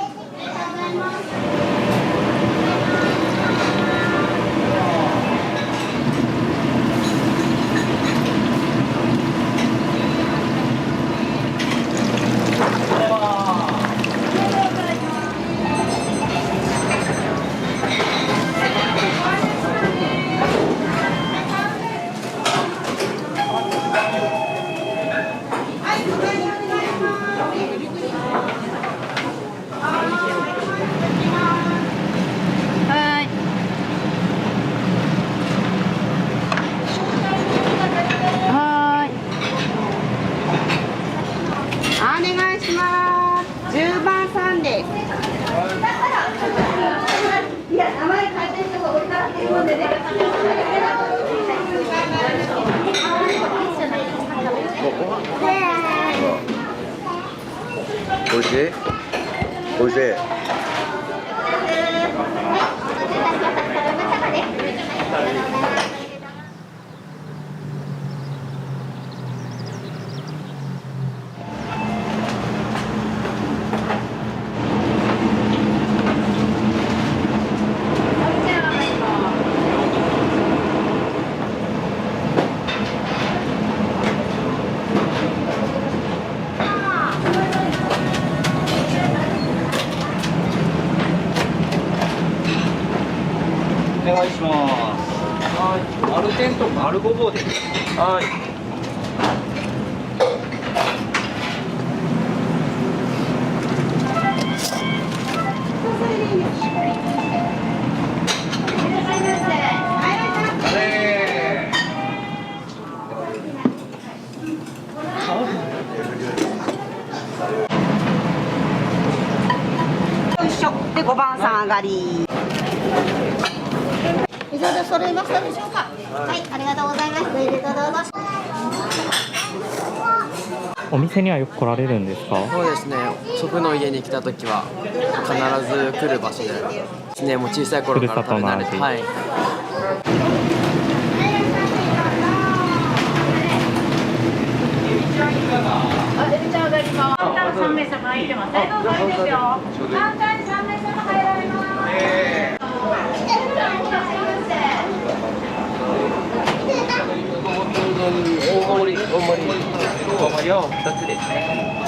S6: 願いします10番さんですいや名前書いてる人が多いからっていうのでね
S10: おいしいおいしい
S16: お願いします。はい。丸天と丸ごぼうです。はい。
S6: よいしょで5番さん上がり以上で揃いましたでしょうか。はい、ありがとうございます。入れてどうぞ。
S8: お店にはよく来られるんですか？
S22: そうですね。祖父の家に来た時は必ず来る場所ですね。もう小さい頃から食べ慣れて、はい。
S5: エビちゃん上がります。カウンター3名様空いてます。はい、どうぞいいですよ。カウンターに3名様入られます。
S22: 大盛りを2つですね。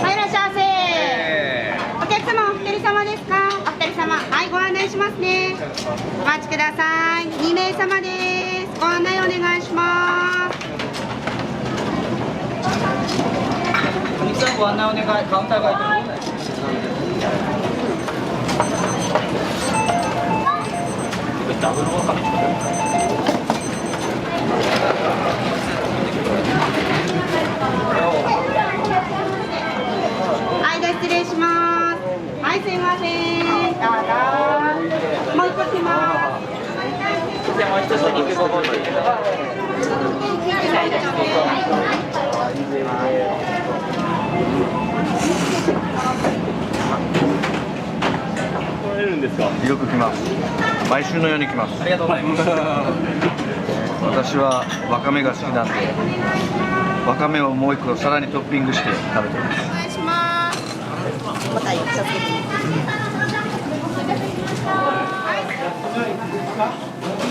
S6: はい、いらっしゃいませ。お客様お一人様ですか？お一人様。はい、ご案内しますね。お待ちください。2名様です。ご案内お願いします。
S16: お肉さんご案内お願い。カウンターが空いてる。ダブルワカメ。
S6: はい、で失礼します。はい、すいません。どうぞ。もう一個来ます。
S16: じゃあもう一つお肉ごぼうで。
S3: 来られるんですか？
S7: よく来ます。毎週のように来ます。
S16: ありがとうございます。
S7: 私はわかめが好きなんで、わかめをもう一個さらにトッピングして食べてます。
S6: お願いします。また気をつけて。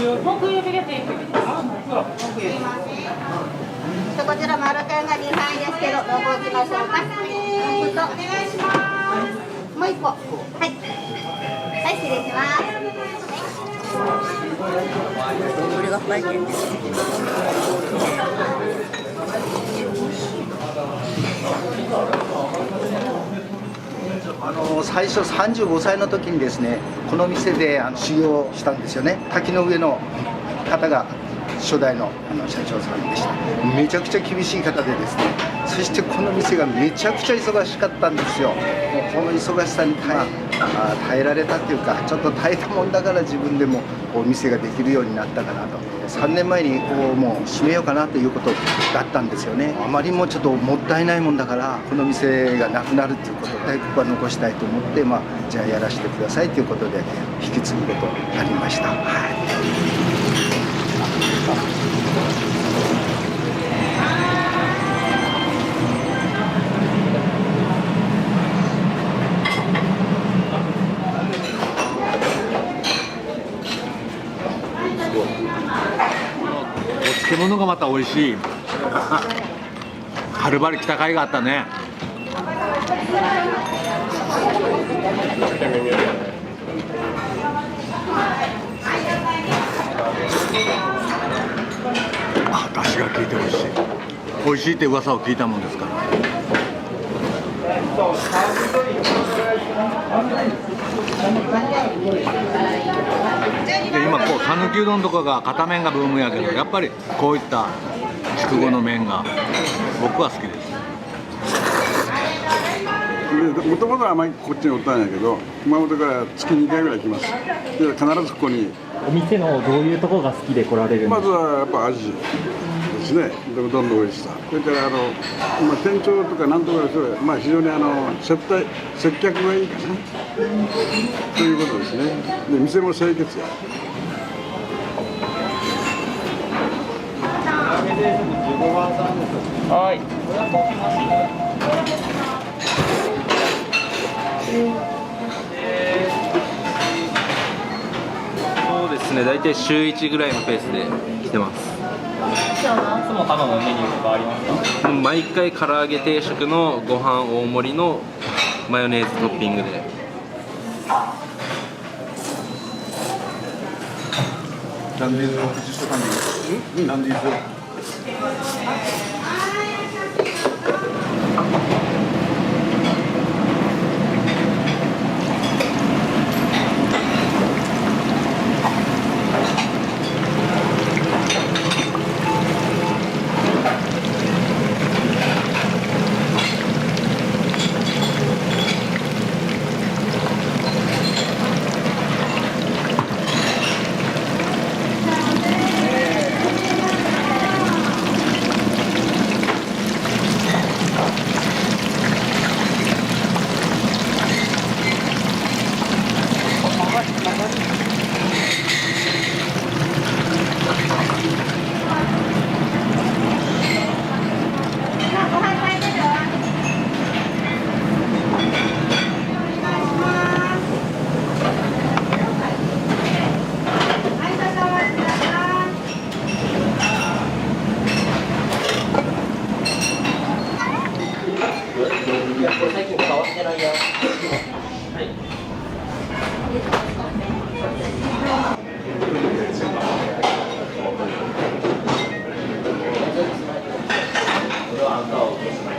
S5: 木曜日が定休日です。
S6: こちら丸天が2杯ですけど、どこ行きましょうか。お願いします。もう一個。はい。はい、失礼します。
S5: 丼が拝見です。
S23: 最初35歳の時にですね、この店で修行したんですよね。滝の上の方が初代の社長さんでした。めちゃくちゃ厳しい方でですね、そしてこの店がめちゃくちゃ忙しかったんですよ。もうこの忙しさに耐えられたっていうか、ちょっと耐えたもんだから自分でもお店ができるようになったかなと。3年前にもう閉めようかなということだったんですよね。あまりもちょっともったいないもんだから、この店がなくなるっていうことで、ここは残したいと思って、じゃあやらせてくださいということで引き継ぐことになりました。
S24: 漬物がまた美味しい。はるばる来た甲斐があったね。出汁が効いて美味しい。美味しいって噂を聞いたもんですから。で今こう讃岐うどんとかが片面がブームやけど、やっぱりこういった筑後の麺が僕は好きです。
S19: もともとはあまりこっちにおったんやけど、熊本から月2回ぐらい来ます。で必ずここに。
S8: お店のどういうところが好きで来られるんですか？
S19: まずはやっぱ味ですね。でうどんの美味しさ。それから店長とかなんとか非常に接客がいいかな。ということですね。で店も清潔や。
S14: はい。
S2: そうですね、大体週1ぐらいのペースで来てます。
S14: いつも頼むメニューとかありますか？
S2: 毎回唐揚げ定食のご飯大盛りのマヨネーズトッピングで。
S21: ランディーズ60とかでいい？ランディーズ。
S22: 最近変わってないよ。これはあんたを落とすな。